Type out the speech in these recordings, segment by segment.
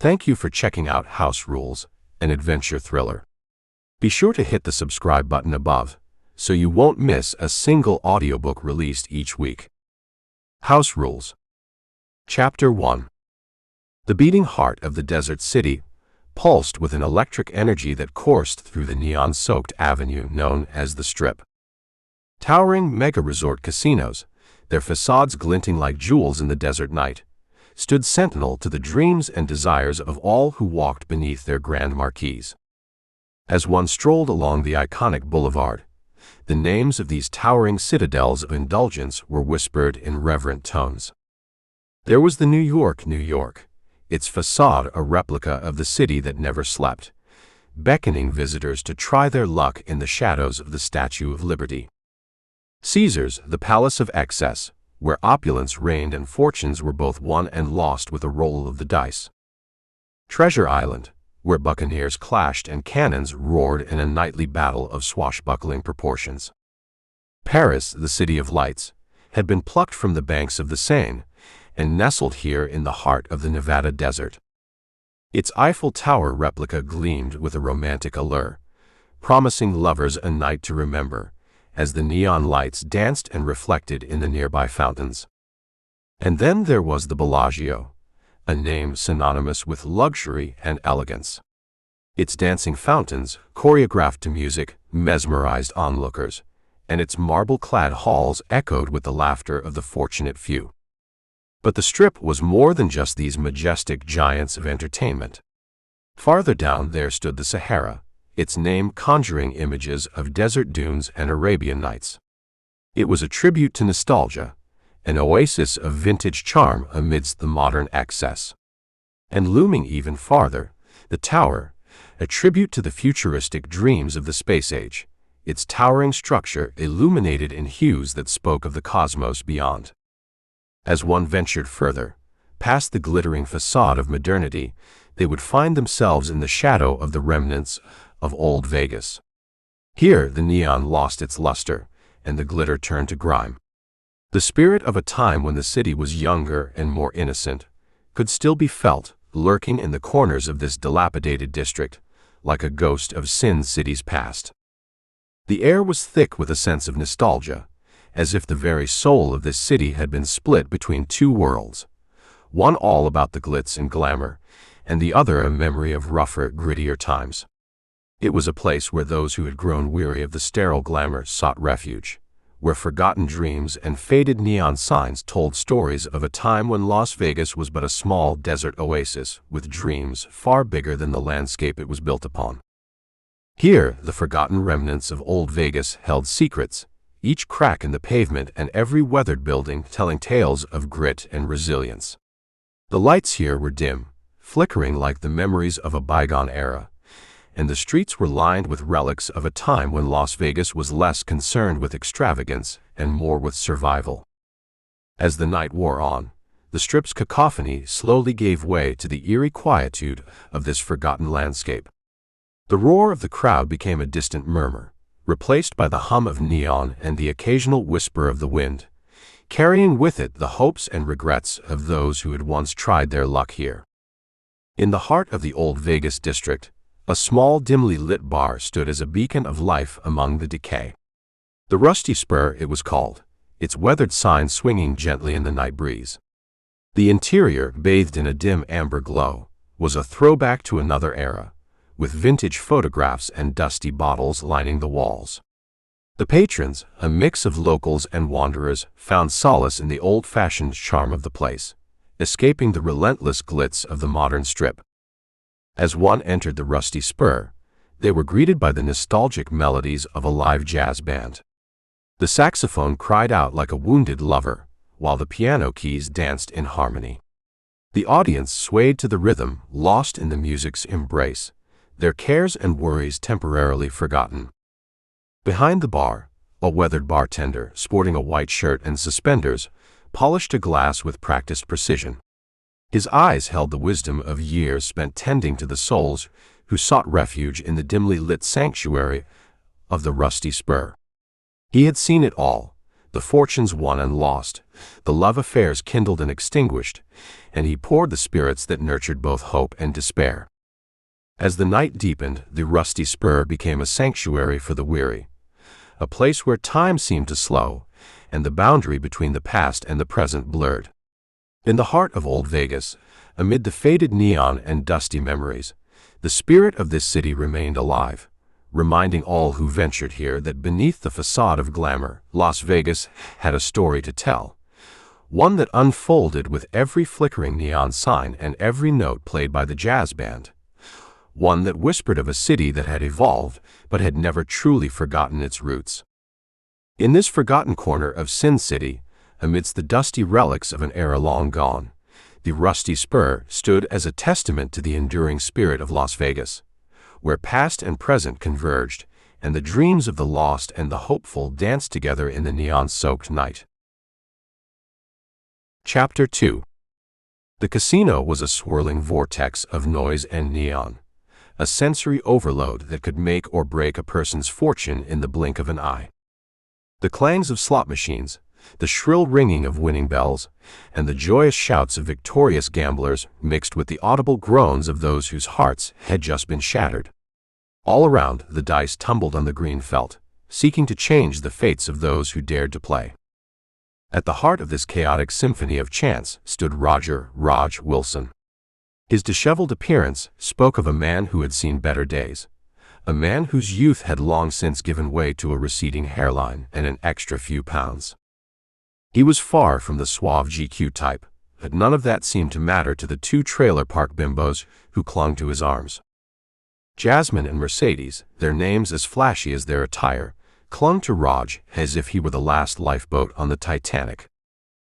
Thank you for checking out House Rules, an adventure thriller. Be sure to hit the subscribe button above, so you won't miss a single audiobook released each week. House Rules. Chapter 1. The beating heart of the desert city pulsed with an electric energy that coursed through the neon-soaked avenue known as the Strip. Towering mega-resort casinos, their facades glinting like jewels in the desert night, stood sentinel to the dreams and desires of all who walked beneath their grand marquees. As one strolled along the iconic boulevard, the names of these towering citadels of indulgence were whispered in reverent tones. There was the New York, its facade a replica of the city that never slept, beckoning visitors to try their luck in the shadows of the Statue of Liberty. Caesar's, the palace of excess, where opulence reigned and fortunes were both won and lost with a roll of the dice. Treasure Island, where buccaneers clashed and cannons roared in a nightly battle of swashbuckling proportions. Paris, the city of lights, had been plucked from the banks of the Seine and nestled here in the heart of the Nevada desert. Its Eiffel Tower replica gleamed with a romantic allure, promising lovers a night to remember, as the neon lights danced and reflected in the nearby fountains. And then there was the Bellagio, a name synonymous with luxury and elegance. Its dancing fountains, choreographed to music, mesmerized onlookers, and its marble-clad halls echoed with the laughter of the fortunate few. But the Strip was more than just these majestic giants of entertainment. Farther down there stood the Sahara, its name conjuring images of desert dunes and Arabian Nights. It was a tribute to nostalgia, an oasis of vintage charm amidst the modern excess. And looming even farther, the Tower, a tribute to the futuristic dreams of the space age, its towering structure illuminated in hues that spoke of the cosmos beyond. As one ventured further, past the glittering facade of modernity, they would find themselves in the shadow of the remnants of old Vegas. Here the neon lost its luster, and the glitter turned to grime. The spirit of a time when the city was younger and more innocent could still be felt, lurking in the corners of this dilapidated district, like a ghost of Sin City's past. The air was thick with a sense of nostalgia, as if the very soul of this city had been split between two worlds, one all about the glitz and glamour, and the other a memory of rougher, grittier times. It was a place where those who had grown weary of the sterile glamour sought refuge, where forgotten dreams and faded neon signs told stories of a time when Las Vegas was but a small desert oasis with dreams far bigger than the landscape it was built upon. Here, the forgotten remnants of old Vegas held secrets, each crack in the pavement and every weathered building telling tales of grit and resilience. The lights here were dim, flickering like the memories of a bygone era, and the streets were lined with relics of a time when Las Vegas was less concerned with extravagance and more with survival. As the night wore on, the Strip's cacophony slowly gave way to the eerie quietude of this forgotten landscape. The roar of the crowd became a distant murmur, replaced by the hum of neon and the occasional whisper of the wind, carrying with it the hopes and regrets of those who had once tried their luck here. In the heart of the old Vegas district, a small, dimly lit bar stood as a beacon of life among the decay. The Rusty Spur, it was called, its weathered sign swinging gently in the night breeze. The interior, bathed in a dim amber glow, was a throwback to another era, with vintage photographs and dusty bottles lining the walls. The patrons, a mix of locals and wanderers, found solace in the old-fashioned charm of the place, escaping the relentless glitz of the modern Strip. As one entered the Rusty Spur, they were greeted by the nostalgic melodies of a live jazz band. The saxophone cried out like a wounded lover, while the piano keys danced in harmony. The audience swayed to the rhythm, lost in the music's embrace, their cares and worries temporarily forgotten. Behind the bar, a weathered bartender, sporting a white shirt and suspenders, polished a glass with practiced precision. His eyes held the wisdom of years spent tending to the souls who sought refuge in the dimly lit sanctuary of the Rusty Spur. He had seen it all, the fortunes won and lost, the love affairs kindled and extinguished, and he poured the spirits that nurtured both hope and despair. As the night deepened, the rusty spur became a sanctuary for the weary, a place where time seemed to slow, and the boundary between the past and the present blurred. In the heart of old Vegas, amid the faded neon and dusty memories, the spirit of this city remained alive, reminding all who ventured here that beneath the facade of glamour, Las Vegas had a story to tell, one that unfolded with every flickering neon sign and every note played by the jazz band, one that whispered of a city that had evolved but had never truly forgotten its roots. In this forgotten corner of Sin City, amidst the dusty relics of an era long gone, the rusty spur stood as a testament to the enduring spirit of Las Vegas, where past and present converged, and the dreams of the lost and the hopeful danced together in the neon-soaked night. Chapter 2. The casino was a swirling vortex of noise and neon, a sensory overload that could make or break a person's fortune in the blink of an eye. The clangs of slot machines, the shrill ringing of winning bells, and the joyous shouts of victorious gamblers mixed with the audible groans of those whose hearts had just been shattered. All around, the dice tumbled on the green felt, seeking to change the fates of those who dared to play. At the heart of this chaotic symphony of chance stood Raj Wilson. His disheveled appearance spoke of a man who had seen better days, a man whose youth had long since given way to a receding hairline and an extra few pounds. He was far from the suave GQ type, but none of that seemed to matter to the two trailer park bimbos who clung to his arms. Jasmine and Mercedes, their names as flashy as their attire, clung to Raj as if he were the last lifeboat on the Titanic.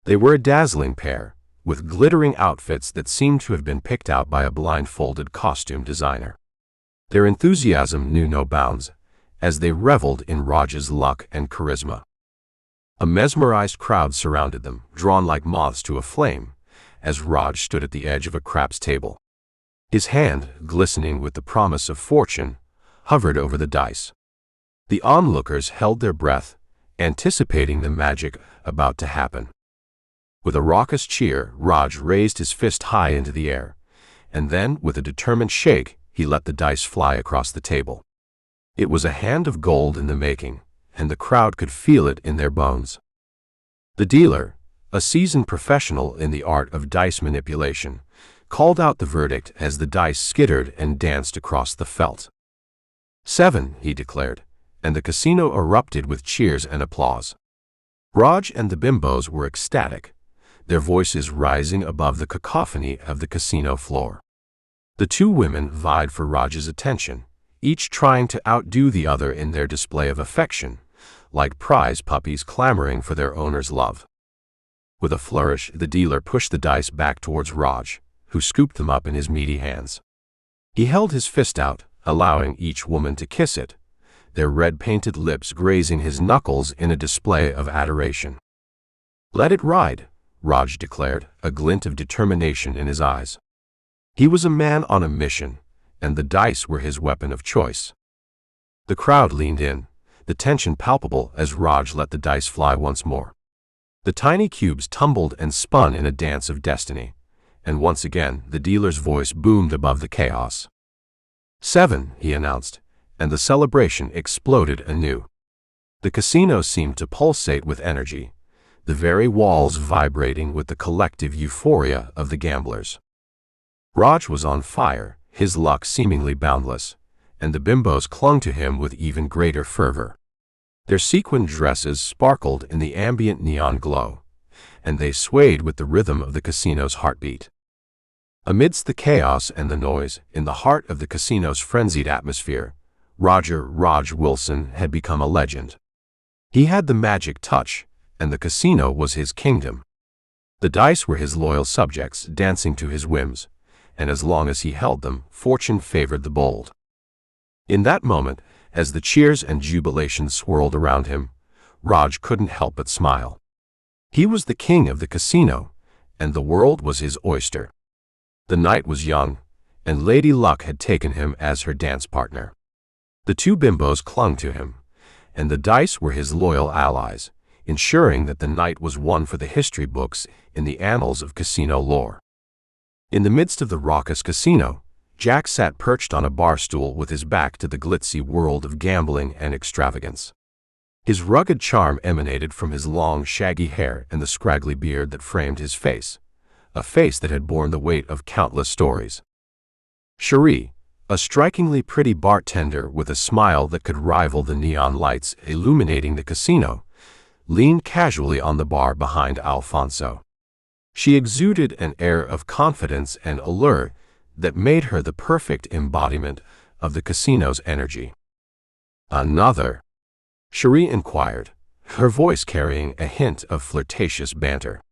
They were a dazzling pair, with glittering outfits that seemed to have been picked out by a blindfolded costume designer. Their enthusiasm knew no bounds, as they reveled in Raj's luck and charisma. A mesmerized crowd surrounded them, drawn like moths to a flame, as Raj stood at the edge of a craps table. His hand, glistening with the promise of fortune, hovered over the dice. The onlookers held their breath, anticipating the magic about to happen. With a raucous cheer, Raj raised his fist high into the air, and then, with a determined shake, he let the dice fly across the table. It was a hand of gold in the making, and the crowd could feel it in their bones. The dealer, a seasoned professional in the art of dice manipulation, called out the verdict as the dice skittered and danced across the felt. 7, he declared, and the casino erupted with cheers and applause. Raj and the bimbos were ecstatic, their voices rising above the cacophony of the casino floor. The two women vied for Raj's attention, each trying to outdo the other in their display of affection, like prize puppies clamoring for their owner's love. With a flourish, the dealer pushed the dice back towards Raj, who scooped them up in his meaty hands. He held his fist out, allowing each woman to kiss it, their red-painted lips grazing his knuckles in a display of adoration. "Let it ride," Raj declared, a glint of determination in his eyes. He was a man on a mission, and the dice were his weapon of choice. The crowd leaned in, the tension palpable as Raj let the dice fly once more. The tiny cubes tumbled and spun in a dance of destiny, and once again the dealer's voice boomed above the chaos. 7, he announced, and the celebration exploded anew. The casino seemed to pulsate with energy, the very walls vibrating with the collective euphoria of the gamblers. Raj was on fire, his luck seemingly boundless, and the bimbos clung to him with even greater fervor. Their sequined dresses sparkled in the ambient neon glow, and they swayed with the rhythm of the casino's heartbeat. Amidst the chaos and the noise, in the heart of the casino's frenzied atmosphere, Raj Wilson had become a legend. He had the magic touch, and the casino was his kingdom. The dice were his loyal subjects, dancing to his whims, and as long as he held them, fortune favored the bold. In that moment, as the cheers and jubilation swirled around him, Raj couldn't help but smile. He was the king of the casino, and the world was his oyster. The night was young, and Lady Luck had taken him as her dance partner. The two bimbos clung to him, and the dice were his loyal allies, ensuring that the night was one for the history books in the annals of casino lore. In the midst of the raucous casino, Jack sat perched on a bar stool with his back to the glitzy world of gambling and extravagance. His rugged charm emanated from his long, shaggy hair and the scraggly beard that framed his face, a face that had borne the weight of countless stories. Cherie, a strikingly pretty bartender with a smile that could rival the neon lights illuminating the casino, leaned casually on the bar behind Alfonso. She exuded an air of confidence and allure that made her the perfect embodiment of the casino's energy. "Another?" Cherie inquired, her voice carrying a hint of flirtatious banter.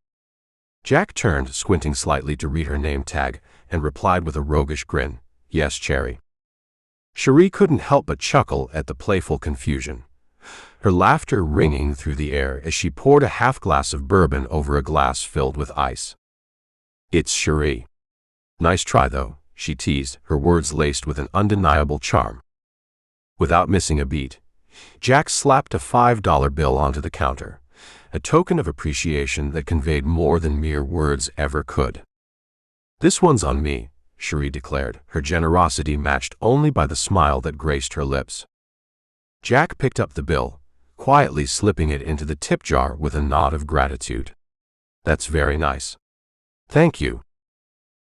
Jack turned, squinting slightly to read her name tag, and replied with a roguish grin, "Yes, Cherry." Cherie couldn't help but chuckle at the playful confusion, her laughter ringing through the air as she poured a half glass of bourbon over a glass filled with ice. "It's Cherie." "Nice try, though," she teased, her words laced with an undeniable charm. Without missing a beat, Jack slapped a $5 bill onto the counter, a token of appreciation that conveyed more than mere words ever could. "This one's on me," Cherie declared, her generosity matched only by the smile that graced her lips. Jack picked up the bill, quietly slipping it into the tip jar with a nod of gratitude. "That's very nice. Thank you."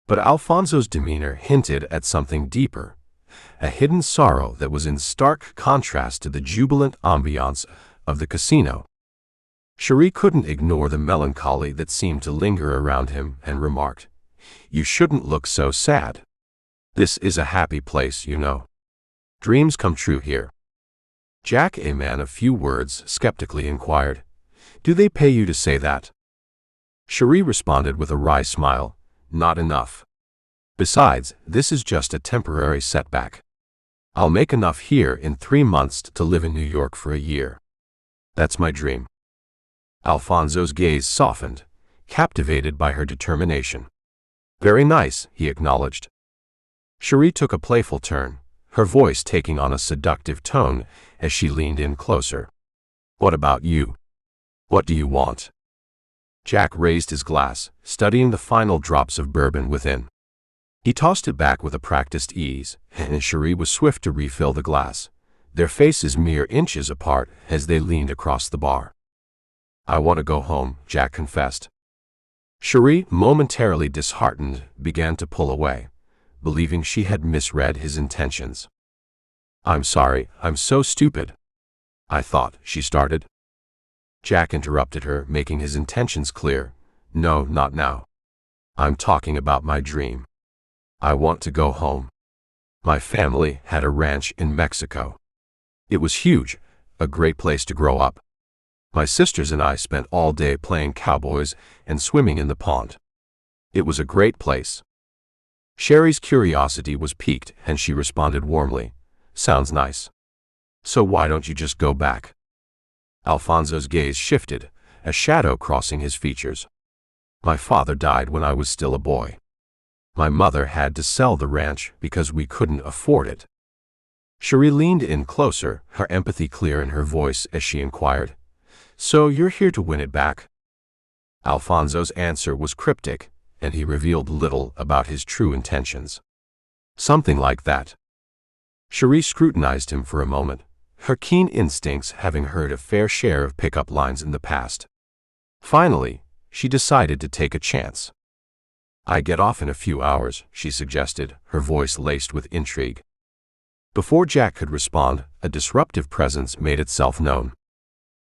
But Alfonso's demeanor hinted at something deeper, a hidden sorrow that was in stark contrast to the jubilant ambiance of the casino. Cherie couldn't ignore the melancholy that seemed to linger around him and remarked, "You shouldn't look so sad. This is a happy place, you know. Dreams come true here." Jack, a man of few words, skeptically inquired, "Do they pay you to say that?" Cherie responded with a wry smile, "Not enough. Besides, this is just a temporary setback. I'll make enough here in 3 months to live in New York for a year. That's my dream." Alfonso's gaze softened, captivated by her determination. "Very nice," he acknowledged. Cherie took a playful turn, her voice taking on a seductive tone as she leaned in closer. "What about you? What do you want?" Jack raised his glass, studying the final drops of bourbon within. He tossed it back with a practiced ease, and Cherie was swift to refill the glass, their faces mere inches apart as they leaned across the bar. "I want to go home," Jack confessed. Cherie, momentarily disheartened, began to pull away, believing she had misread his intentions. "I'm sorry, I'm so stupid. I thought," she started. Jack interrupted her, making his intentions clear. "No, not now. I'm talking about my dream. I want to go home. My family had a ranch in Mexico. It was huge, a great place to grow up. My sisters and I spent all day playing cowboys and swimming in the pond. It was a great place." Cherie's curiosity was piqued, and she responded warmly, "Sounds nice. So why don't you just go back?" Alfonso's gaze shifted, a shadow crossing his features. "My father died when I was still a boy. My mother had to sell the ranch because we couldn't afford it." Cherie leaned in closer, her empathy clear in her voice as she inquired, "So you're here to win it back?" Alfonso's answer was cryptic, and he revealed little about his true intentions. "Something like that." Cherie scrutinized him for a moment, her keen instincts having heard a fair share of pickup lines in the past. Finally, she decided to take a chance. "I get off in a few hours," she suggested, her voice laced with intrigue. Before Jack could respond, a disruptive presence made itself known.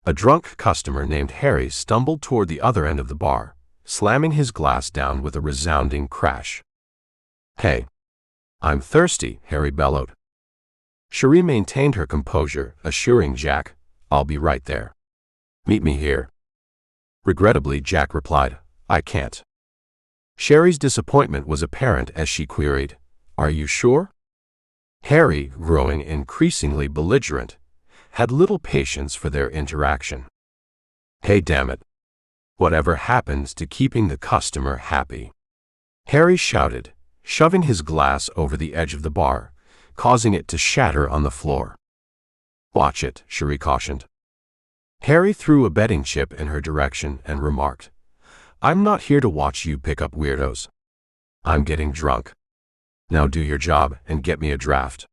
A drunk customer named Harry stumbled toward the other end of the bar, slamming his glass down with a resounding crash. "Hey, I'm thirsty," Harry bellowed. Cherie maintained her composure, assuring Jack, "I'll be right there. Meet me here." Regrettably, Jack replied, "I can't." Cherie's disappointment was apparent as she queried, "Are you sure?" Harry, growing increasingly belligerent, had little patience for their interaction. "Hey, damn it. Whatever happened to keeping the customer happy?" Harry shouted, shoving his glass over the edge of the bar, causing it to shatter on the floor. "Watch it," Cherie cautioned. Harry threw a betting chip in her direction and remarked, "I'm not here to watch you pick up weirdos. I'm getting drunk. Now do your job and get me a draft."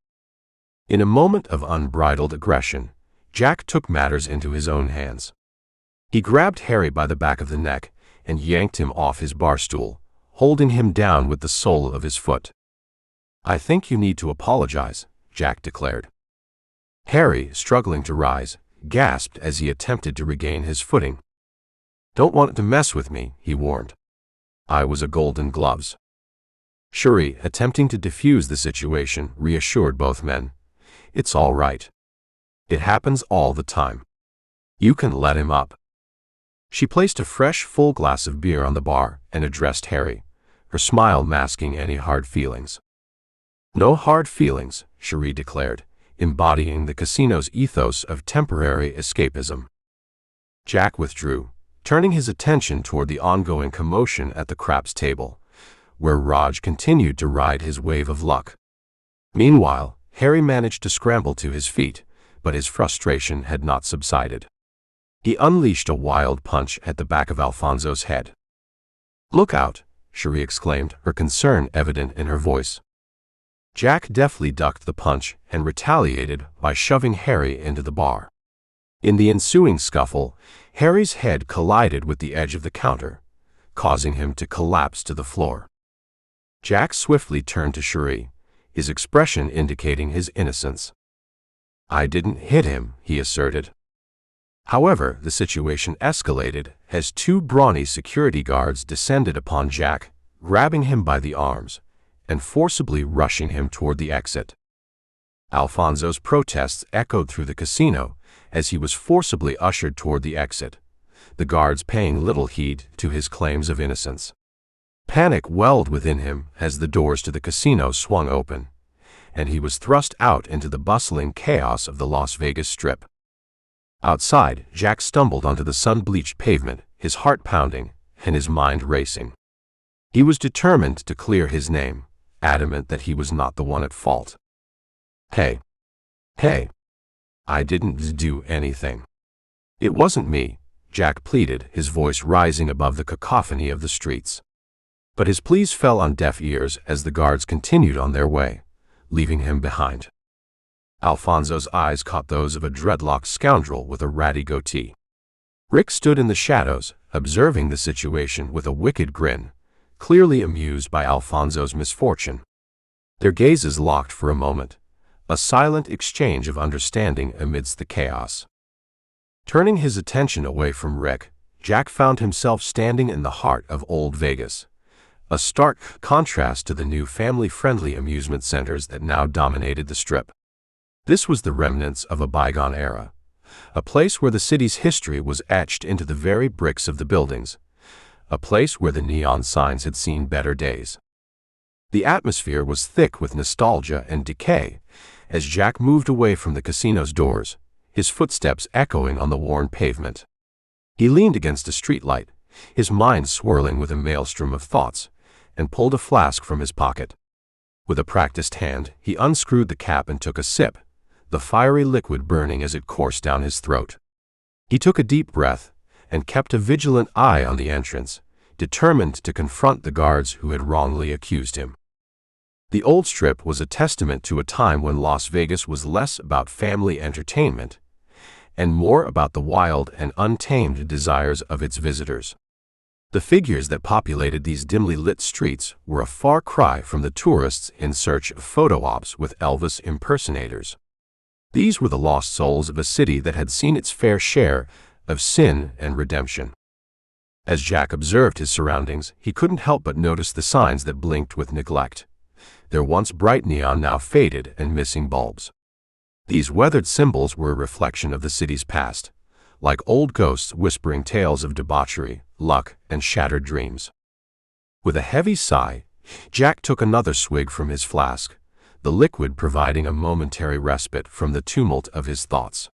In a moment of unbridled aggression, Jack took matters into his own hands. He grabbed Harry by the back of the neck and yanked him off his bar stool, holding him down with the sole of his foot. "I think you need to apologize," Jack declared. Harry, struggling to rise, gasped as he attempted to regain his footing. "Don't want to mess with me," he warned. "I was a Golden Gloves." Shuri, attempting to defuse the situation, reassured both men. "It's all right. It happens all the time. You can let him up." She placed a fresh, full glass of beer on the bar and addressed Harry, her smile masking any hard feelings. "No hard feelings," Shuri declared, embodying the casino's ethos of temporary escapism. Jack withdrew, turning his attention toward the ongoing commotion at the craps table, where Raj continued to ride his wave of luck. Meanwhile, Harry managed to scramble to his feet, but his frustration had not subsided. He unleashed a wild punch at the back of Alfonso's head. "Look out!" Shuri exclaimed, her concern evident in her voice. Jack deftly ducked the punch and retaliated by shoving Harry into the bar. In the ensuing scuffle, Harry's head collided with the edge of the counter, causing him to collapse to the floor. Jack swiftly turned to Shuri, his expression indicating his innocence. "I didn't hit him," he asserted. However, the situation escalated as two brawny security guards descended upon Jack, grabbing him by the arms and forcibly rushing him toward the exit. Alfonso's protests echoed through the casino as he was forcibly ushered toward the exit, the guards paying little heed to his claims of innocence. Panic welled within him as the doors to the casino swung open, and he was thrust out into the bustling chaos of the Las Vegas Strip. Outside, Jack stumbled onto the sun-bleached pavement, his heart pounding and his mind racing. He was determined to clear his name, adamant that he was not the one at fault. Hey, I didn't do anything. It wasn't me," Jack pleaded, his voice rising above the cacophony of the streets. But his pleas fell on deaf ears as the guards continued on their way, leaving him behind. Alfonso's eyes caught those of a dreadlocked scoundrel with a ratty goatee. Rick stood in the shadows, observing the situation with a wicked grin, clearly amused by Alfonso's misfortune. Their gazes locked for a moment, a silent exchange of understanding amidst the chaos. Turning his attention away from Rick, Jack found himself standing in the heart of Old Vegas, a stark contrast to the new family-friendly amusement centers that now dominated the Strip. This was the remnants of a bygone era, a place where the city's history was etched into the very bricks of the buildings, a place where the neon signs had seen better days. The atmosphere was thick with nostalgia and decay as Jack moved away from the casino's doors, his footsteps echoing on the worn pavement. He leaned against a streetlight, his mind swirling with a maelstrom of thoughts, and pulled a flask from his pocket. With a practiced hand, he unscrewed the cap and took a sip, the fiery liquid burning as it coursed down his throat. He took a deep breath and kept a vigilant eye on the entrance, determined to confront the guards who had wrongly accused him. The old Strip was a testament to a time when Las Vegas was less about family entertainment and more about the wild and untamed desires of its visitors. The figures that populated these dimly lit streets were a far cry from the tourists in search of photo ops with Elvis impersonators. These were the lost souls of a city that had seen its fair share of sin and redemption. As Jack observed his surroundings, he couldn't help but notice the signs that blinked with neglect, their once bright neon now faded and missing bulbs. These weathered symbols were a reflection of the city's past, like old ghosts whispering tales of debauchery, luck, and shattered dreams. With a heavy sigh, Jack took another swig from his flask, the liquid providing a momentary respite from the tumult of his thoughts.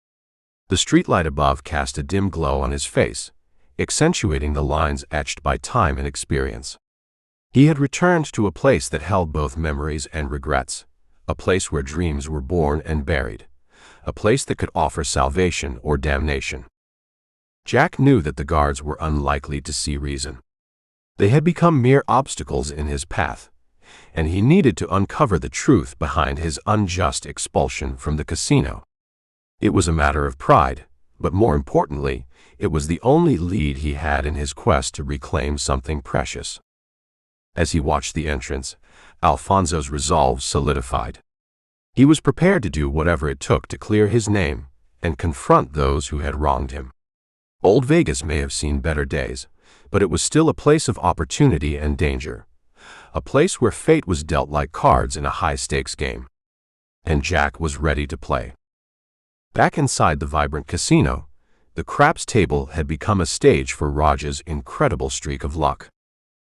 The streetlight above cast a dim glow on his face, accentuating the lines etched by time and experience. He had returned to a place that held both memories and regrets, a place where dreams were born and buried, a place that could offer salvation or damnation. Jack knew that the guards were unlikely to see reason. They had become mere obstacles in his path, and he needed to uncover the truth behind his unjust expulsion from the casino. It was a matter of pride, but more importantly, it was the only lead he had in his quest to reclaim something precious. As he watched the entrance, Alfonso's resolve solidified. He was prepared to do whatever it took to clear his name and confront those who had wronged him. Old Vegas may have seen better days, but it was still a place of opportunity and danger, a place where fate was dealt like cards in a high-stakes game. And Jack was ready to play. Back inside the vibrant casino, the craps table had become a stage for Raj's incredible streak of luck.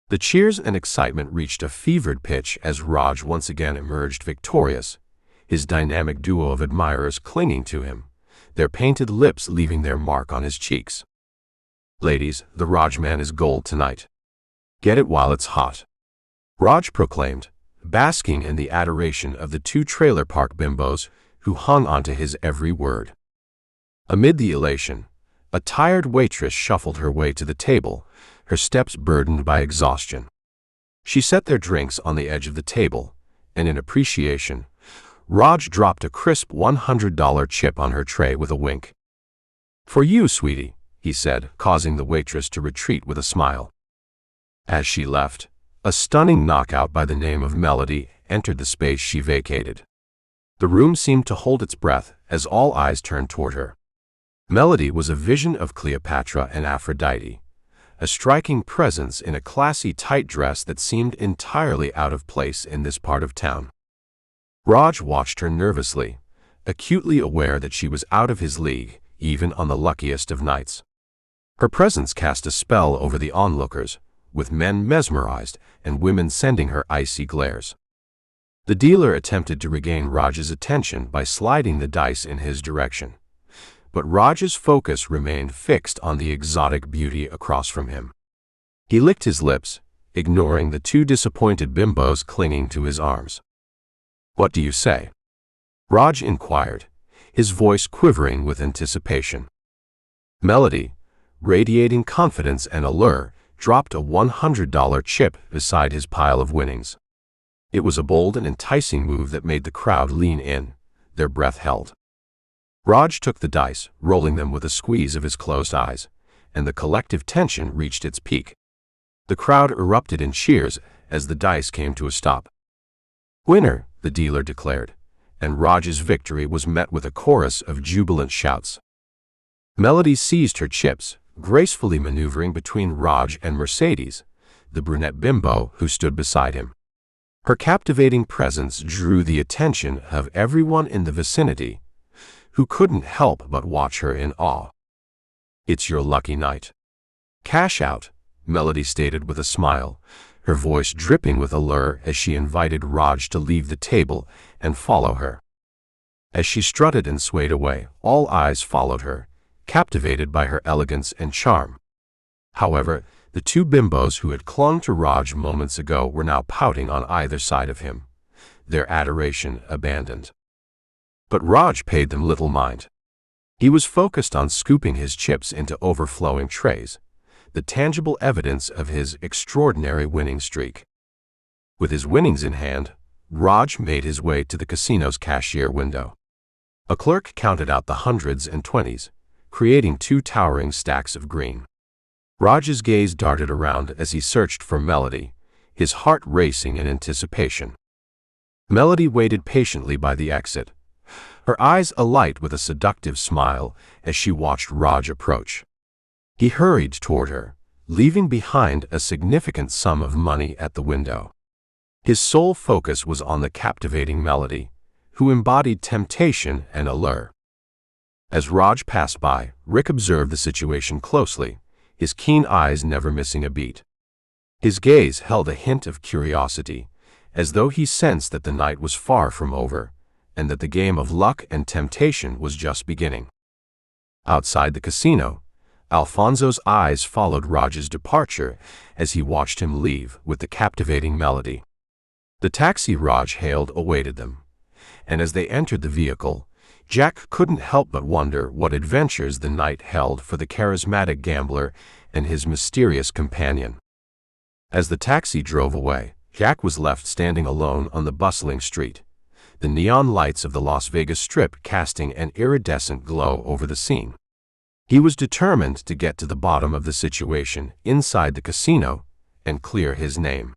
The cheers and excitement reached a fevered pitch as Raj once again emerged victorious, his dynamic duo of admirers clinging to him, their painted lips leaving their mark on his cheeks. "Ladies, the Rajman is gold tonight. Get it while it's hot," Raj proclaimed, basking in the adoration of the two trailer park bimbos who hung onto his every word. Amid the elation, a tired waitress shuffled her way to the table, her steps burdened by exhaustion. She set their drinks on the edge of the table, and in appreciation, Raj dropped a crisp $100 chip on her tray with a wink. "For you, sweetie," he said, causing the waitress to retreat with a smile. As she left, a stunning knockout by the name of Melody entered the space she vacated. The room seemed to hold its breath as all eyes turned toward her. Melody was a vision of Cleopatra and Aphrodite, a striking presence in a classy tight dress that seemed entirely out of place in this part of town. Raj watched her nervously, acutely aware that she was out of his league, even on the luckiest of nights. Her presence cast a spell over the onlookers, with men mesmerized and women sending her icy glares. The dealer attempted to regain Raj's attention by sliding the dice in his direction, but Raj's focus remained fixed on the exotic beauty across from him. He licked his lips, ignoring the two disappointed bimbos clinging to his arms. "What do you say?" Raj inquired, his voice quivering with anticipation. Melody, radiating confidence and allure, dropped a $100 chip beside his pile of winnings. It was a bold and enticing move that made the crowd lean in, their breath held. Raj took the dice, rolling them with a squeeze of his closed eyes, and the collective tension reached its peak. The crowd erupted in cheers as the dice came to a stop. "Winner," the dealer declared, and Raj's victory was met with a chorus of jubilant shouts. Melody seized her chips, gracefully maneuvering between Raj and Mercedes, the brunette bimbo who stood beside him. Her captivating presence drew the attention of everyone in the vicinity, who couldn't help but watch her in awe. "It's your lucky night. Cash out," Melody stated with a smile, her voice dripping with allure as she invited Raj to leave the table and follow her. As she strutted and swayed away, all eyes followed her, captivated by her elegance and charm. However, the two bimbos who had clung to Raj moments ago were now pouting on either side of him, their adoration abandoned. But Raj paid them little mind. He was focused on scooping his chips into overflowing trays, the tangible evidence of his extraordinary winning streak. With his winnings in hand, Raj made his way to the casino's cashier window. A clerk counted out the hundreds and twenties, creating two towering stacks of green. Raj's gaze darted around as he searched for Melody, his heart racing in anticipation. Melody waited patiently by the exit, her eyes alight with a seductive smile as she watched Raj approach. He hurried toward her, leaving behind a significant sum of money at the window. His sole focus was on the captivating Melody, who embodied temptation and allure. As Raj passed by, Rick observed the situation closely, his keen eyes never missing a beat. His gaze held a hint of curiosity, as though he sensed that the night was far from over, and that the game of luck and temptation was just beginning. Outside the casino, Alfonso's eyes followed Raj's departure as he watched him leave with the captivating Melody. The taxi Raj hailed awaited them, and as they entered the vehicle, Jack couldn't help but wonder what adventures the night held for the charismatic gambler and his mysterious companion. As the taxi drove away, Jack was left standing alone on the bustling street, the neon lights of the Las Vegas Strip casting an iridescent glow over the scene. He was determined to get to the bottom of the situation inside the casino and clear his name.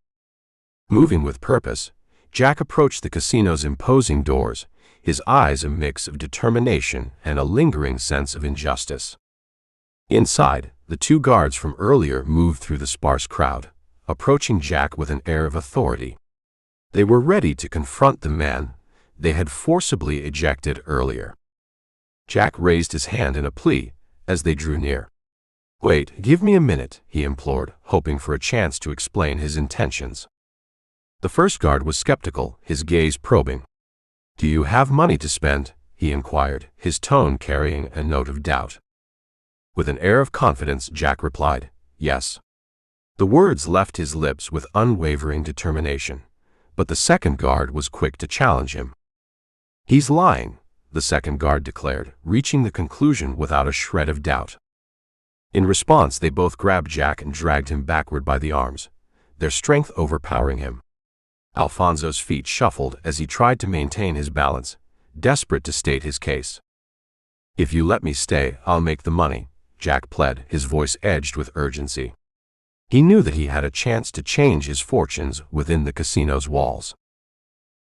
Moving with purpose, Jack approached the casino's imposing doors, his eyes a mix of determination and a lingering sense of injustice. Inside, the two guards from earlier moved through the sparse crowd, approaching Jack with an air of authority. They were ready to confront the man they had forcibly ejected earlier. Jack raised his hand in a plea as they drew near. "Wait, give me a minute," he implored, hoping for a chance to explain his intentions. The first guard was skeptical, his gaze probing. "Do you have money to spend?" he inquired, his tone carrying a note of doubt. With an air of confidence, Jack replied, "Yes." The words left his lips with unwavering determination, but the second guard was quick to challenge him. "He's lying," the second guard declared, reaching the conclusion without a shred of doubt. In response, they both grabbed Jack and dragged him backward by the arms, their strength overpowering him. Alfonso's feet shuffled as he tried to maintain his balance, desperate to state his case. "If you let me stay, I'll make the money," Jack pled, his voice edged with urgency. He knew that he had a chance to change his fortunes within the casino's walls.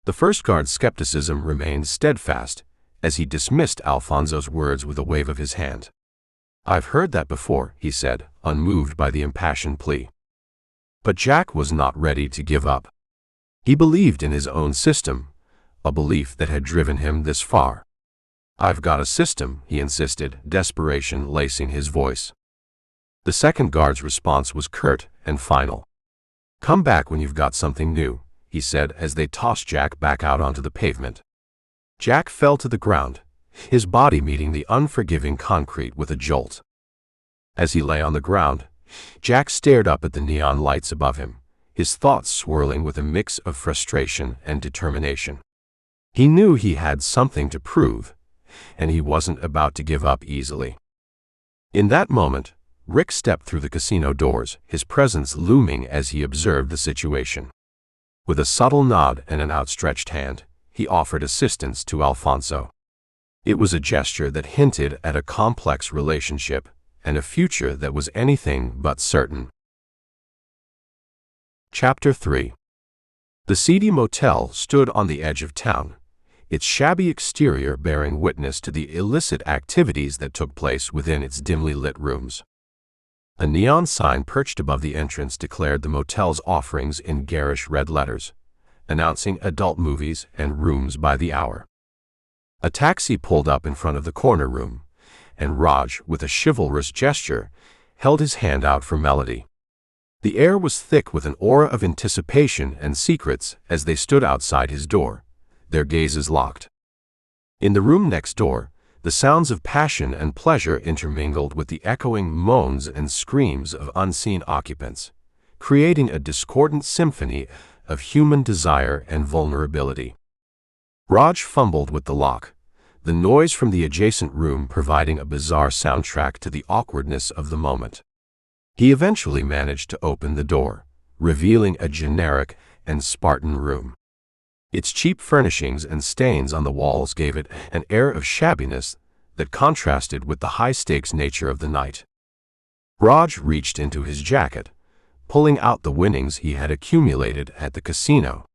The first guard's skepticism remained steadfast as he dismissed Alfonso's words with a wave of his hand. "I've heard that before," he said, unmoved by the impassioned plea. But Jack was not ready to give up. He believed in his own system, a belief that had driven him this far. "I've got a system," he insisted, desperation lacing his voice. The second guard's response was curt and final. "Come back when you've got something new," he said as they tossed Jack back out onto the pavement. Jack fell to the ground, his body meeting the unforgiving concrete with a jolt. As he lay on the ground, Jack stared up at the neon lights above him, his thoughts swirling with a mix of frustration and determination. He knew he had something to prove, and he wasn't about to give up easily. In that moment, Rick stepped through the casino doors, his presence looming as he observed the situation. With a subtle nod and an outstretched hand, he offered assistance to Alfonso. It was a gesture that hinted at a complex relationship and a future that was anything but certain. Chapter 3. The seedy motel stood on the edge of town, its shabby exterior bearing witness to the illicit activities that took place within its dimly lit rooms. A neon sign perched above the entrance declared the motel's offerings in garish red letters, announcing adult movies and rooms by the hour. A taxi pulled up in front of the corner room, and Raj, with a chivalrous gesture, held his hand out for Melody. The air was thick with an aura of anticipation and secrets as they stood outside his door, their gazes locked. In the room next door, the sounds of passion and pleasure intermingled with the echoing moans and screams of unseen occupants, creating a discordant symphony of human desire and vulnerability. Raj fumbled with the lock, the noise from the adjacent room providing a bizarre soundtrack to the awkwardness of the moment. He eventually managed to open the door, revealing a generic and Spartan room. Its cheap furnishings and stains on the walls gave it an air of shabbiness that contrasted with the high-stakes nature of the night. Raj reached into his jacket, pulling out the winnings he had accumulated at the casino.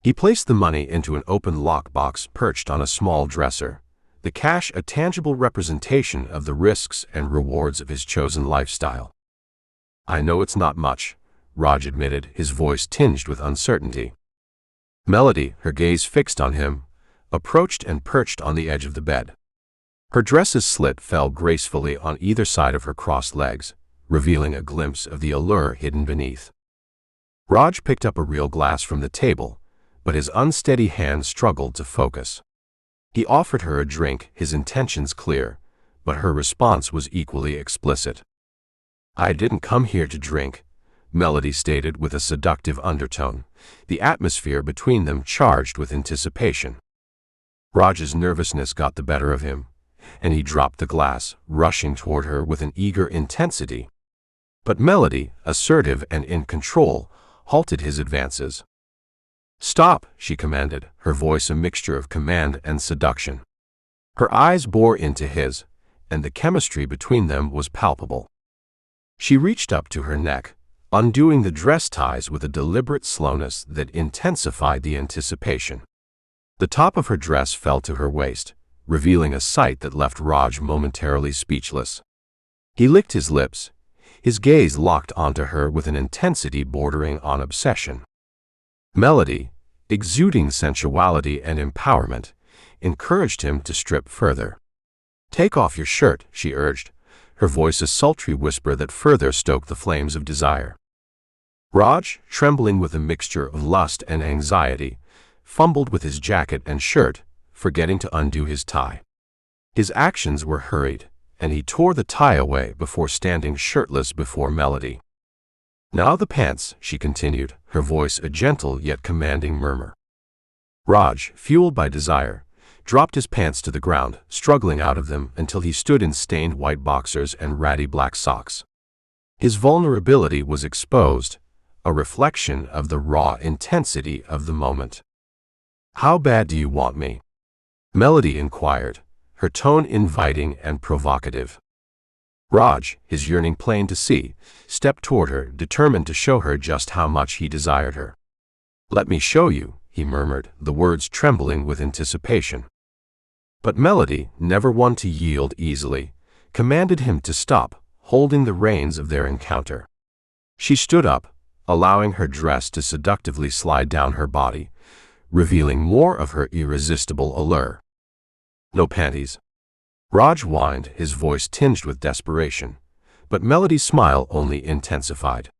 He placed the money into an open lockbox perched on a small dresser, the cash a tangible representation of the risks and rewards of his chosen lifestyle. "I know it's not much," Raj admitted, his voice tinged with uncertainty. Melody, her gaze fixed on him, approached and perched on the edge of the bed. Her dress's slit fell gracefully on either side of her crossed legs, revealing a glimpse of the allure hidden beneath. Raj picked up a real glass from the table, but his unsteady hand struggled to focus. He offered her a drink, his intentions clear, but her response was equally explicit. "I didn't come here to drink," Melody stated with a seductive undertone, the atmosphere between them charged with anticipation. Raj's nervousness got the better of him, and he dropped the glass, rushing toward her with an eager intensity. But Melody, assertive and in control, halted his advances. "Stop," she commanded, her voice a mixture of command and seduction. Her eyes bore into his, and the chemistry between them was palpable. She reached up to her neck, undoing the dress ties with a deliberate slowness that intensified the anticipation. The top of her dress fell to her waist, revealing a sight that left Raj momentarily speechless. He licked his lips, his gaze locked onto her with an intensity bordering on obsession. Melody, exuding sensuality and empowerment, encouraged him to strip further. "Take off your shirt," she urged, her voice a sultry whisper that further stoked the flames of desire. Raj, trembling with a mixture of lust and anxiety, fumbled with his jacket and shirt, forgetting to undo his tie. His actions were hurried, and he tore the tie away before standing shirtless before Melody. "Now the pants," she continued, her voice a gentle yet commanding murmur. Raj, fueled by desire, dropped his pants to the ground, struggling out of them until he stood in stained white boxers and ratty black socks. His vulnerability was exposed, a reflection of the raw intensity of the moment. "How bad do you want me?" Melody inquired, her tone inviting and provocative. Raj, his yearning plain to see, stepped toward her, determined to show her just how much he desired her. "Let me show you," he murmured, the words trembling with anticipation. But Melody, never one to yield easily, commanded him to stop, holding the reins of their encounter. She stood up, allowing her dress to seductively slide down her body, revealing more of her irresistible allure. "No panties." Raj whined, his voice tinged with desperation, but Melody's smile only intensified.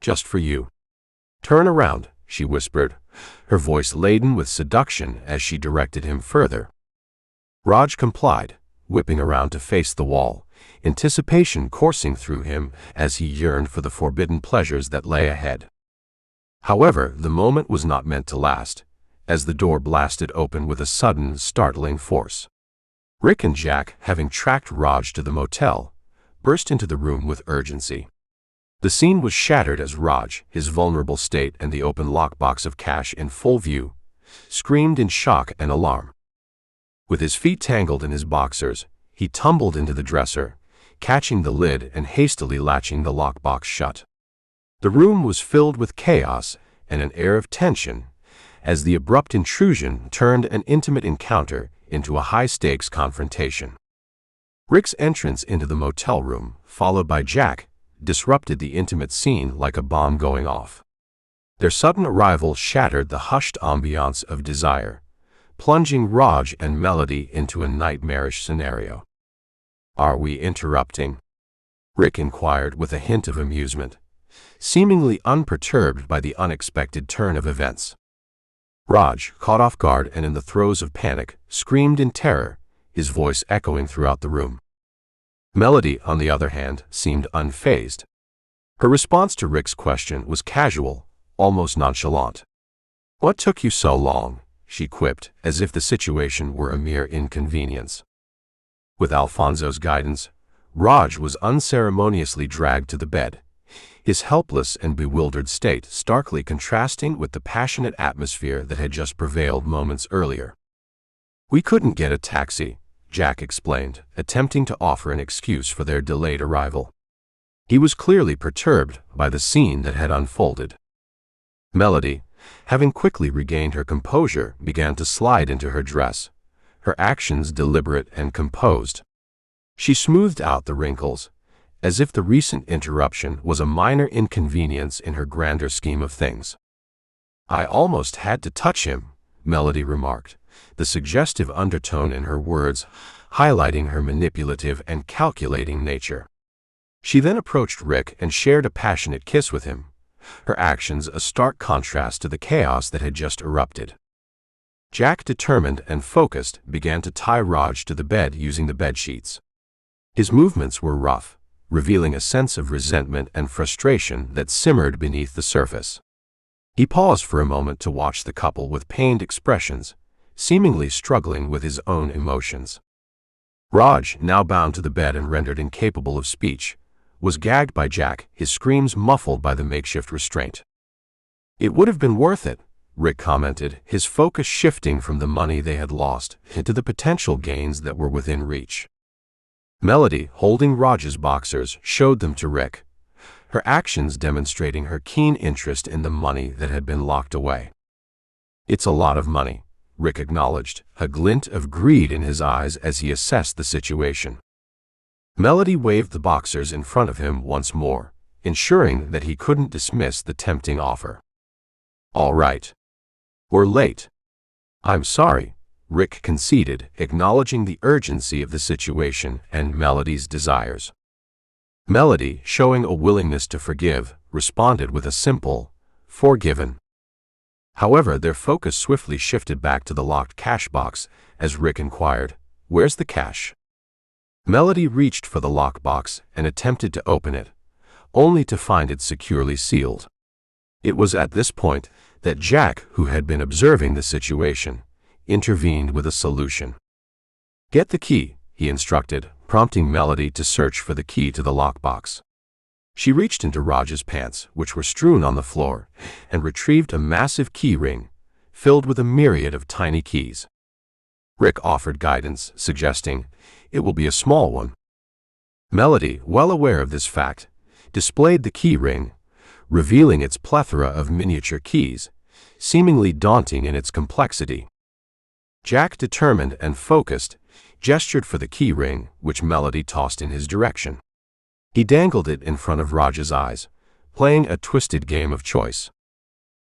"Just for you." "Turn around," she whispered, her voice laden with seduction as she directed him further. Raj complied, whipping around to face the wall, anticipation coursing through him as he yearned for the forbidden pleasures that lay ahead. However, the moment was not meant to last, as the door blasted open with a sudden, startling force. Rick and Jack, having tracked Raj to the motel, burst into the room with urgency. The scene was shattered as Raj, his vulnerable state and the open lockbox of cash in full view, screamed in shock and alarm. With his feet tangled in his boxers, he tumbled into the dresser, catching the lid and hastily latching the lockbox shut. The room was filled with chaos and an air of tension, as the abrupt intrusion turned an intimate encounter into a high-stakes confrontation. Rick's entrance into the motel room, followed by Jack, disrupted the intimate scene like a bomb going off. Their sudden arrival shattered the hushed ambiance of desire, plunging Raj and Melody into a nightmarish scenario. "Are we interrupting?" Rick inquired with a hint of amusement, seemingly unperturbed by the unexpected turn of events. Raj, caught off guard and in the throes of panic, screamed in terror, his voice echoing throughout the room. Melody, on the other hand, seemed unfazed. Her response to Rick's question was casual, almost nonchalant. "What took you so long?" she quipped, as if the situation were a mere inconvenience. With Alfonso's guidance, Raj was unceremoniously dragged to the bed, his helpless and bewildered state starkly contrasting with the passionate atmosphere that had just prevailed moments earlier. "We couldn't get a taxi," Jack explained, attempting to offer an excuse for their delayed arrival. He was clearly perturbed by the scene that had unfolded. Melody, having quickly regained her composure, began to slide into her dress, her actions deliberate and composed. She smoothed out the wrinkles, as if the recent interruption was a minor inconvenience in her grander scheme of things. "I almost had to touch him," Melody remarked, the suggestive undertone in her words highlighting her manipulative and calculating nature. She then approached Rick and shared a passionate kiss with him, her actions a stark contrast to the chaos that had just erupted. Jack, determined and focused, began to tie Raj to the bed using the bedsheets. His movements were rough, revealing a sense of resentment and frustration that simmered beneath the surface. He paused for a moment to watch the couple with pained expressions, seemingly struggling with his own emotions. Raj, now bound to the bed and rendered incapable of speech, was gagged by Jack, his screams muffled by the makeshift restraint. "It would have been worth it," Rick commented, his focus shifting from the money they had lost into the potential gains that were within reach. Melody, holding Raj's boxers, showed them to Rick, her actions demonstrating her keen interest in the money that had been locked away. "It's a lot of money," Rick acknowledged, a glint of greed in his eyes as he assessed the situation. Melody waved the boxers in front of him once more, ensuring that he couldn't dismiss the tempting offer. "All right. We're late." "I'm sorry," Rick conceded, acknowledging the urgency of the situation and Melody's desires. Melody, showing a willingness to forgive, responded with a simple, "Forgiven." However, their focus swiftly shifted back to the locked cash box as Rick inquired, "Where's the cash?" Melody reached for the lockbox and attempted to open it, only to find it securely sealed. It was at this point that Jack, who had been observing the situation, intervened with a solution. "Get the key," he instructed, prompting Melody to search for the key to the lockbox. She reached into Raj's pants, which were strewn on the floor, and retrieved a massive key ring, filled with a myriad of tiny keys. Rick offered guidance, suggesting, "It will be a small one." Melody, well aware of this fact, displayed the key ring, revealing its plethora of miniature keys, seemingly daunting in its complexity. Jack, determined and focused, gestured for the key ring, which Melody tossed in his direction. He dangled it in front of Raj's eyes, playing a twisted game of choice.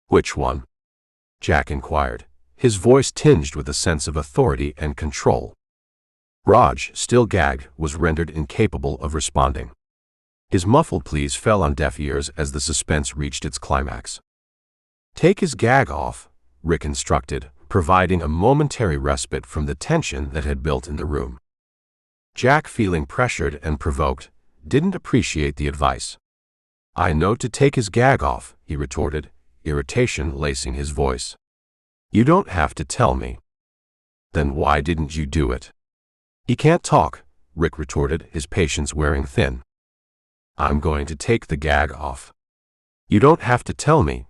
"Which one?" Jack inquired, his voice tinged with a sense of authority and control. Raj, still gagged, was rendered incapable of responding. His muffled pleas fell on deaf ears as the suspense reached its climax. "Take his gag off," Rick instructed, providing a momentary respite from the tension that had built in the room. Jack, feeling pressured and provoked, didn't appreciate the advice. "I know to take his gag off," he retorted, irritation lacing his voice. "You don't have to tell me." "Then why didn't you do it?" "He can't talk," Rick retorted, his patience wearing thin. "I'm going to take the gag off." "You don't have to tell me,"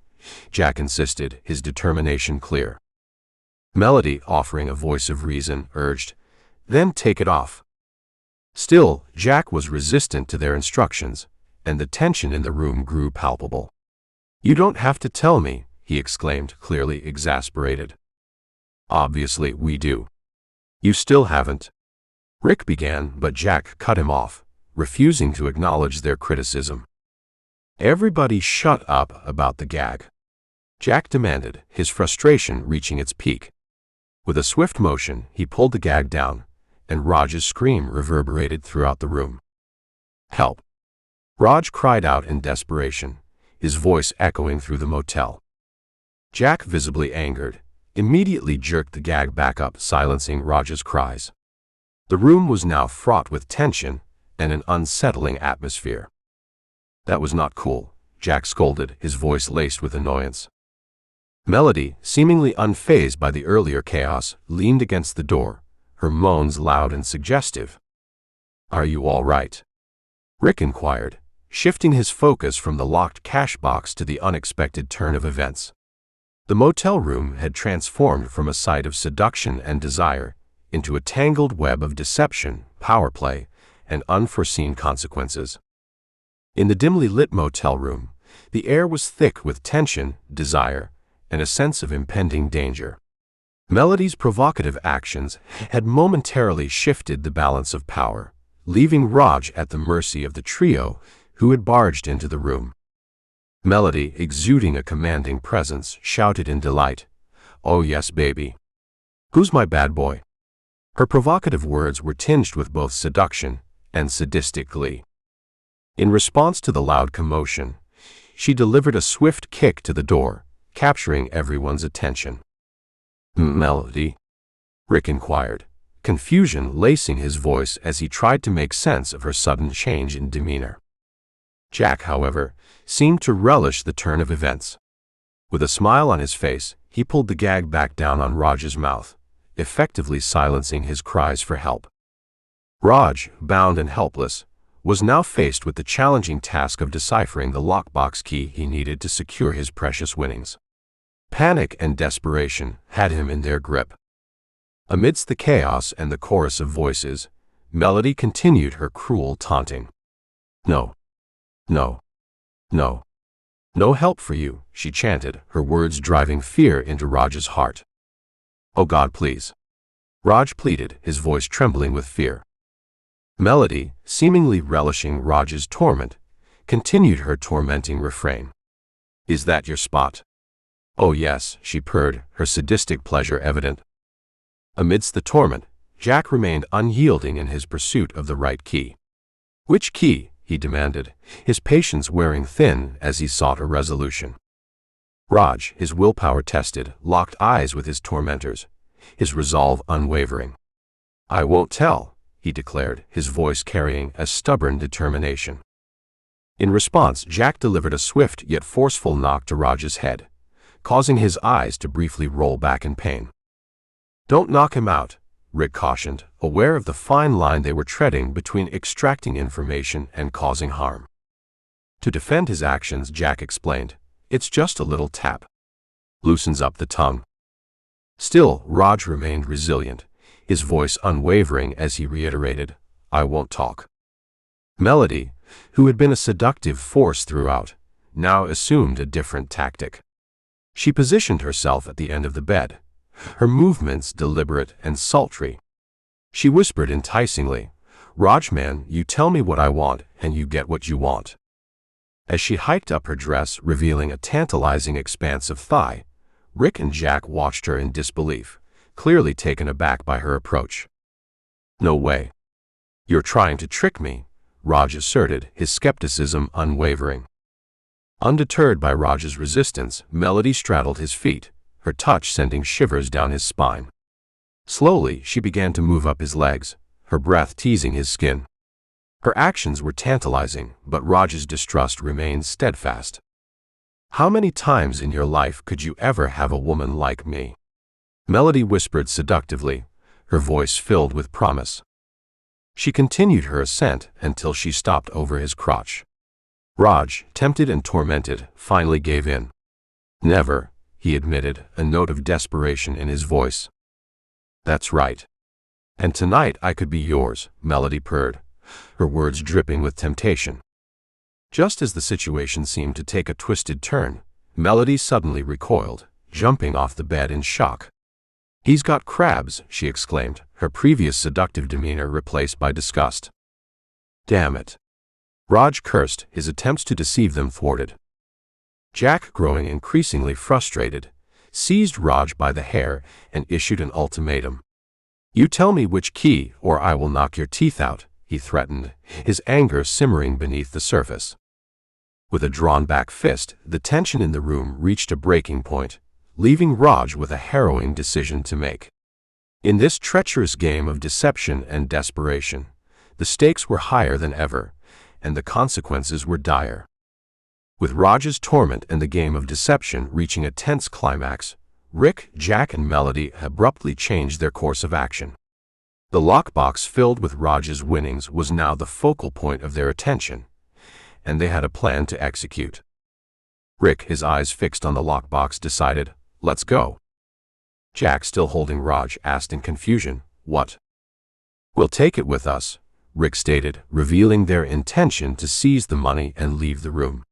Jack insisted, his determination clear. Melody, offering a voice of reason, urged, "Then take it off." Still, Jack was resistant to their instructions, and the tension in the room grew palpable. "You don't have to tell me," he exclaimed, clearly exasperated. "Obviously we do." "You still haven't." Rick began, but Jack cut him off, refusing to acknowledge their criticism. "Everybody shut up about the gag," Jack demanded, his frustration reaching its peak. With a swift motion, he pulled the gag down, and Raj's scream reverberated throughout the room. "Help!" Raj cried out in desperation, his voice echoing through the motel. Jack, visibly angered, immediately jerked the gag back up, silencing Raj's cries. The room was now fraught with tension and an unsettling atmosphere. "That was not cool," Jack scolded, his voice laced with annoyance. Melody, seemingly unfazed by the earlier chaos, leaned against the door, her moans loud and suggestive. "Are you all right?" Rick inquired, shifting his focus from the locked cash box to the unexpected turn of events. The motel room had transformed from a site of seduction and desire into a tangled web of deception, power play, and unforeseen consequences. In the dimly lit motel room, the air was thick with tension, desire, and a sense of impending danger. Melody's provocative actions had momentarily shifted the balance of power, leaving Raj at the mercy of the trio who had barged into the room. Melody, exuding a commanding presence, shouted in delight, "Oh yes, baby. Who's my bad boy?" Her provocative words were tinged with both seduction and sadistic glee. In response to the loud commotion, she delivered a swift kick to the door, capturing everyone's attention. "Melody?" Rick inquired, confusion lacing his voice as he tried to make sense of her sudden change in demeanor. Jack, however, seemed to relish the turn of events. With a smile on his face, he pulled the gag back down on Raj's mouth, effectively silencing his cries for help. Raj, bound and helpless, was now faced with the challenging task of deciphering the lockbox key he needed to secure his precious winnings. Panic and desperation had him in their grip. Amidst the chaos and the chorus of voices, Melody continued her cruel taunting. "No. No. No. No help for you," she chanted, her words driving fear into Raj's heart. "Oh God, please," Raj pleaded, his voice trembling with fear. Melody, seemingly relishing Raj's torment, continued her tormenting refrain. "Is that your spot?" "Oh yes," she purred, her sadistic pleasure evident. Amidst the torment, Jack remained unyielding in his pursuit of the right key. "Which key?" he demanded, his patience wearing thin as he sought a resolution. Raj, his willpower tested, locked eyes with his tormentors, his resolve unwavering. "I won't tell," he declared, his voice carrying a stubborn determination. In response, Jack delivered a swift yet forceful knock to Raj's head, causing his eyes to briefly roll back in pain. "Don't knock him out," Rick cautioned, aware of the fine line they were treading between extracting information and causing harm. To defend his actions, Jack explained, "It's just a little tap. Loosens up the tongue." Still, Raj remained resilient, his voice unwavering as he reiterated, "I won't talk." Melody, who had been a seductive force throughout, now assumed a different tactic. She positioned herself at the end of the bed, her movements deliberate and sultry. She whispered enticingly, "Rajman, you tell me what I want, and you get what you want." As she hiked up her dress, revealing a tantalizing expanse of thigh, Rick and Jack watched her in disbelief, clearly taken aback by her approach. "No way. You're trying to trick me," Raj asserted, his skepticism unwavering. Undeterred by Raj's resistance, Melody straddled his feet, her touch sending shivers down his spine. Slowly, she began to move up his legs, her breath teasing his skin. Her actions were tantalizing, but Raj's distrust remained steadfast. "How many times in your life could you ever have a woman like me?" Melody whispered seductively, her voice filled with promise. She continued her ascent until she stopped over his crotch. Raj, tempted and tormented, finally gave in. "Never," he admitted, a note of desperation in his voice. "That's right. And tonight I could be yours," Melody purred, her words dripping with temptation. Just as the situation seemed to take a twisted turn, Melody suddenly recoiled, jumping off the bed in shock. "He's got crabs," she exclaimed, her previous seductive demeanor replaced by disgust. "Damn it." Raj cursed, his attempts to deceive them thwarted. Jack, growing increasingly frustrated, seized Raj by the hair and issued an ultimatum. "You tell me which key, or I will knock your teeth out," he threatened, his anger simmering beneath the surface. With a drawn-back fist, the tension in the room reached a breaking point, leaving Raj with a harrowing decision to make. In this treacherous game of deception and desperation, the stakes were higher than ever, and the consequences were dire. With Raj's torment and the game of deception reaching a tense climax, Rick, Jack, and Melody abruptly changed their course of action. The lockbox filled with Raj's winnings was now the focal point of their attention, and they had a plan to execute. Rick, his eyes fixed on the lockbox, decided, "Let's go." Jack, still holding Raj, asked in confusion, "What?" "We'll take it with us," Rick stated, revealing their intention to seize the money and leave the room.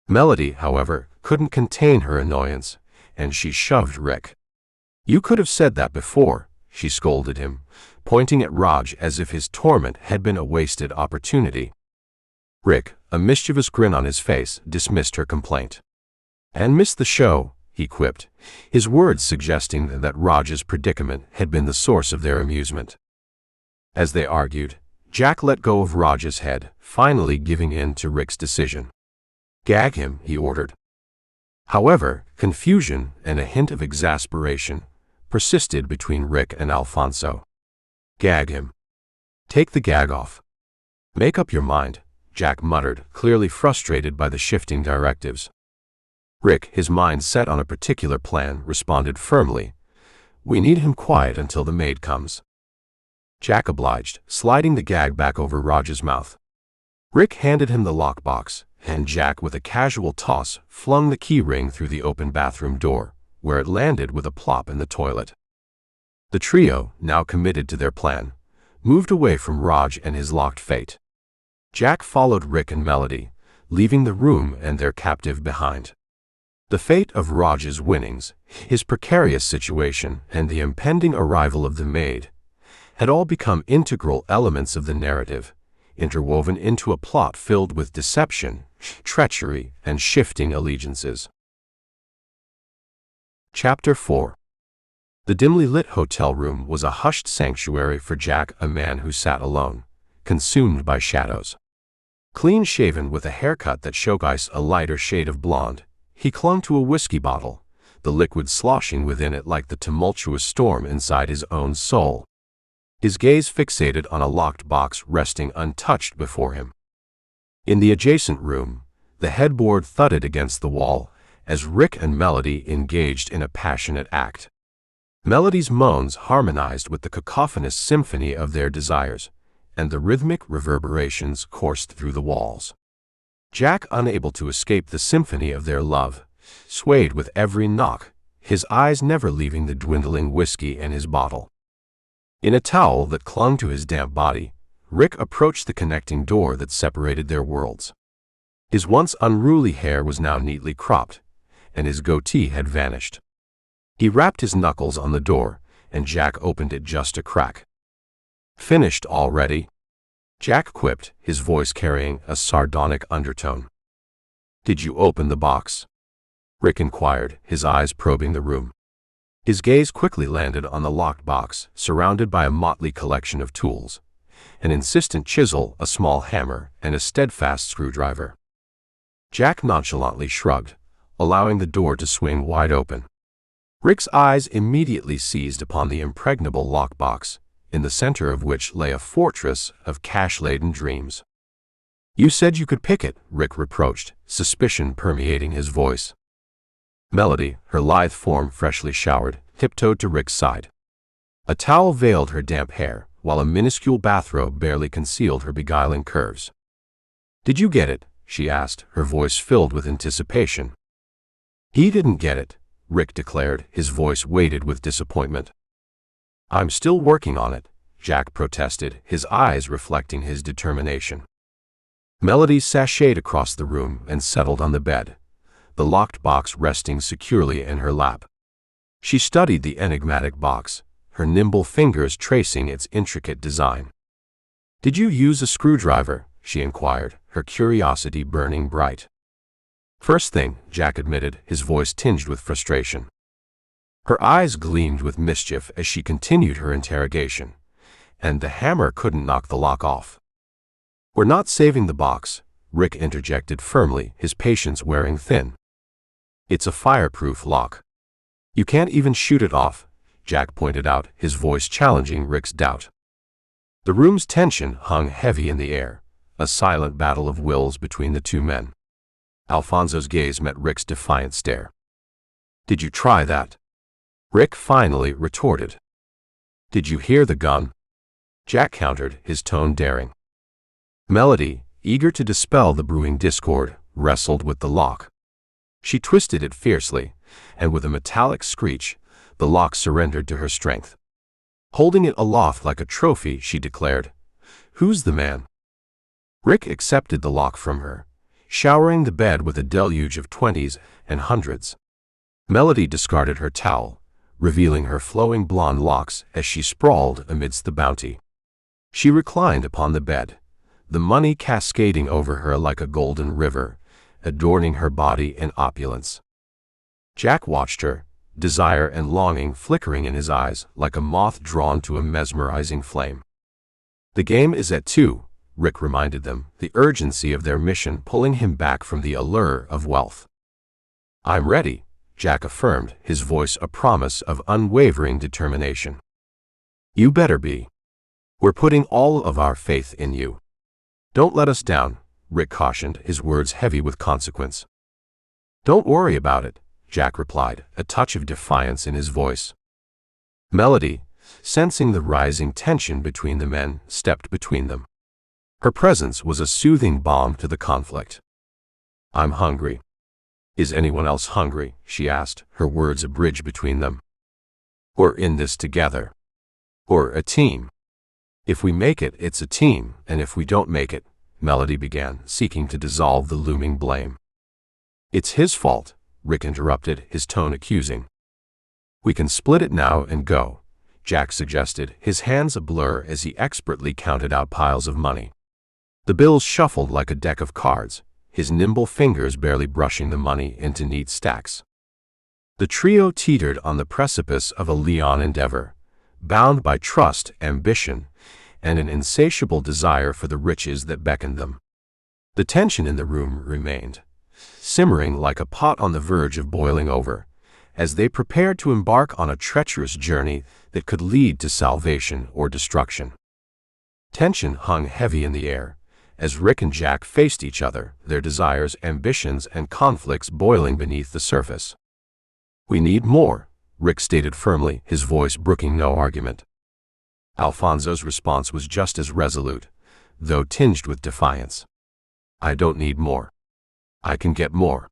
Melody, however, couldn't contain her annoyance, and she shoved Rick. "You could have said that before," she scolded him, pointing at Raj as if his torment had been a wasted opportunity. Rick, a mischievous grin on his face, dismissed her complaint. "And missed the show," he quipped, his words suggesting that Raj's predicament had been the source of their amusement. As they argued, Jack let go of Raj's head, finally giving in to Rick's decision. "Gag him," he ordered. However, confusion and a hint of exasperation persisted between Rick and Alfonso. "Gag him. Take the gag off. Make up your mind," Jack muttered, clearly frustrated by the shifting directives. Rick, his mind set on a particular plan, responded firmly, "We need him quiet until the maid comes." Jack obliged, sliding the gag back over Raj's mouth. Rick handed him the lockbox, and Jack, with a casual toss, flung the key ring through the open bathroom door, where it landed with a plop in the toilet. The trio, now committed to their plan, moved away from Raj and his locked fate. Jack followed Rick and Melody, leaving the room and their captive behind. The fate of Raj's winnings, his precarious situation, and the impending arrival of the maid had all become integral elements of the narrative, interwoven into a plot filled with deception, treachery, and shifting allegiances. Chapter 4. The dimly lit hotel room was a hushed sanctuary for Jack, a man who sat alone, consumed by shadows. Clean-shaven with a haircut that showcased a lighter shade of blonde, he clung to a whiskey bottle, the liquid sloshing within it like the tumultuous storm inside his own soul. His gaze fixated on a locked box resting untouched before him. In the adjacent room, the headboard thudded against the wall as Rick and Melody engaged in a passionate act. Melody's moans harmonized with the cacophonous symphony of their desires, and the rhythmic reverberations coursed through the walls. Jack, unable to escape the symphony of their love, swayed with every knock, his eyes never leaving the dwindling whiskey in his bottle. In a towel that clung to his damp body, Rick approached the connecting door that separated their worlds. His once unruly hair was now neatly cropped, and his goatee had vanished. He rapped his knuckles on the door, and Jack opened it just a crack. "Finished already?" Jack quipped, his voice carrying a sardonic undertone. "Did you open the box?" Rick inquired, his eyes probing the room. His gaze quickly landed on the locked box, surrounded by a motley collection of tools, an insistent chisel, a small hammer, and a steadfast screwdriver. Jack nonchalantly shrugged, allowing the door to swing wide open. Rick's eyes immediately seized upon the impregnable lockbox, in the center of which lay a fortress of cash-laden dreams. "You said you could pick it," Rick reproached, suspicion permeating his voice. Melody, her lithe form freshly showered, tiptoed to Rick's side. A towel veiled her damp hair, while a minuscule bathrobe barely concealed her beguiling curves. "Did you get it?" she asked, her voice filled with anticipation. "He didn't get it," Rick declared, his voice weighted with disappointment. "I'm still working on it," Jack protested, his eyes reflecting his determination. Melody sashayed across the room and settled on the bed, the locked box resting securely in her lap. She studied the enigmatic box, her nimble fingers tracing its intricate design. "Did you use a screwdriver?" she inquired, her curiosity burning bright. "First thing," Jack admitted, his voice tinged with frustration. Her eyes gleamed with mischief as she continued her interrogation, and the hammer couldn't knock the lock off. "We're not saving the box," Rick interjected firmly, his patience wearing thin. "It's a fireproof lock. You can't even shoot it off," Jack pointed out, his voice challenging Rick's doubt. The room's tension hung heavy in the air, a silent battle of wills between the two men. Alfonso's gaze met Rick's defiant stare. "Did you try that?" Rick finally retorted. "Did you hear the gun?" Jack countered, his tone daring. Melody, eager to dispel the brewing discord, wrestled with the lock. She twisted it fiercely, and with a metallic screech, the lock surrendered to her strength. Holding it aloft like a trophy, she declared, "Who's the man?" Rick accepted the lock from her, showering the bed with a deluge of 20s and 100s. Melody discarded her towel, revealing her flowing blonde locks as she sprawled amidst the bounty. She reclined upon the bed, the money cascading over her like a golden river, adorning her body in opulence. Jack watched her, desire and longing flickering in his eyes like a moth drawn to a mesmerizing flame. "The game is at 2, Rick reminded them, the urgency of their mission pulling him back from the allure of wealth. "I'm ready," Jack affirmed, his voice a promise of unwavering determination. "You better be. We're putting all of our faith in you. Don't let us down," Rick cautioned, his words heavy with consequence. "Don't worry about it," Jack replied, a touch of defiance in his voice. Melody, sensing the rising tension between the men, stepped between them. Her presence was a soothing balm to the conflict. "I'm hungry." "Is anyone else hungry?" she asked, her words a bridge between them. "We're in this together. We're a team. If we make it, it's a team, and if we don't make it," Melody began, seeking to dissolve the looming blame. "It's his fault," Rick interrupted, his tone accusing. "We can split it now and go," Jack suggested, his hands a blur as he expertly counted out piles of money. The bills shuffled like a deck of cards, his nimble fingers barely brushing the money into neat stacks. The trio teetered on the precipice of a Leon endeavor, bound by trust, ambition, and an insatiable desire for the riches that beckoned them. The tension in the room remained, simmering like a pot on the verge of boiling over, as they prepared to embark on a treacherous journey that could lead to salvation or destruction. Tension hung heavy in the air, as Rick and Jack faced each other, their desires, ambitions, and conflicts boiling beneath the surface. "We need more," Rick stated firmly, his voice brooking no argument. Alfonso's response was just as resolute, though tinged with defiance. "I don't need more. I can get more."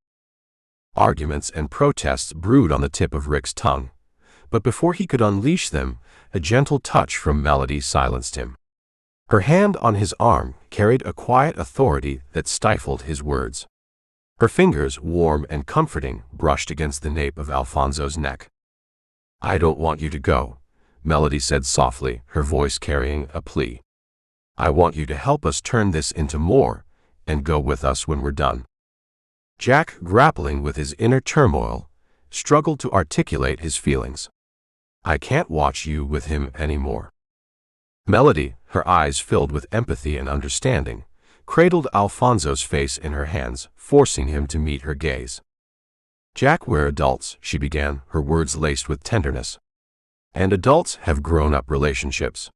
Arguments and protests brewed on the tip of Rick's tongue, but before he could unleash them, a gentle touch from Melody silenced him. Her hand on his arm carried a quiet authority that stifled his words. Her fingers, warm and comforting, brushed against the nape of Alfonso's neck. "I don't want you to go," Melody said softly, her voice carrying a plea. "I want you to help us turn this into more, and go with us when we're done." Jack, grappling with his inner turmoil, struggled to articulate his feelings. "I can't watch you with him anymore." Melody, her eyes filled with empathy and understanding, cradled Alfonso's face in her hands, forcing him to meet her gaze. "Jack, we're adults," she began, her words laced with tenderness. "And adults have grown-up relationships.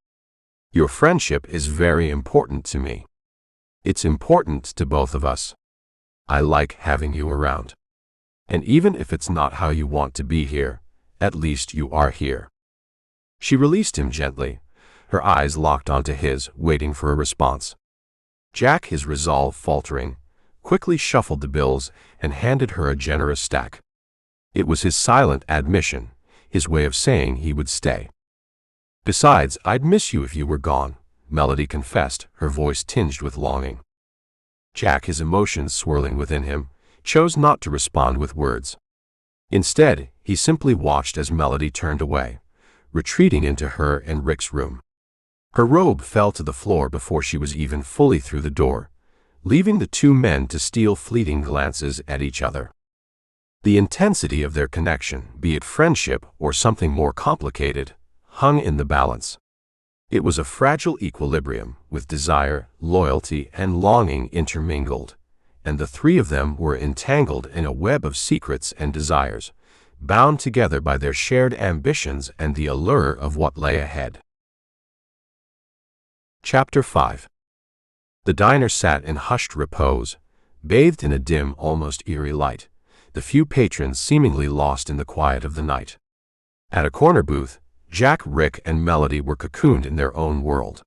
Your friendship is very important to me. It's important to both of us. I like having you around. And even if it's not how you want to be here, at least you are here." She released him gently, her eyes locked onto his, waiting for a response. Jack, his resolve faltering, quickly shuffled the bills and handed her a generous stack. It was his silent admission, his way of saying he would stay. "Besides, I'd miss you if you were gone," Melody confessed, her voice tinged with longing. Jack, his emotions swirling within him, chose not to respond with words. Instead, he simply watched as Melody turned away, retreating into her and Rick's room. Her robe fell to the floor before she was even fully through the door, leaving the two men to steal fleeting glances at each other. The intensity of their connection, be it friendship or something more complicated, hung in the balance. It was a fragile equilibrium, with desire, loyalty, and longing intermingled, and the three of them were entangled in a web of secrets and desires, bound together by their shared ambitions and the allure of what lay ahead. Chapter 5. The diner sat in hushed repose, bathed in a dim, almost eerie light, the few patrons seemingly lost in the quiet of the night. At a corner booth, Jack, Rick, and Melody were cocooned in their own world.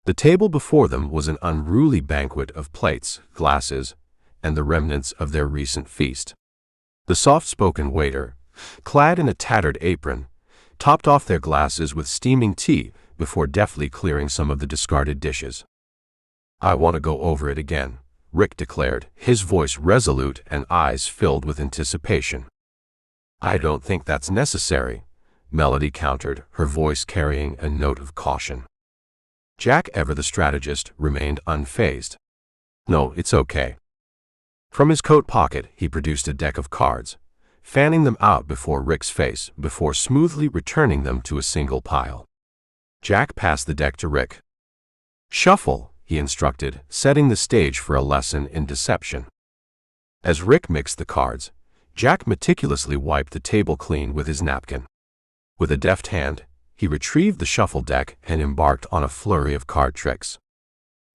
The table before them was an unruly banquet of plates, glasses, and the remnants of their recent feast. The soft-spoken waiter, clad in a tattered apron, topped off their glasses with steaming tea before deftly clearing some of the discarded dishes. "I want to go over it again," Rick declared, his voice resolute and eyes filled with anticipation. "I don't think that's necessary," Melody countered, her voice carrying a note of caution. Jack, ever the strategist, remained unfazed. "No, it's okay." From his coat pocket, he produced a deck of cards, fanning them out before Rick's face before smoothly returning them to a single pile. Jack passed the deck to Rick. "Shuffle," he instructed, setting the stage for a lesson in deception. As Rick mixed the cards, Jack meticulously wiped the table clean with his napkin. With a deft hand, he retrieved the shuffle deck and embarked on a flurry of card tricks.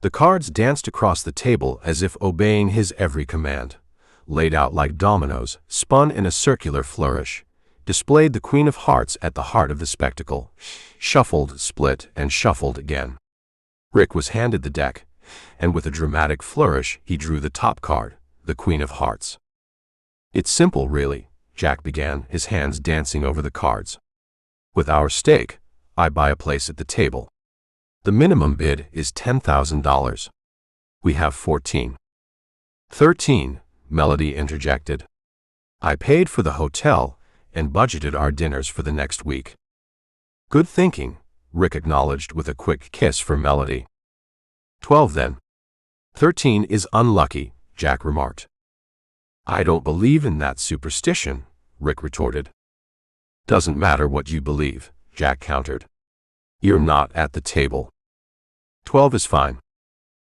The cards danced across the table as if obeying his every command, laid out like dominoes, spun in a circular flourish, displayed the Queen of Hearts at the heart of the spectacle, shuffled, split, and shuffled again. Rick was handed the deck, and with a dramatic flourish he drew the top card, the Queen of Hearts. "It's simple, really," Jack began, his hands dancing over the cards. "With our stake, I buy a place at the table. The minimum bid is $10,000. We have 14. 13, Melody interjected. "I paid for the hotel and budgeted our dinners for the next week." "Good thinking," Rick acknowledged with a quick kiss for Melody. 12 then. 13 is unlucky, Jack remarked. "I don't believe in that superstition," Rick retorted. "Doesn't matter what you believe," Jack countered. "You're not at the table. 12 is fine.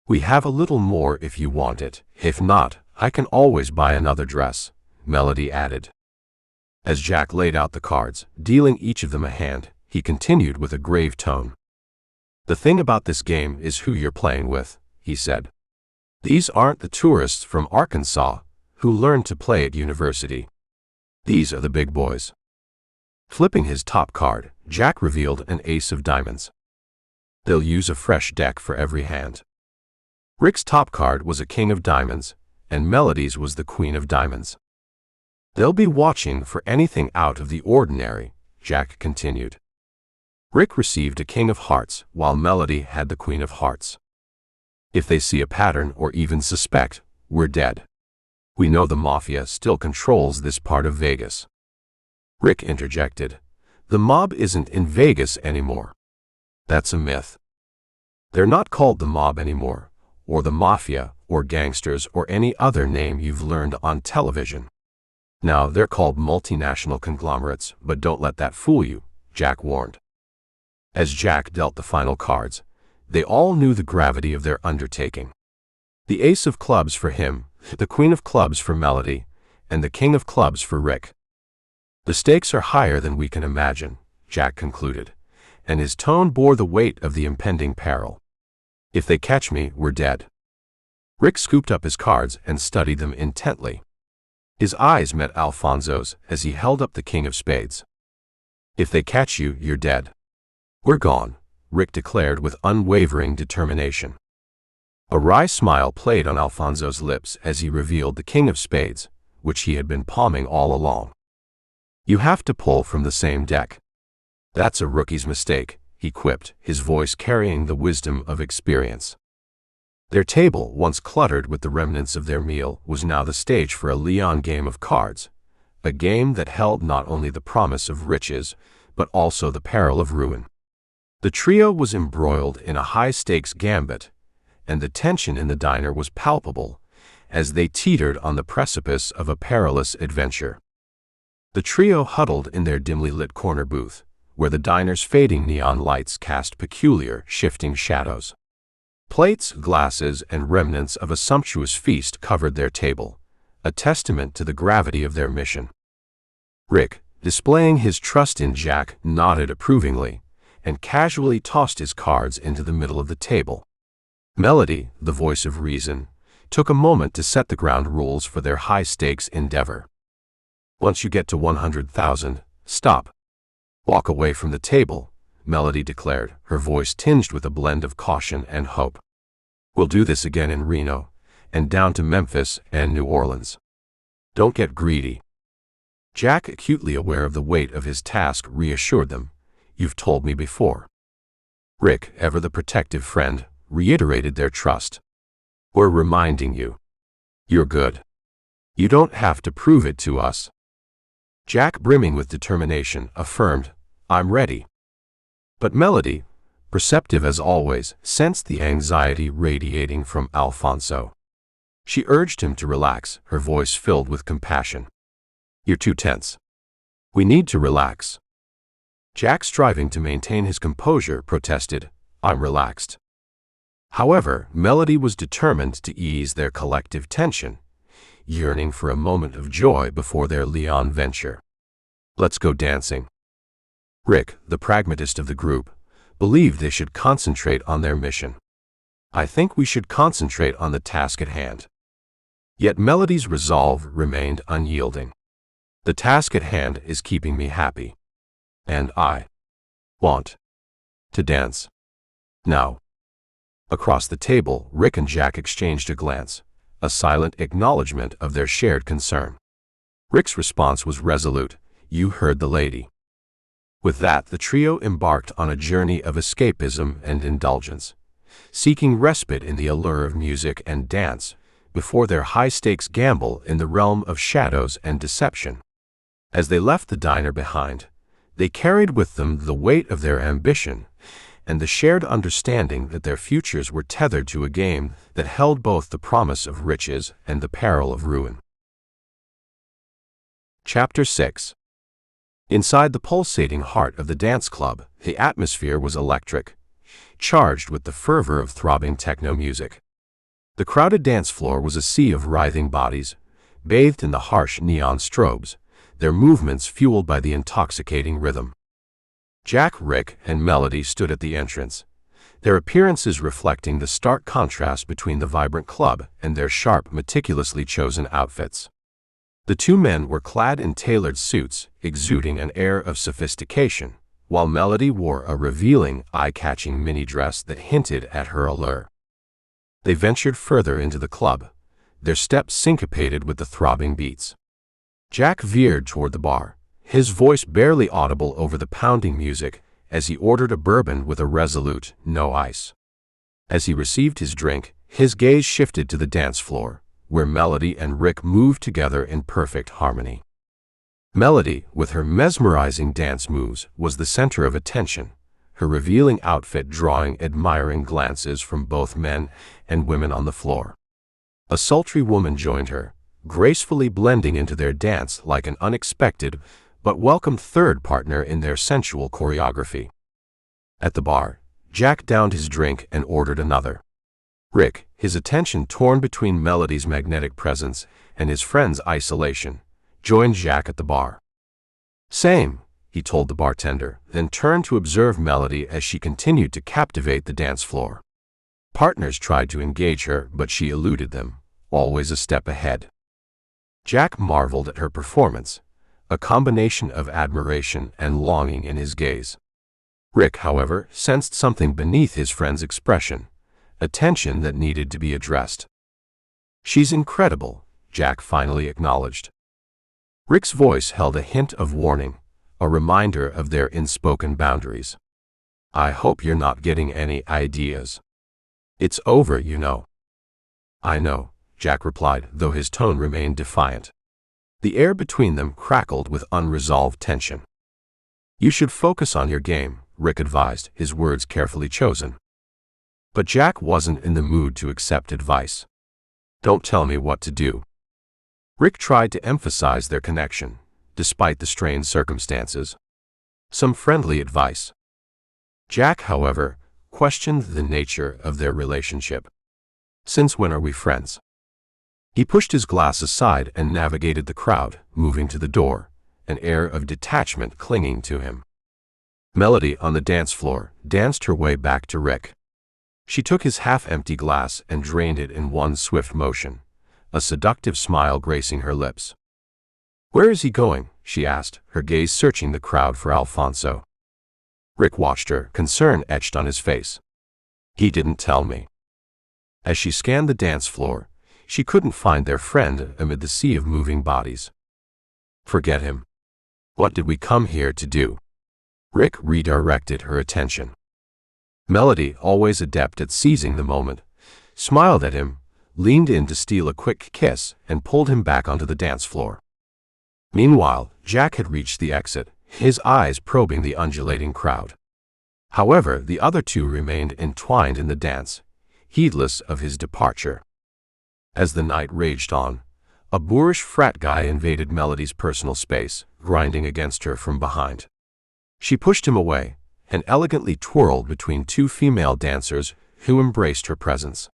We have a little more if you want it. If not, I can always buy another dress," Melody added. As Jack laid out the cards, dealing each of them a hand, he continued with a grave tone. "The thing about this game is who you're playing with," he said. "These aren't the tourists from Arkansas who learned to play at university. These are the big boys." Flipping his top card, Jack revealed an ace of diamonds. "They'll use a fresh deck for every hand." Rick's top card was a king of diamonds, and Melody's was the queen of diamonds. "They'll be watching for anything out of the ordinary," Jack continued. Rick received a king of hearts, while Melody had the queen of hearts. "If they see a pattern or even suspect, we're dead. We know the mafia still controls this part of Vegas." Rick interjected. "The mob isn't in Vegas anymore. That's a myth. They're not called the mob anymore, or the mafia, or gangsters, or any other name you've learned on television. Now they're called multinational conglomerates, but don't let that fool you," Jack warned. As Jack dealt the final cards, they all knew the gravity of their undertaking. The ace of clubs for him, the queen of clubs for Melody, and the king of clubs for Rick. "The stakes are higher than we can imagine," Jack concluded, and his tone bore the weight of the impending peril. "If they catch me, we're dead." Rick scooped up his cards and studied them intently. His eyes met Alfonso's as he held up the king of spades. "If they catch you, you're dead. We're gone," Rick declared with unwavering determination. A wry smile played on Alfonso's lips as he revealed the king of spades, which he had been palming all along. "You have to pull from the same deck. That's a rookie's mistake," he quipped, his voice carrying the wisdom of experience. Their table, once cluttered with the remnants of their meal, was now the stage for a Leon game of cards, a game that held not only the promise of riches, but also the peril of ruin. The trio was embroiled in a high-stakes gambit, and the tension in the diner was palpable, as they teetered on the precipice of a perilous adventure. The trio huddled in their dimly lit corner booth, where the diner's fading neon lights cast peculiar, shifting shadows. Plates, glasses, and remnants of a sumptuous feast covered their table, a testament to the gravity of their mission. Rick, displaying his trust in Jack, nodded approvingly, and casually tossed his cards into the middle of the table. Melody, the voice of reason, took a moment to set the ground rules for their high-stakes endeavor. "Once you get to 100,000, stop. Walk away from the table," Melody declared, her voice tinged with a blend of caution and hope. "We'll do this again in Reno, and down to Memphis and New Orleans. Don't get greedy." Jack, acutely aware of the weight of his task, reassured them. "You've told me before." Rick, ever the protective friend, reiterated their trust. "We're reminding you. You're good. You don't have to prove it to us." Jack, brimming with determination, affirmed, "I'm ready." But Melody, perceptive as always, sensed the anxiety radiating from Alfonso. She urged him to relax, her voice filled with compassion. "You're too tense. We need to relax." Jack, striving to maintain his composure, protested, "I'm relaxed." However, Melody was determined to ease their collective tension, yearning for a moment of joy before their Leon venture. "Let's go dancing." Rick, the pragmatist of the group, believed they should concentrate on their mission. "I think we should concentrate on the task at hand." Yet Melody's resolve remained unyielding. The task at hand is keeping me happy. And I want to dance. Now. Across the table, Rick and Jack exchanged a glance, a silent acknowledgement of their shared concern. Rick's response was resolute. You heard the lady. With that, the trio embarked on a journey of escapism and indulgence, seeking respite in the allure of music and dance before their high-stakes gamble in the realm of shadows and deception. As they left the diner behind, they carried with them the weight of their ambition and the shared understanding that their futures were tethered to a game that held both the promise of riches and the peril of ruin. Chapter 6. Inside the pulsating heart of the dance club, the atmosphere was electric, charged with the fervor of throbbing techno music. The crowded dance floor was a sea of writhing bodies, bathed in the harsh neon strobes, their movements fueled by the intoxicating rhythm. Jack, Rick, and Melody stood at the entrance, their appearances reflecting the stark contrast between the vibrant club and their sharp, meticulously chosen outfits. The two men were clad in tailored suits, exuding an air of sophistication, while Melody wore a revealing, eye-catching mini-dress that hinted at her allure. They ventured further into the club, their steps syncopated with the throbbing beats. Jack veered toward the bar, his voice barely audible over the pounding music as he ordered a bourbon with a resolute, no ice. As he received his drink, his gaze shifted to the dance floor, where Melody and Rick moved together in perfect harmony. Melody, with her mesmerizing dance moves, was the center of attention, her revealing outfit drawing admiring glances from both men and women on the floor. A sultry woman joined her, gracefully blending into their dance like an unexpected but welcome third partner in their sensual choreography. At the bar, Jack downed his drink and ordered another. Rick, his attention torn between Melody's magnetic presence and his friend's isolation, joined Jack at the bar. Same, he told the bartender, then turned to observe Melody as she continued to captivate the dance floor. Partners tried to engage her, but she eluded them, always a step ahead. Jack marveled at her performance, a combination of admiration and longing in his gaze. Rick, however, sensed something beneath his friend's expression, a tension that needed to be addressed. She's incredible, Jack finally acknowledged. Rick's voice held a hint of warning, a reminder of their unspoken boundaries. I hope you're not getting any ideas. It's over, you know. I know, Jack replied, though his tone remained defiant. The air between them crackled with unresolved tension. You should focus on your game, Rick advised, his words carefully chosen. But Jack wasn't in the mood to accept advice. Don't tell me what to do. Rick tried to emphasize their connection, despite the strained circumstances. Some friendly advice. Jack, however, questioned the nature of their relationship. Since when are we friends? He pushed his glass aside and navigated the crowd, moving to the door, an air of detachment clinging to him. Melody, on the dance floor, danced her way back to Rick. She took his half-empty glass and drained it in one swift motion, a seductive smile gracing her lips. Where is he going? She asked, her gaze searching the crowd for Alfonso. Rick watched her, concern etched on his face. He didn't tell me. As she scanned the dance floor, she couldn't find their friend amid the sea of moving bodies. Forget him. What did we come here to do? Rick redirected her attention. Melody, always adept at seizing the moment, smiled at him, leaned in to steal a quick kiss, and pulled him back onto the dance floor. Meanwhile, Jack had reached the exit, his eyes probing the undulating crowd. However, the other two remained entwined in the dance, heedless of his departure. As the night raged on, a boorish frat guy invaded Melody's personal space, grinding against her from behind. She pushed him away, and elegantly twirled between two female dancers who embraced her presence.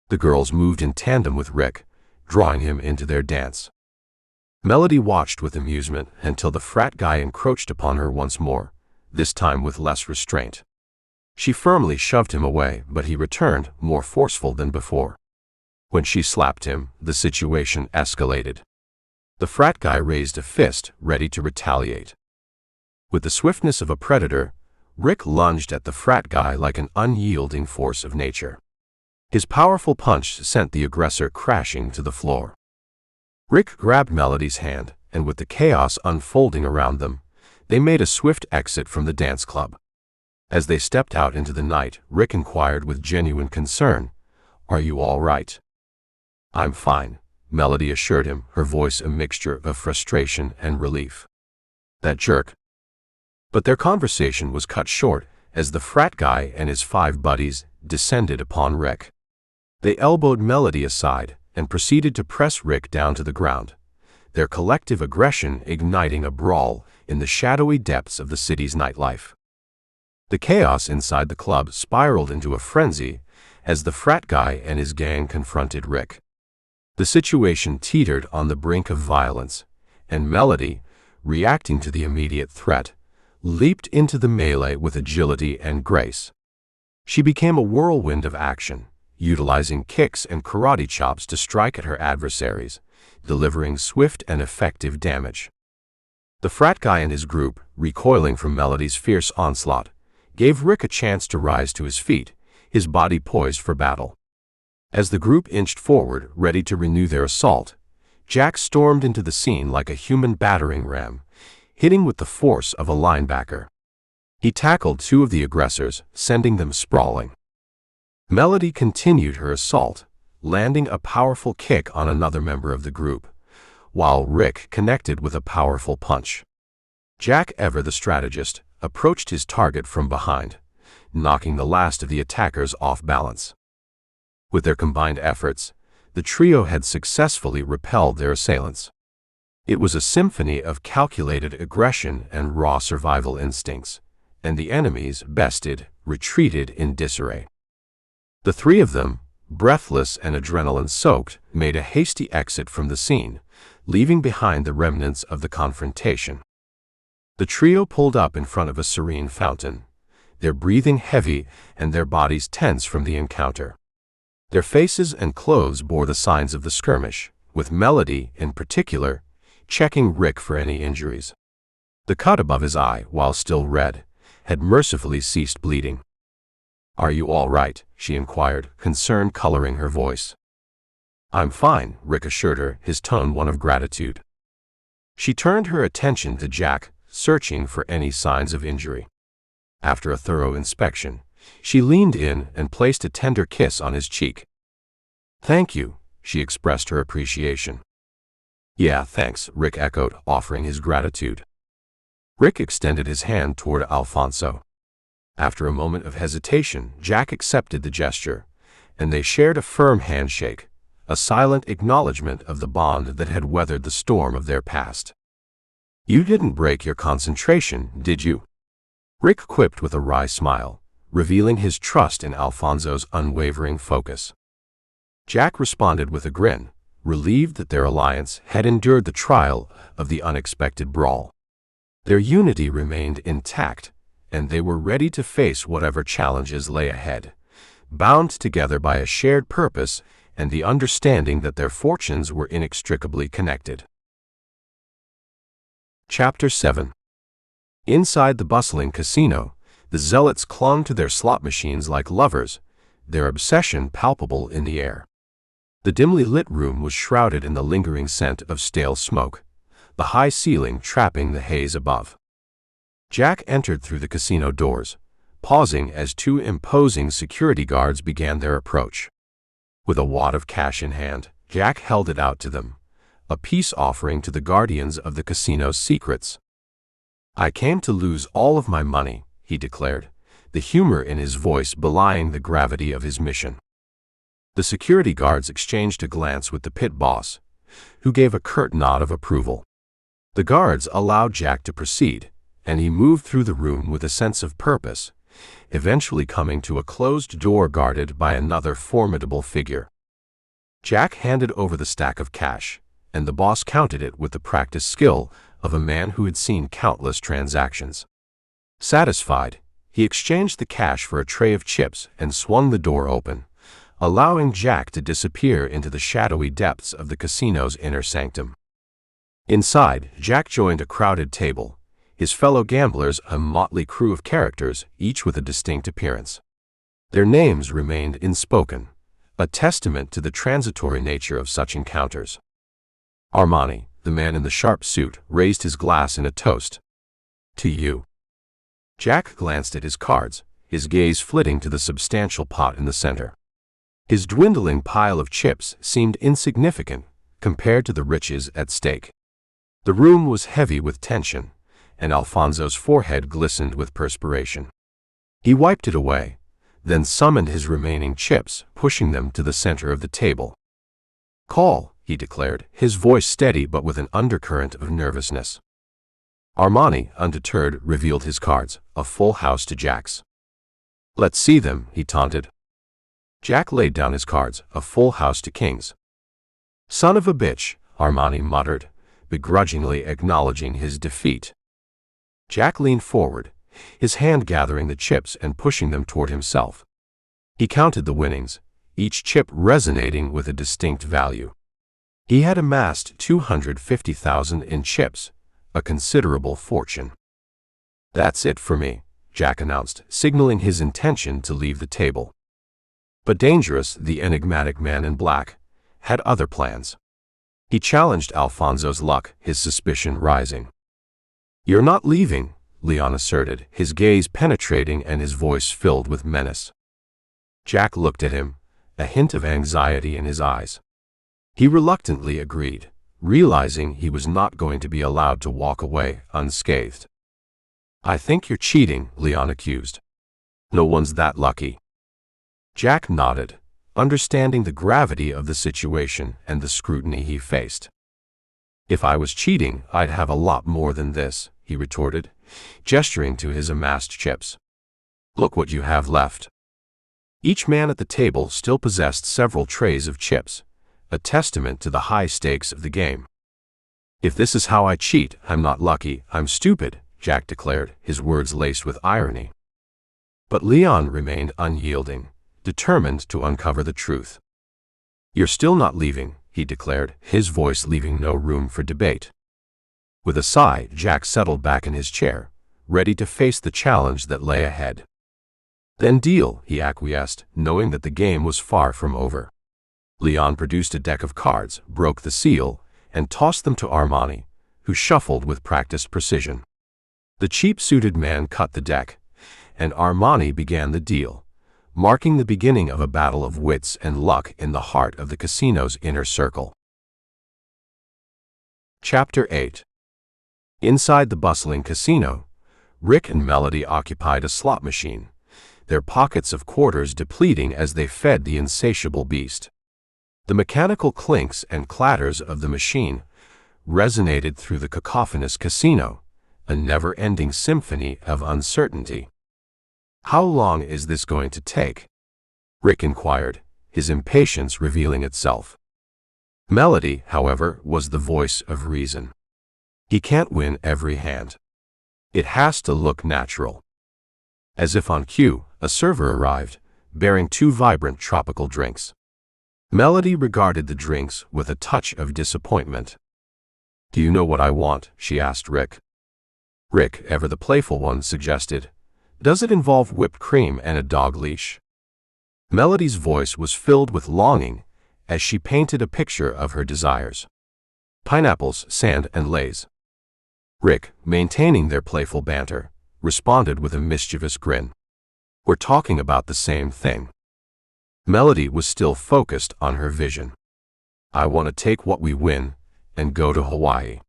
The girls moved in tandem with Rick, drawing him into their dance. Melody watched with amusement until the frat guy encroached upon her once more, this time with less restraint. She firmly shoved him away, but he returned, more forceful than before. When she slapped him, the situation escalated. The frat guy raised a fist, ready to retaliate. With the swiftness of a predator, Rick lunged at the frat guy like an unyielding force of nature. His powerful punch sent the aggressor crashing to the floor. Rick grabbed Melody's hand, and with the chaos unfolding around them, they made a swift exit from the dance club. As they stepped out into the night, Rick inquired with genuine concern, "Are you all right?" "I'm fine," Melody assured him, her voice a mixture of frustration and relief. "That jerk." But their conversation was cut short as the frat guy and his 5 buddies descended upon Rick. They elbowed Melody aside and proceeded to press Rick down to the ground, their collective aggression igniting a brawl in the shadowy depths of the city's nightlife. The chaos inside the club spiraled into a frenzy as the frat guy and his gang confronted Rick. The situation teetered on the brink of violence, and Melody, reacting to the immediate threat, leaped into the melee with agility and grace. She became a whirlwind of action, utilizing kicks and karate chops to strike at her adversaries, delivering swift and effective damage. The frat guy and his group, recoiling from Melody's fierce onslaught, gave Rick a chance to rise to his feet, his body poised for battle. As the group inched forward, ready to renew their assault, Jack stormed into the scene like a human battering ram, hitting with the force of a linebacker. He tackled 2 of the aggressors, sending them sprawling. Melody continued her assault, landing a powerful kick on another member of the group, while Rick connected with a powerful punch. Jack, ever the strategist, approached his target from behind, knocking the last of the attackers off balance. With their combined efforts, the trio had successfully repelled their assailants. It was a symphony of calculated aggression and raw survival instincts, and the enemies, bested, retreated in disarray. The 3 of them, breathless and adrenaline-soaked, made a hasty exit from the scene, leaving behind the remnants of the confrontation. The trio pulled up in front of a serene fountain, their breathing heavy and their bodies tense from the encounter. Their faces and clothes bore the signs of the skirmish, with Melody, in particular, checking Rick for any injuries. The cut above his eye, while still red, had mercifully ceased bleeding. "Are you all right?" she inquired, concern coloring her voice. "I'm fine," Rick assured her, his tone one of gratitude. She turned her attention to Jack, searching for any signs of injury. After a thorough inspection, she leaned in and placed a tender kiss on his cheek. "Thank you," she expressed her appreciation. "Yeah, thanks," Rick echoed, offering his gratitude. Rick extended his hand toward Alfonso. After a moment of hesitation, Jack accepted the gesture, and they shared a firm handshake, a silent acknowledgement of the bond that had weathered the storm of their past. "You didn't break your concentration, did you?" Rick quipped with a wry smile, revealing his trust in Alfonso's unwavering focus. Jack responded with a grin, relieved that their alliance had endured the trial of the unexpected brawl. Their unity remained intact, and they were ready to face whatever challenges lay ahead, bound together by a shared purpose and the understanding that their fortunes were inextricably connected. Chapter 7. Inside the bustling casino, the zealots clung to their slot machines like lovers, their obsession palpable in the air. The dimly lit room was shrouded in the lingering scent of stale smoke, the high ceiling trapping the haze above. Jack entered through the casino doors, pausing as 2 imposing security guards began their approach. With a wad of cash in hand, Jack held it out to them, a peace offering to the guardians of the casino's secrets. "I came to lose all of my money," he declared, the humor in his voice belying the gravity of his mission. The security guards exchanged a glance with the pit boss, who gave a curt nod of approval. The guards allowed Jack to proceed, and he moved through the room with a sense of purpose, eventually coming to a closed door guarded by another formidable figure. Jack handed over the stack of cash, and the boss counted it with the practiced skill of a man who had seen countless transactions. Satisfied, he exchanged the cash for a tray of chips and swung the door open, allowing Jack to disappear into the shadowy depths of the casino's inner sanctum. Inside, Jack joined a crowded table, his fellow gamblers a motley crew of characters, each with a distinct appearance. Their names remained unspoken, a testament to the transitory nature of such encounters. Armani, the man in the sharp suit, raised his glass in a toast. To you. Jack glanced at his cards, his gaze flitting to the substantial pot in the center. His dwindling pile of chips seemed insignificant compared to the riches at stake. The room was heavy with tension, and Alfonso's forehead glistened with perspiration. He wiped it away, then summoned his remaining chips, pushing them to the center of the table. "Call," he declared, his voice steady but with an undercurrent of nervousness. Armani, undeterred, revealed his cards, a full house to Jack's. "Let's see them," he taunted. Jack laid down his cards, a full house to King's. "Son of a bitch," Armani muttered, begrudgingly acknowledging his defeat. Jack leaned forward, his hand gathering the chips and pushing them toward himself. He counted the winnings, each chip resonating with a distinct value. He had amassed 250,000 in chips, a considerable fortune. "That's it for me," Jack announced, signaling his intention to leave the table. But Dangerous, the enigmatic man in black, had other plans. He challenged Alfonso's luck, his suspicion rising. "You're not leaving," Leon asserted, his gaze penetrating and his voice filled with menace. Jack looked at him, a hint of anxiety in his eyes. He reluctantly agreed, realizing he was not going to be allowed to walk away unscathed. "I think you're cheating," Leon accused. "No one's that lucky." Jack nodded, understanding the gravity of the situation and the scrutiny he faced. "If I was cheating, I'd have a lot more than this," he retorted, gesturing to his amassed chips. "Look what you have left." Each man at the table still possessed several trays of chips, a testament to the high stakes of the game. "If this is how I cheat, I'm not lucky, I'm stupid," Jack declared, his words laced with irony. But Leon remained unyielding, determined to uncover the truth. "You're still not leaving," he declared, his voice leaving no room for debate. With a sigh, Jack settled back in his chair, ready to face the challenge that lay ahead. "Then deal," he acquiesced, knowing that the game was far from over. Leon produced a deck of cards, broke the seal, and tossed them to Armani, who shuffled with practiced precision. The cheap-suited man cut the deck, and Armani began the deal, marking the beginning of a battle of wits and luck in the heart of the casino's inner circle. Chapter 8. Inside the bustling casino, Rick and Melody occupied a slot machine, their pockets of quarters depleting as they fed the insatiable beast. The mechanical clinks and clatters of the machine resonated through the cacophonous casino, a never-ending symphony of uncertainty. "How long is this going to take?" Rick inquired, his impatience revealing itself. Melody, however, was the voice of reason. "He can't win every hand. It has to look natural." As if on cue, a server arrived, bearing 2 vibrant tropical drinks. Melody regarded the drinks with a touch of disappointment. "Do you know what I want?" she asked Rick. Rick, ever the playful one, suggested, "Does it involve whipped cream and a dog leash?" Melody's voice was filled with longing as she painted a picture of her desires. "Pineapples, sand, and lays." Rick, maintaining their playful banter, responded with a mischievous grin. "We're talking about the same thing." Melody was still focused on her vision. "I want to take what we win and go to Hawaii."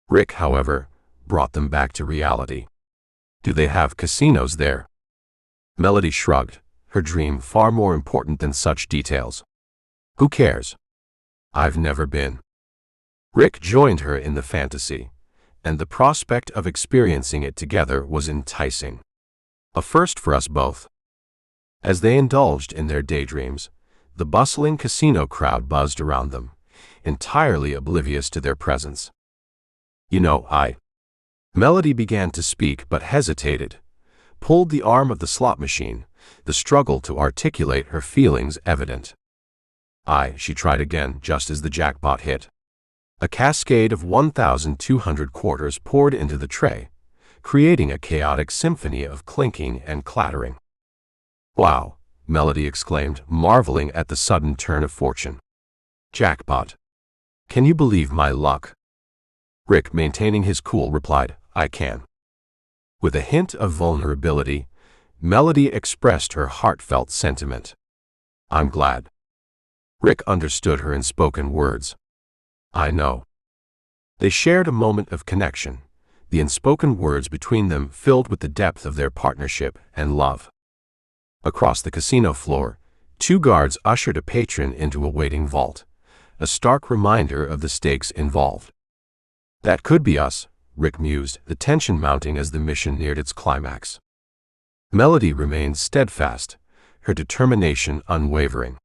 Rick, however, brought them back to reality. "Do they have casinos there?" Melody shrugged, her dream far more important than such details. "Who cares? I've never been." Rick joined her in the fantasy, and the prospect of experiencing it together was enticing. A first for us both. As they indulged in their daydreams, the bustling casino crowd buzzed around them, entirely oblivious to their presence. "You know, Melody began to speak but hesitated, pulled the arm of the slot machine, the struggle to articulate her feelings evident. She tried again just as the jackpot hit. A cascade of 1,200 quarters poured into the tray, creating a chaotic symphony of clinking and clattering. "Wow," Melody exclaimed, marveling at the sudden turn of fortune. "Jackpot. Can you believe my luck?" Rick, maintaining his cool, replied, "I can." With a hint of vulnerability, Melody expressed her heartfelt sentiment. "I'm glad." Rick understood her in spoken words. "I know." They shared a moment of connection, the unspoken words between them filled with the depth of their partnership and love. Across the casino floor, two guards ushered a patron into a waiting vault, a stark reminder of the stakes involved. "That could be us," Rick mused, the tension mounting as the mission neared its climax. Melody remained steadfast, her determination unwavering.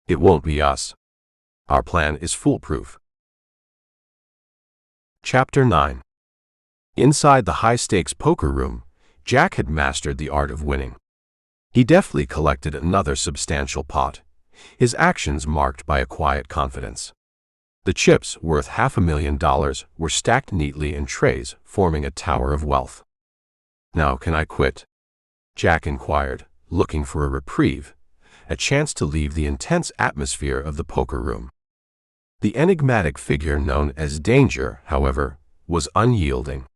"It won't be us. Our plan is foolproof." Chapter 9. Inside the high-stakes poker room, Jack had mastered the art of winning. He deftly collected another substantial pot, his actions marked by a quiet confidence. The chips, worth $500,000, were stacked neatly in trays, forming a tower of wealth. "Now can I quit?" Jack inquired, looking for a reprieve, a chance to leave the intense atmosphere of the poker room. The enigmatic figure known as Danger, however, was unyielding.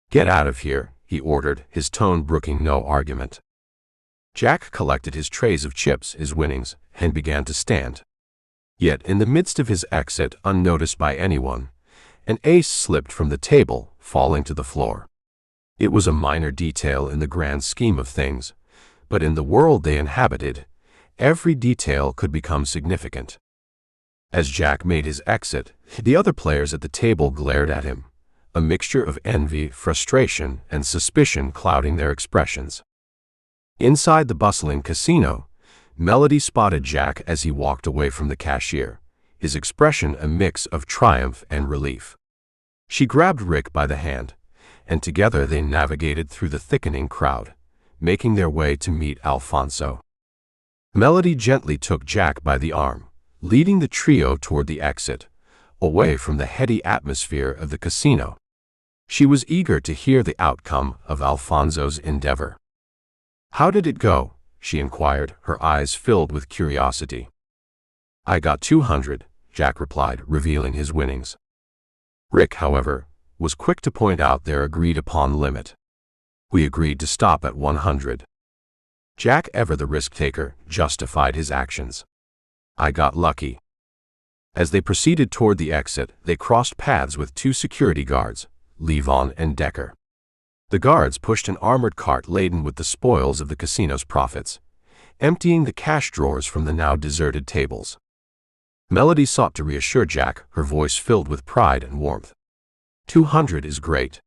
"Get out of here," he ordered, his tone brooking no argument. Jack collected his trays of chips, his winnings, and began to stand. Yet in the midst of his exit, unnoticed by anyone, an ace slipped from the table, falling to the floor. It was a minor detail in the grand scheme of things, but in the world they inhabited, every detail could become significant. As Jack made his exit, the other players at the table glared at him, a mixture of envy, frustration, and suspicion clouding their expressions. Inside the bustling casino, Melody spotted Jack as he walked away from the cashier, his expression a mix of triumph and relief. She grabbed Rick by the hand, and together they navigated through the thickening crowd, making their way to meet Alfonso. Melody gently took Jack by the arm, leading the trio toward the exit, away from the heady atmosphere of the casino. She was eager to hear the outcome of Alfonso's endeavor. "How did it go?" she inquired, her eyes filled with curiosity. "I got 200, Jack replied, revealing his winnings. Rick, however, was quick to point out their agreed-upon limit. "We agreed to stop at 100. Jack, ever the risk-taker, justified his actions. "I got lucky." As they proceeded toward the exit, they crossed paths with two security guards, Levon and Decker. The guards pushed an armored cart laden with the spoils of the casino's profits, emptying the cash drawers from the now deserted tables. Melody sought to reassure Jack, her voice filled with pride and warmth. 200 is great."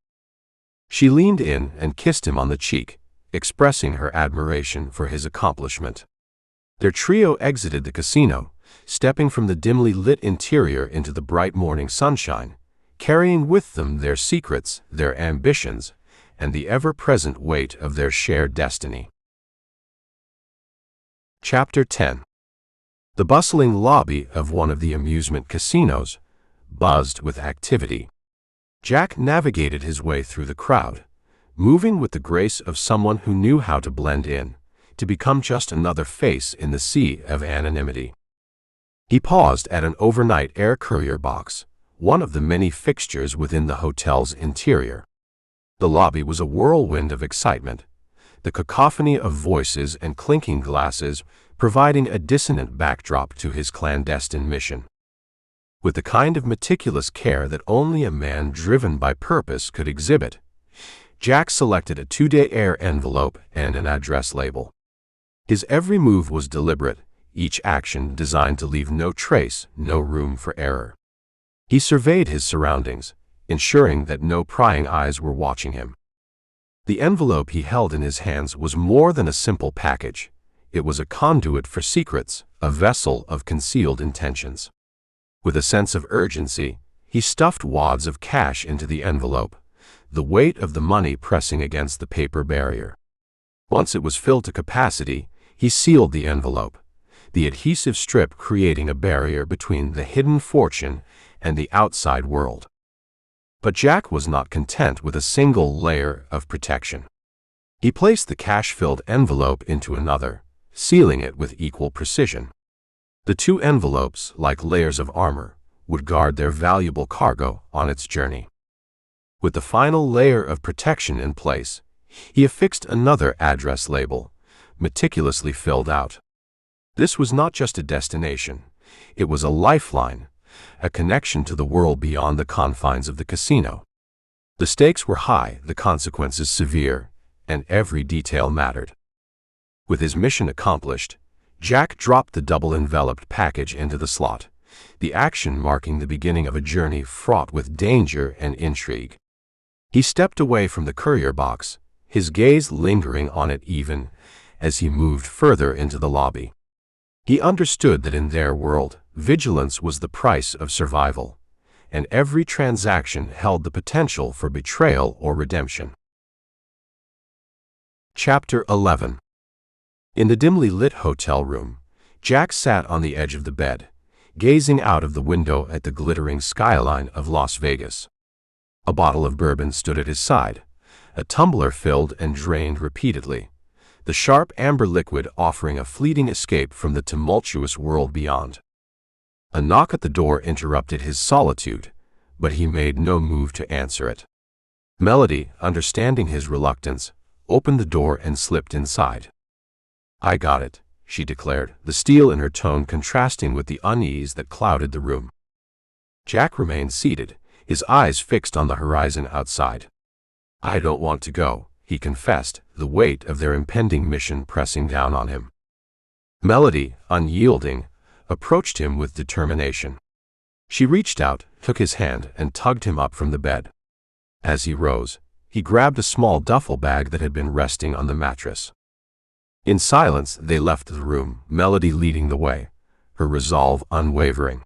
She leaned in and kissed him on the cheek, expressing her admiration for his accomplishment. Their trio exited the casino, stepping from the dimly lit interior into the bright morning sunshine, carrying with them their secrets, their ambitions, and the ever-present weight of their shared destiny. Chapter 10. The bustling lobby of one of the amusement casinos buzzed with activity. Jack navigated his way through the crowd, moving with the grace of someone who knew how to blend in, to become just another face in the sea of anonymity. He paused at an overnight air courier box, one of the many fixtures within the hotel's interior. The lobby was a whirlwind of excitement, the cacophony of voices and clinking glasses providing a dissonant backdrop to his clandestine mission. With the kind of meticulous care that only a man driven by purpose could exhibit, Jack selected a 2-day air envelope and an address label. His every move was deliberate, each action designed to leave no trace, no room for error. He surveyed his surroundings, ensuring that no prying eyes were watching him. The envelope he held in his hands was more than a simple package. It was a conduit for secrets, a vessel of concealed intentions. With a sense of urgency, he stuffed wads of cash into the envelope, the weight of the money pressing against the paper barrier. Once it was filled to capacity, he sealed the envelope, the adhesive strip creating a barrier between the hidden fortune and the outside world. But Jack was not content with a single layer of protection. He placed the cash-filled envelope into another, sealing it with equal precision. The two envelopes, like layers of armor, would guard their valuable cargo on its journey. With the final layer of protection in place, he affixed another address label, meticulously filled out. This was not just a destination, it was a lifeline, a connection to the world beyond the confines of the casino. The stakes were high, the consequences severe, and every detail mattered. With his mission accomplished, Jack dropped the double-enveloped package into the slot, the action marking the beginning of a journey fraught with danger and intrigue. He stepped away from the courier box, his gaze lingering on it even as he moved further into the lobby. He understood that in their world, vigilance was the price of survival, and every transaction held the potential for betrayal or redemption. Chapter 11. In the dimly lit hotel room, Jack sat on the edge of the bed, gazing out of the window at the glittering skyline of Las Vegas. A bottle of bourbon stood at his side, a tumbler filled and drained repeatedly, the sharp amber liquid offering a fleeting escape from the tumultuous world beyond. A knock at the door interrupted his solitude, but he made no move to answer it. Melody, understanding his reluctance, opened the door and slipped inside. "I got it," she declared, the steel in her tone contrasting with the unease that clouded the room. Jack remained seated, his eyes fixed on the horizon outside. "I don't want to go," he confessed, the weight of their impending mission pressing down on him. Melody, unyielding, approached him with determination. She reached out, took his hand, and tugged him up from the bed. As he rose, he grabbed a small duffel bag that had been resting on the mattress. In silence, they left the room, Melody leading the way, her resolve unwavering.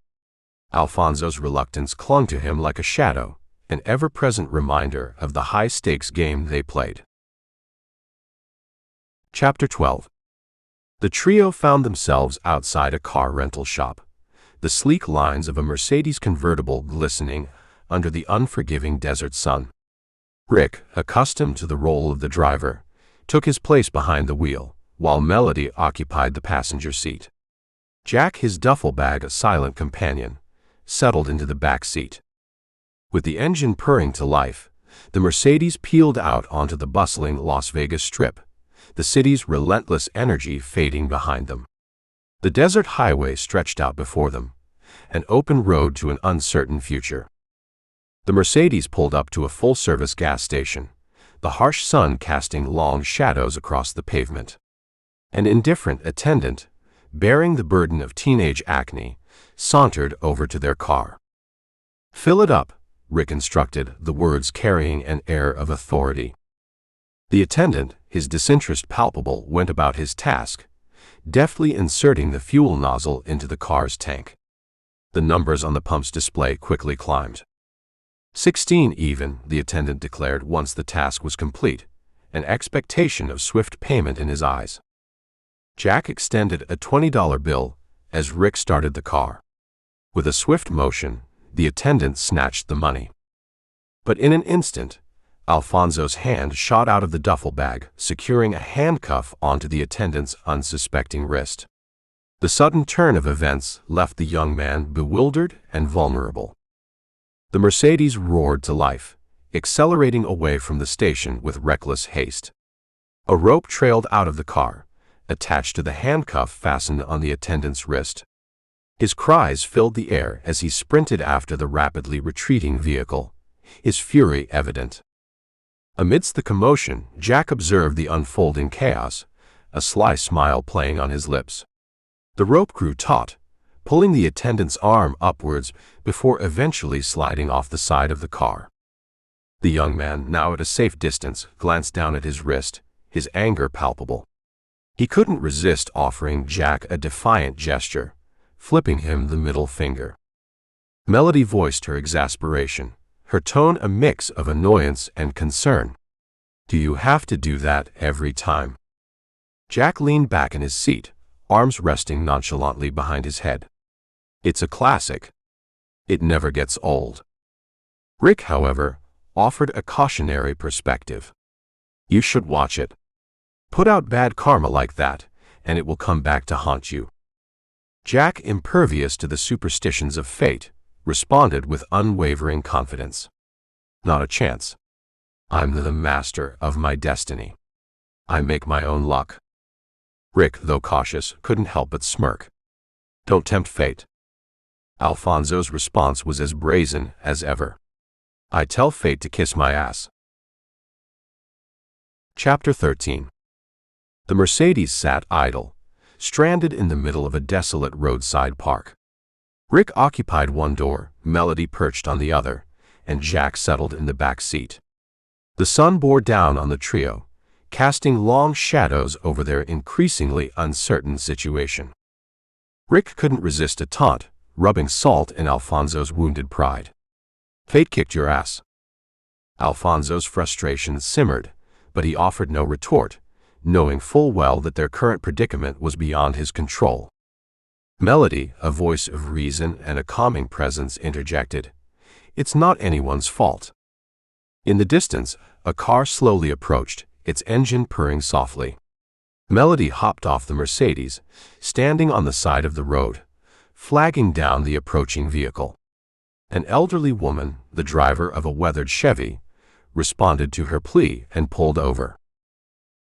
Alfonso's reluctance clung to him like a shadow, an ever-present reminder of the high-stakes game they played. Chapter 12. The trio found themselves outside a car rental shop, the sleek lines of a Mercedes convertible glistening under the unforgiving desert sun. Rick, accustomed to the role of the driver, took his place behind the wheel, while Melody occupied the passenger seat. Jack, his duffel bag a silent companion, settled into the back seat. With the engine purring to life, the Mercedes peeled out onto the bustling Las Vegas Strip, the city's relentless energy fading behind them. The desert highway stretched out before them, an open road to an uncertain future. The Mercedes pulled up to a full-service gas station, the harsh sun casting long shadows across the pavement. An indifferent attendant, bearing the burden of teenage acne, sauntered over to their car. "Fill it up," Rick instructed, the words carrying an air of authority. The attendant, his disinterest palpable, went about his task, deftly inserting the fuel nozzle into the car's tank. The numbers on the pump's display quickly climbed. 16 even, the attendant declared once the task was complete, an expectation of swift payment in his eyes. Jack extended a $20 bill as Rick started the car. With a swift motion, the attendant snatched the money. But in an instant, Alfonso's hand shot out of the duffel bag, securing a handcuff onto the attendant's unsuspecting wrist. The sudden turn of events left the young man bewildered and vulnerable. The Mercedes roared to life, accelerating away from the station with reckless haste. A rope trailed out of the car, attached to the handcuff fastened on the attendant's wrist. His cries filled the air as he sprinted after the rapidly retreating vehicle, his fury evident. Amidst the commotion, Jack observed the unfolding chaos, a sly smile playing on his lips. The rope grew taut, pulling the attendant's arm upwards before eventually sliding off the side of the car. The young man, now at a safe distance, glanced down at his wrist, his anger palpable. He couldn't resist offering Jack a defiant gesture, flipping him the middle finger. Melody voiced her exasperation, her tone a mix of annoyance and concern. "Do you have to do that every time?" Jack leaned back in his seat, arms resting nonchalantly behind his head. It's a classic. It never gets old. Rick, however, offered a cautionary perspective. You should watch it. Put out bad karma like that, and it will come back to haunt you. Jack, impervious to the superstitions of fate, responded with unwavering confidence. Not a chance. I'm the master of my destiny. I make my own luck. Rick, though cautious, couldn't help but smirk. Don't tempt fate. Alfonso's response was as brazen as ever. I tell fate to kiss my ass. Chapter 13. The Mercedes sat idle, stranded in the middle of a desolate roadside park. Rick occupied one door, Melody perched on the other, and Jack settled in the back seat. The sun bore down on the trio, casting long shadows over their increasingly uncertain situation. Rick couldn't resist a taunt, rubbing salt in Alfonso's wounded pride. Fate kicked your ass. Alfonso's frustration simmered, but he offered no retort, knowing full well that their current predicament was beyond his control. Melody, a voice of reason and a calming presence, interjected, It's not anyone's fault. In the distance, a car slowly approached, its engine purring softly. Melody hopped off the Mercedes, standing on the side of the road, flagging down the approaching vehicle. An elderly woman, the driver of a weathered Chevy, responded to her plea and pulled over.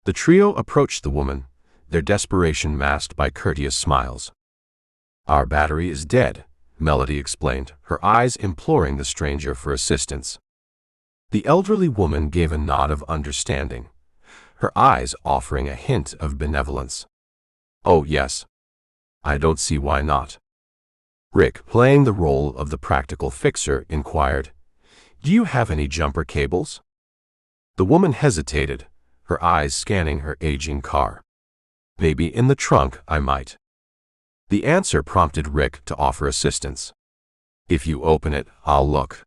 The trio approached the woman, their desperation masked by courteous smiles. Our battery is dead, Melody explained, her eyes imploring the stranger for assistance. The elderly woman gave a nod of understanding, her eyes offering a hint of benevolence. Oh yes. I don't see why not. Rick, playing the role of the practical fixer, inquired, Do you have any jumper cables? The woman hesitated, her eyes scanning her aging car. Maybe in the trunk, I might. The answer prompted Rick to offer assistance. If you open it, I'll look.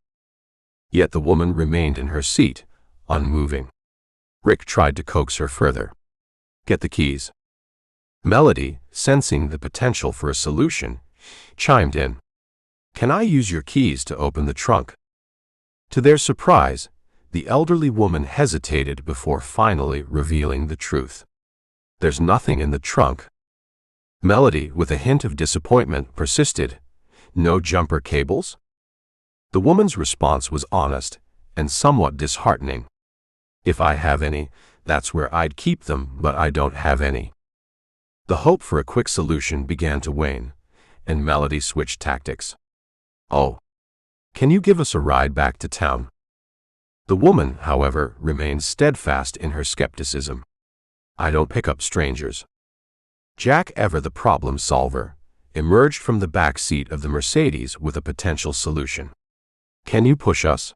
Yet the woman remained in her seat, unmoving. Rick tried to coax her further. Get the keys. Melody, sensing the potential for a solution, chimed in. Can I use your keys to open the trunk? To their surprise, the elderly woman hesitated before finally revealing the truth. There's nothing in the trunk. Melody, with a hint of disappointment, persisted. No jumper cables? The woman's response was honest and somewhat disheartening. If I have any, that's where I'd keep them, but I don't have any. The hope for a quick solution began to wane, and Melody switched tactics. Oh. Can you give us a ride back to town? The woman, however, remained steadfast in her skepticism. I don't pick up strangers. Jack, ever the problem solver, emerged from the back seat of the Mercedes with a potential solution. Can you push us?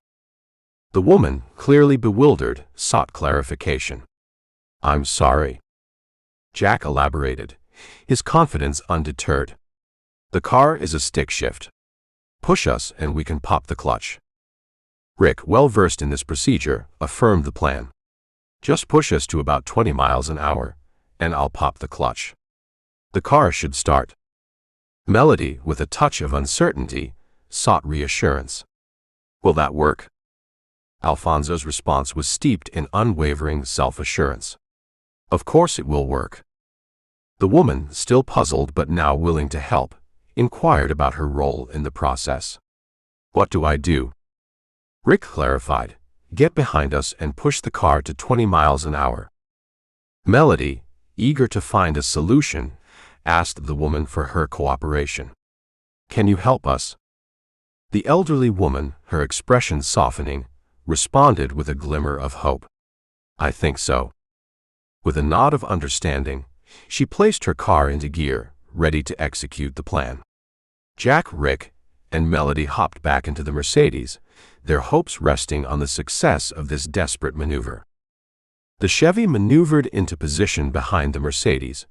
The woman, clearly bewildered, sought clarification. I'm sorry. Jack elaborated, his confidence undeterred. The car is a stick shift. Push us and we can pop the clutch. Rick, well versed in this procedure, affirmed the plan. Just push us to about 20 miles an hour, and I'll pop the clutch. The car should start. Melody, with a touch of uncertainty, sought reassurance. Will that work? Alfonso's response was steeped in unwavering self-assurance. Of course it will work. The woman, still puzzled but now willing to help, inquired about her role in the process. What do I do? Rick clarified. Get behind us and push the car to 20 miles an hour. Melody, eager to find a solution, asked the woman for her cooperation. Can you help us? The elderly woman, her expression softening, responded with a glimmer of hope. I think so. With a nod of understanding, she placed her car into gear, ready to execute the plan. Jack, Rick, and Melody hopped back into the Mercedes, their hopes resting on the success of this desperate maneuver. The Chevy maneuvered into position behind the Mercedes,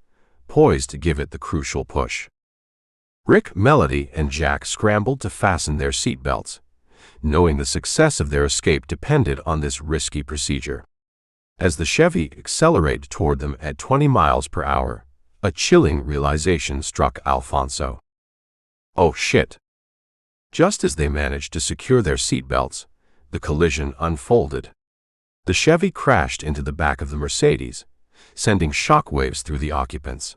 poised to give it the crucial push. Rick, Melody, and Jack scrambled to fasten their seatbelts, knowing the success of their escape depended on this risky procedure. As the Chevy accelerated toward them at 20 miles per hour, a chilling realization struck Alfonso. Oh shit! Just as they managed to secure their seatbelts, the collision unfolded. The Chevy crashed into the back of the Mercedes, sending shockwaves through the occupants.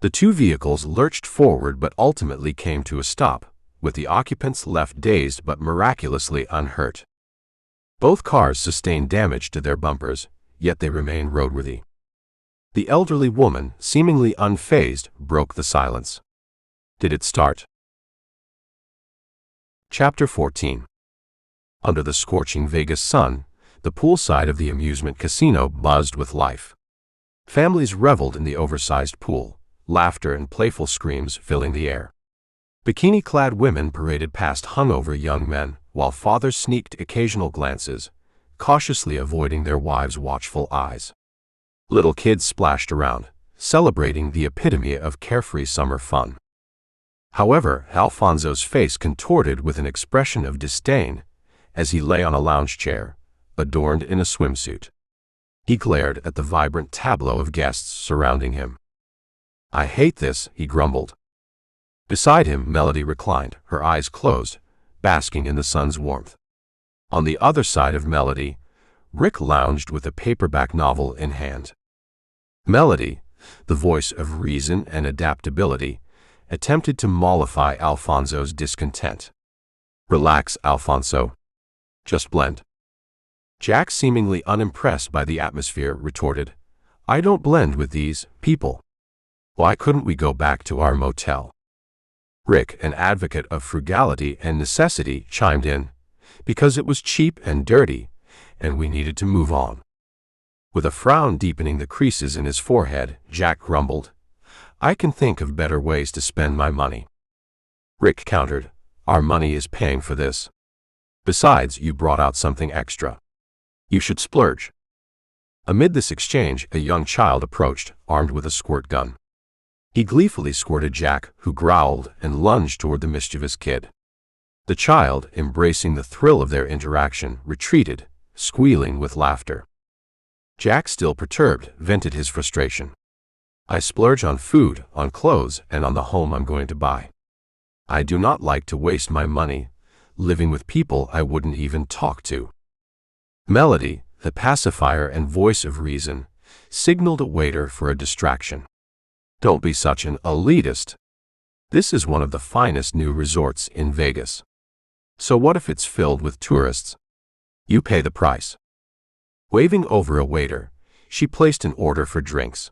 The two vehicles lurched forward but ultimately came to a stop, with the occupants left dazed but miraculously unhurt. Both cars sustained damage to their bumpers, yet they remained roadworthy. The elderly woman, seemingly unfazed, broke the silence. Did it start? Chapter 14. Under the scorching Vegas sun, the poolside of the amusement casino buzzed with life. Families reveled in the oversized pool, laughter and playful screams filling the air. Bikini-clad women paraded past hungover young men, while fathers sneaked occasional glances, cautiously avoiding their wives' watchful eyes. Little kids splashed around, celebrating the epitome of carefree summer fun. However, Alfonso's face contorted with an expression of disdain as he lay on a lounge chair, adorned in a swimsuit. He glared at the vibrant tableau of guests surrounding him. "I hate this," he grumbled. Beside him, Melody reclined, her eyes closed, basking in the sun's warmth. On the other side of Melody, Rick lounged with a paperback novel in hand. Melody, the voice of reason and adaptability, attempted to mollify Alfonso's discontent. "Relax, Alfonso. Just blend." Jack, seemingly unimpressed by the atmosphere, retorted, "I don't blend with these people. Why couldn't we go back to our motel?" Rick, an advocate of frugality and necessity, chimed in, "Because it was cheap and dirty, and we needed to move on." With a frown deepening the creases in his forehead, Jack grumbled, "I can think of better ways to spend my money." Rick countered, "Our money is paying for this. Besides, you brought out something extra. You should splurge." Amid this exchange, a young child approached, armed with a squirt gun. He gleefully squirted Jack, who growled and lunged toward the mischievous kid. The child, embracing the thrill of their interaction, retreated, squealing with laughter. Jack, still perturbed, vented his frustration. "I splurge on food, on clothes, and on the home I'm going to buy. I do not like to waste my money living with people I wouldn't even talk to." Melody, the pacifier and voice of reason, signaled a waiter for a distraction. "Don't be such an elitist. This is one of the finest new resorts in Vegas. So what if it's filled with tourists? You pay the price." Waving over a waiter, she placed an order for drinks.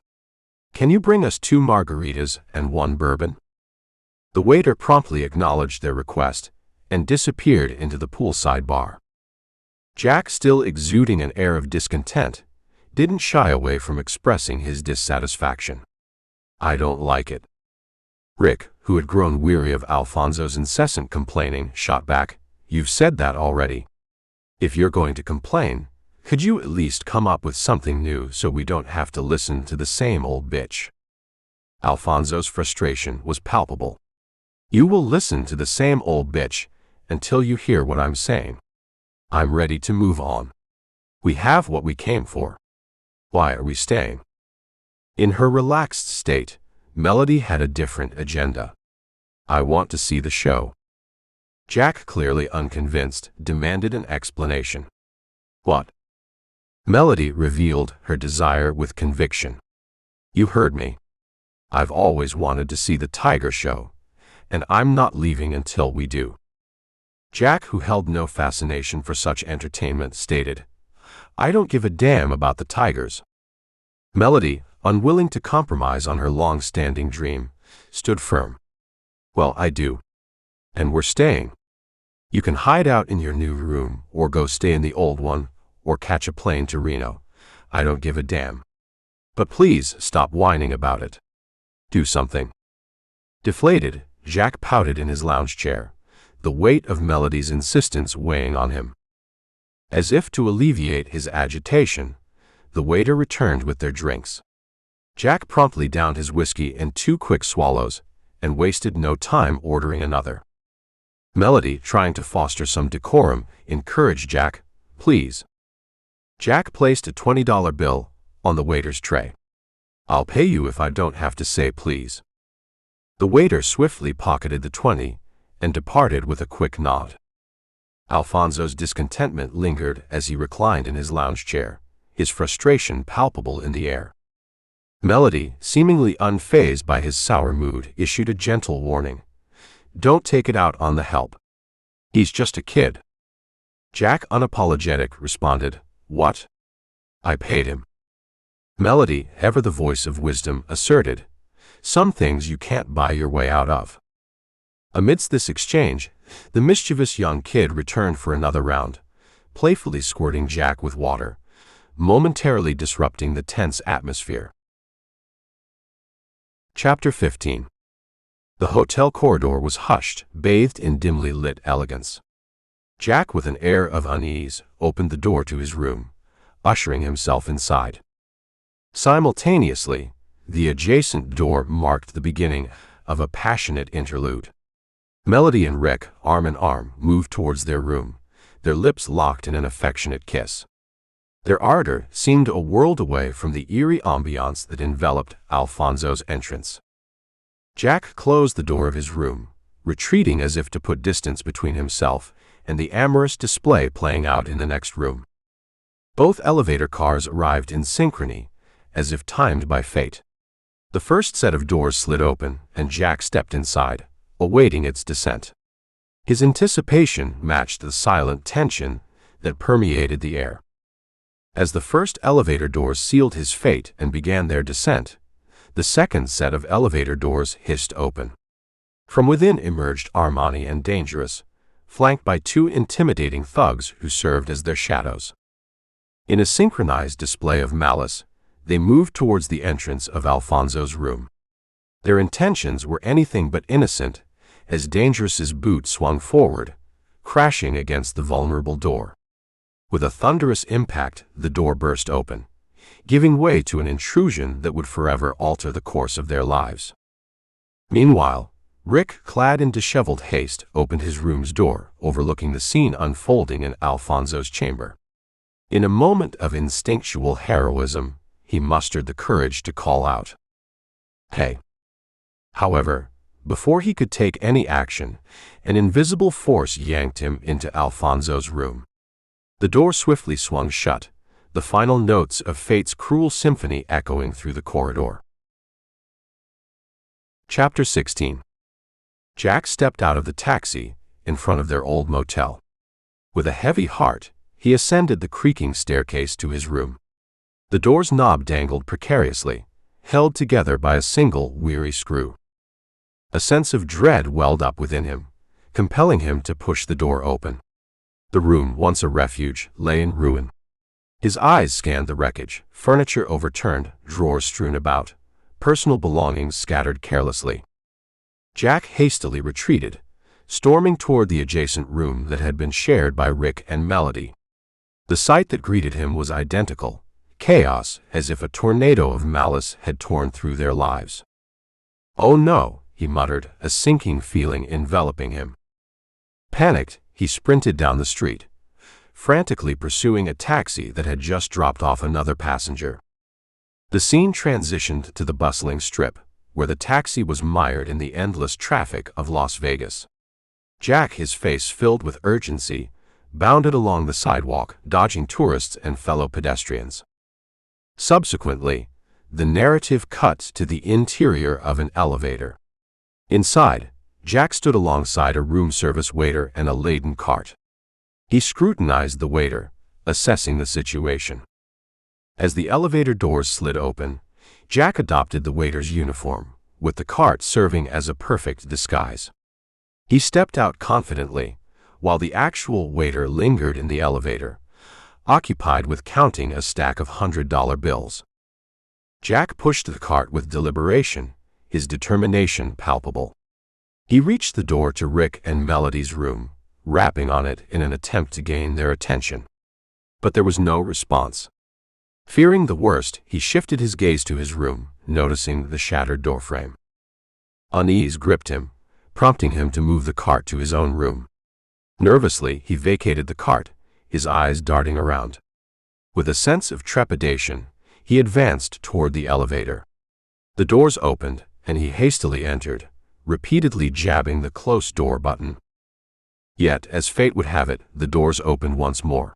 "Can you bring us 2 margaritas and 1 bourbon?" The waiter promptly acknowledged their request and disappeared into the poolside bar. Jack, still exuding an air of discontent, didn't shy away from expressing his dissatisfaction. "I don't like it." Rick, who had grown weary of Alfonso's incessant complaining, shot back, "You've said that already. If you're going to complain, could you at least come up with something new so we don't have to listen to the same old bitch?" Alfonso's frustration was palpable. "You will listen to the same old bitch until you hear what I'm saying. I'm ready to move on. We have what we came for. Why are we staying?" In her relaxed state, Melody had a different agenda. "I want to see the show." Jack, clearly unconvinced, demanded an explanation. "What?" Melody revealed her desire with conviction. "You heard me. I've always wanted to see the Tiger Show, and I'm not leaving until we do." Jack, who held no fascination for such entertainment, stated, "I don't give a damn about the tigers." Melody, unwilling to compromise on her long-standing dream, stood firm. "Well, I do. And we're staying. You can hide out in your new room, or go stay in the old one, or catch a plane to Reno. I don't give a damn. But please stop whining about it. Do something." Deflated, Jack pouted in his lounge chair, the weight of Melody's insistence weighing on him. As if to alleviate his agitation, the waiter returned with their drinks. Jack promptly downed his whiskey in 2 quick swallows and wasted no time ordering another. Melody, trying to foster some decorum, encouraged Jack, "Please." Jack placed a $20 bill on the waiter's tray. "I'll pay you if I don't have to say please." The waiter swiftly pocketed the 20 and departed with a quick nod. Alfonso's discontentment lingered as he reclined in his lounge chair, his frustration palpable in the air. Melody, seemingly unfazed by his sour mood, issued a gentle warning. "Don't take it out on the help. He's just a kid." Jack, unapologetic, responded, "What? I paid him." Melody, ever the voice of wisdom, asserted, "Some things you can't buy your way out of." Amidst this exchange, the mischievous young kid returned for another round, playfully squirting Jack with water, momentarily disrupting the tense atmosphere. Chapter 15. The hotel corridor was hushed, bathed in dimly lit elegance. Jack, with an air of unease, opened the door to his room, ushering himself inside. Simultaneously, the adjacent door marked the beginning of a passionate interlude. Melody and Rick, arm in arm, moved towards their room, their lips locked in an affectionate kiss. Their ardor seemed a world away from the eerie ambiance that enveloped Alfonso's entrance. Jack closed the door of his room, retreating as if to put distance between himself and the amorous display playing out in the next room. Both elevator cars arrived in synchrony, as if timed by fate. The first set of doors slid open, and Jack stepped inside, awaiting its descent. His anticipation matched the silent tension that permeated the air. As the first elevator doors sealed his fate and began their descent, the second set of elevator doors hissed open. From within emerged Armani and Dangerous, flanked by two intimidating thugs who served as their shadows. In a synchronized display of malice, they moved towards the entrance of Alfonso's room. Their intentions were anything but innocent, as Dangerous's boot swung forward, crashing against the vulnerable door. With a thunderous impact, the door burst open, giving way to an intrusion that would forever alter the course of their lives. Meanwhile, Rick, clad in disheveled haste, opened his room's door, overlooking the scene unfolding in Alfonso's chamber. In a moment of instinctual heroism, he mustered the courage to call out, "Hey!" However, before he could take any action, an invisible force yanked him into Alfonso's room. The door swiftly swung shut, the final notes of fate's cruel symphony echoing through the corridor. Chapter 16. Jack stepped out of the taxi in front of their old motel. With a heavy heart, he ascended the creaking staircase to his room. The door's knob dangled precariously, held together by a single weary screw. A sense of dread welled up within him, compelling him to push the door open. The room, once a refuge, lay in ruin. His eyes scanned the wreckage, furniture overturned, drawers strewn about, personal belongings scattered carelessly. Jack hastily retreated, storming toward the adjacent room that had been shared by Rick and Melody. The sight that greeted him was identical, chaos, as if a tornado of malice had torn through their lives. "Oh no," he muttered, a sinking feeling enveloping him. Panicked, he sprinted down the street, frantically pursuing a taxi that had just dropped off another passenger. The scene transitioned to the bustling strip, where the taxi was mired in the endless traffic of Las Vegas. Jack, his face filled with urgency, bounded along the sidewalk, dodging tourists and fellow pedestrians. Subsequently, the narrative cut to the interior of an elevator. Inside, Jack stood alongside a room service waiter and a laden cart. He scrutinized the waiter, assessing the situation. As the elevator doors slid open, Jack adopted the waiter's uniform, with the cart serving as a perfect disguise. He stepped out confidently, while the actual waiter lingered in the elevator, occupied with counting a stack of $100 bills. Jack pushed the cart with deliberation, his determination palpable. He reached the door to Rick and Melody's room, rapping on it in an attempt to gain their attention. But there was no response. Fearing the worst, he shifted his gaze to his room, noticing the shattered doorframe. Unease gripped him, prompting him to move the cart to his own room. Nervously, he vacated the cart, his eyes darting around. With a sense of trepidation, he advanced toward the elevator. The doors opened, and he hastily entered, repeatedly jabbing the close door button. Yet, as fate would have it, the doors opened once more.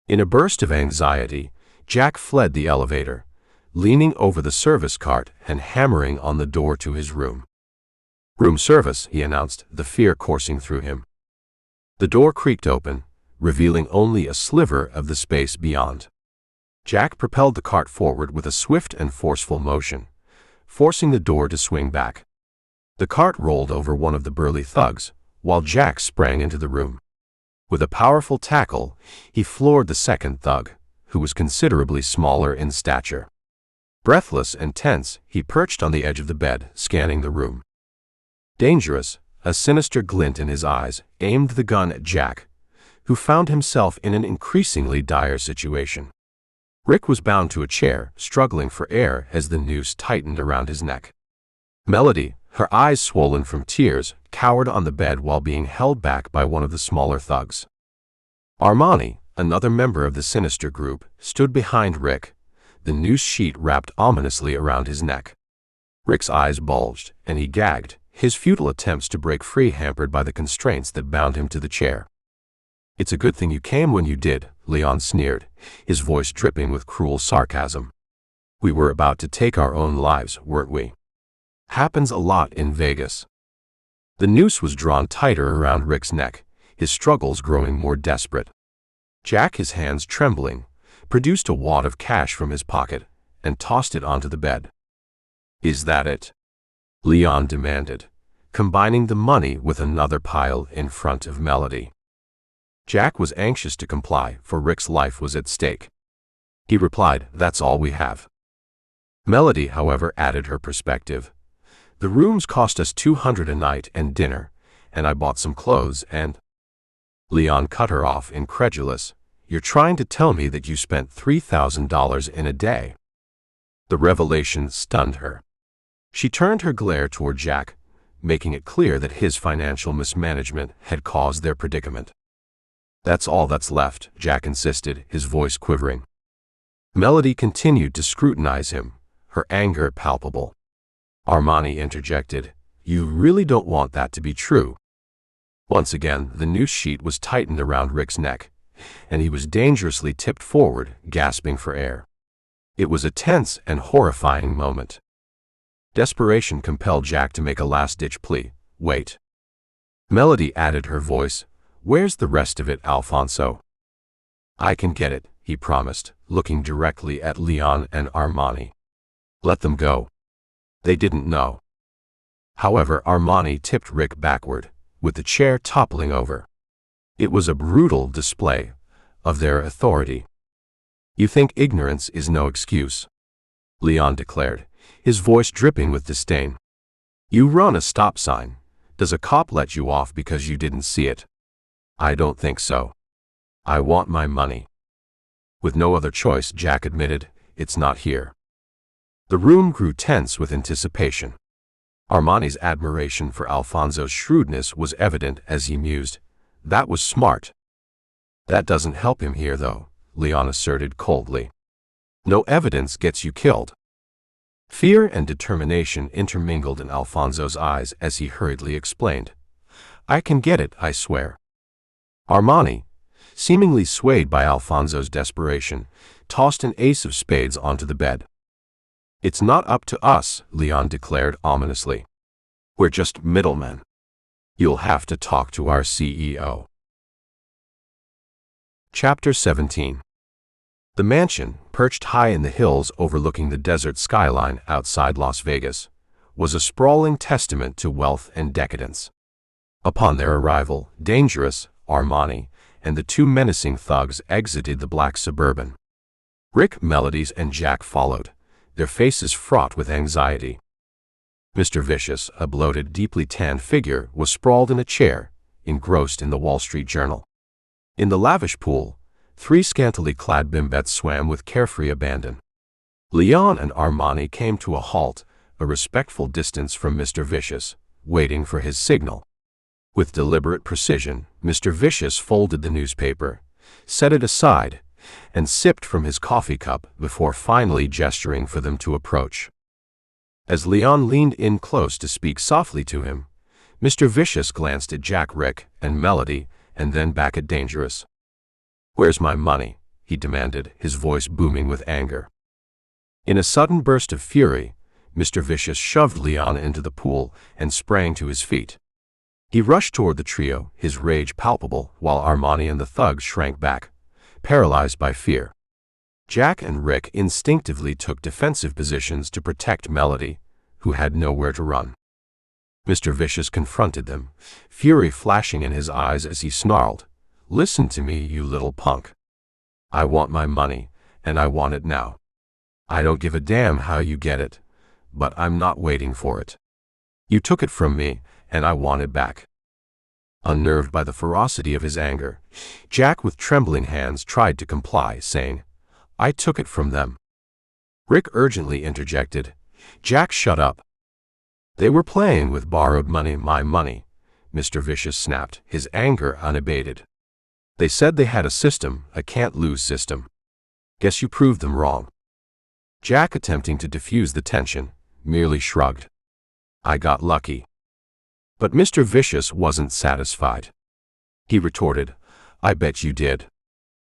In a burst of anxiety, Jack fled the elevator, leaning over the service cart and hammering on the door to his room. "Room service," he announced, the fear coursing through him. The door creaked open, revealing only a sliver of the space beyond. Jack propelled the cart forward with a swift and forceful motion, forcing the door to swing back. The cart rolled over one of the burly thugs, while Jack sprang into the room. With a powerful tackle, he floored the second thug, who was considerably smaller in stature. Breathless and tense, he perched on the edge of the bed, scanning the room. Dangerous, a sinister glint in his eyes, aimed the gun at Jack, who found himself in an increasingly dire situation. Rick was bound to a chair, struggling for air as the noose tightened around his neck. Melody, her eyes swollen from tears, cowered on the bed while being held back by one of the smaller thugs. Armani, another member of the sinister group, stood behind Rick, the noose sheet wrapped ominously around his neck. Rick's eyes bulged, and he gagged, his futile attempts to break free hampered by the constraints that bound him to the chair. "It's a good thing you came when you did," Leon sneered, his voice dripping with cruel sarcasm. "We were about to take our own lives, weren't we? Happens a lot in Vegas." The noose was drawn tighter around Rick's neck, his struggles growing more desperate. Jack, his hands trembling, produced a wad of cash from his pocket and tossed it onto the bed. "Is that it?" Leon demanded, combining the money with another pile in front of Melody. Jack was anxious to comply, for Rick's life was at stake. He replied, "That's all we have." Melody, however, added her perspective. "The rooms cost us $200 a night and dinner, and I bought some clothes and—" Leon cut her off, incredulous. "You're trying to tell me that you spent $3,000 in a day?" The revelation stunned her. She turned her glare toward Jack, making it clear that his financial mismanagement had caused their predicament. "That's all that's left," Jack insisted, his voice quivering. Melody continued to scrutinize him, her anger palpable. Armani interjected, "You really don't want that to be true." Once again, the noose sheet was tightened around Rick's neck, and he was dangerously tipped forward, gasping for air. It was a tense and horrifying moment. Desperation compelled Jack to make a last-ditch plea. "Wait." Melody added her voice, "Where's the rest of it, Alfonso?" "I can get it," he promised, looking directly at Leon and Armani. "Let them go. They didn't know." However, Armani tipped Rick backward, with the chair toppling over. It was a brutal display of their authority. "You think ignorance is no excuse," Leon declared, his voice dripping with disdain. "You run a stop sign. Does a cop let you off because you didn't see it? I don't think so. I want my money." With no other choice, Jack admitted, "It's not here." The room grew tense with anticipation. Armani's admiration for Alfonso's shrewdness was evident as he mused, "That was smart." "That doesn't help him here, though," Leon asserted coldly. "No evidence gets you killed." Fear and determination intermingled in Alfonso's eyes as he hurriedly explained, "I can get it, I swear." Armani, seemingly swayed by Alfonso's desperation, tossed an ace of spades onto the bed. "It's not up to us," Leon declared ominously. "We're just middlemen. You'll have to talk to our CEO." Chapter 17. The mansion, perched high in the hills overlooking the desert skyline outside Las Vegas, was a sprawling testament to wealth and decadence. Upon their arrival, Dangerous, Armani, and the two menacing thugs exited the black Suburban. Rick, Melodies, and Jack followed, their faces fraught with anxiety. Mr. Vicious, a bloated, deeply tanned figure, was sprawled in a chair, engrossed in the Wall Street Journal. In the lavish pool, three scantily clad bimbettes swam with carefree abandon. Leon and Armani came to a halt, a respectful distance from Mr. Vicious, waiting for his signal. With deliberate precision, Mr. Vicious folded the newspaper, set it aside, and sipped from his coffee cup before finally gesturing for them to approach. As Leon leaned in close to speak softly to him, Mr. Vicious glanced at Jack, Rick, and Melody, and then back at Dangerous. "Where's my money?" he demanded, his voice booming with anger. In a sudden burst of fury, Mr. Vicious shoved Leon into the pool and sprang to his feet. He rushed toward the trio, his rage palpable, while Armani and the thugs shrank back, paralyzed by fear. Jack and Rick instinctively took defensive positions to protect Melody, who had nowhere to run. Mr. Vicious confronted them, fury flashing in his eyes as he snarled, "Listen to me, you little punk. I want my money, and I want it now. I don't give a damn how you get it, but I'm not waiting for it. You took it from me, and I want it back." Unnerved by the ferocity of his anger, Jack with trembling hands tried to comply, saying, "I took it from them." Rick urgently interjected, "Jack, shut up." "They were playing with borrowed money, my money," Mr. Vicious snapped, his anger unabated. "They said they had a system, a can't-lose system. Guess you proved them wrong." Jack, attempting to diffuse the tension, merely shrugged. "I got lucky." But Mr. Vicious wasn't satisfied. He retorted, "I bet you did.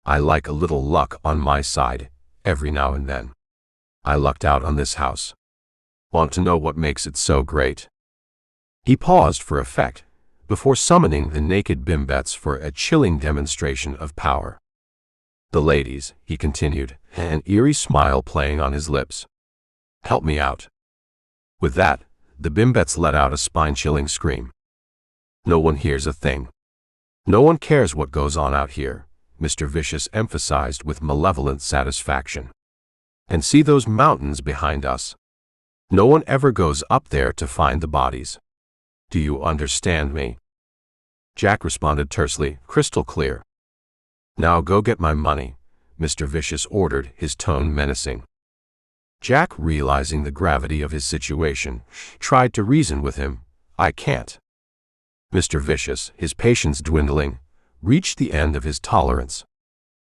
I like a little luck on my side, every now and then. I lucked out on this house. Want to know what makes it so great?" He paused for effect, before summoning the naked bimbettes for a chilling demonstration of power. "The ladies," he continued, an eerie smile playing on his lips. "Help me out." With that, the bimbettes let out a spine-chilling scream. "No one hears a thing. No one cares what goes on out here," Mr. Vicious emphasized with malevolent satisfaction. "And see those mountains behind us? No one ever goes up there to find the bodies. Do you understand me?" Jack responded tersely, crystal clear. "Now go get my money," Mr. Vicious ordered, his tone menacing. Jack, realizing the gravity of his situation, tried to reason with him. "I can't." Mr. Vicious, his patience dwindling, reached the end of his tolerance.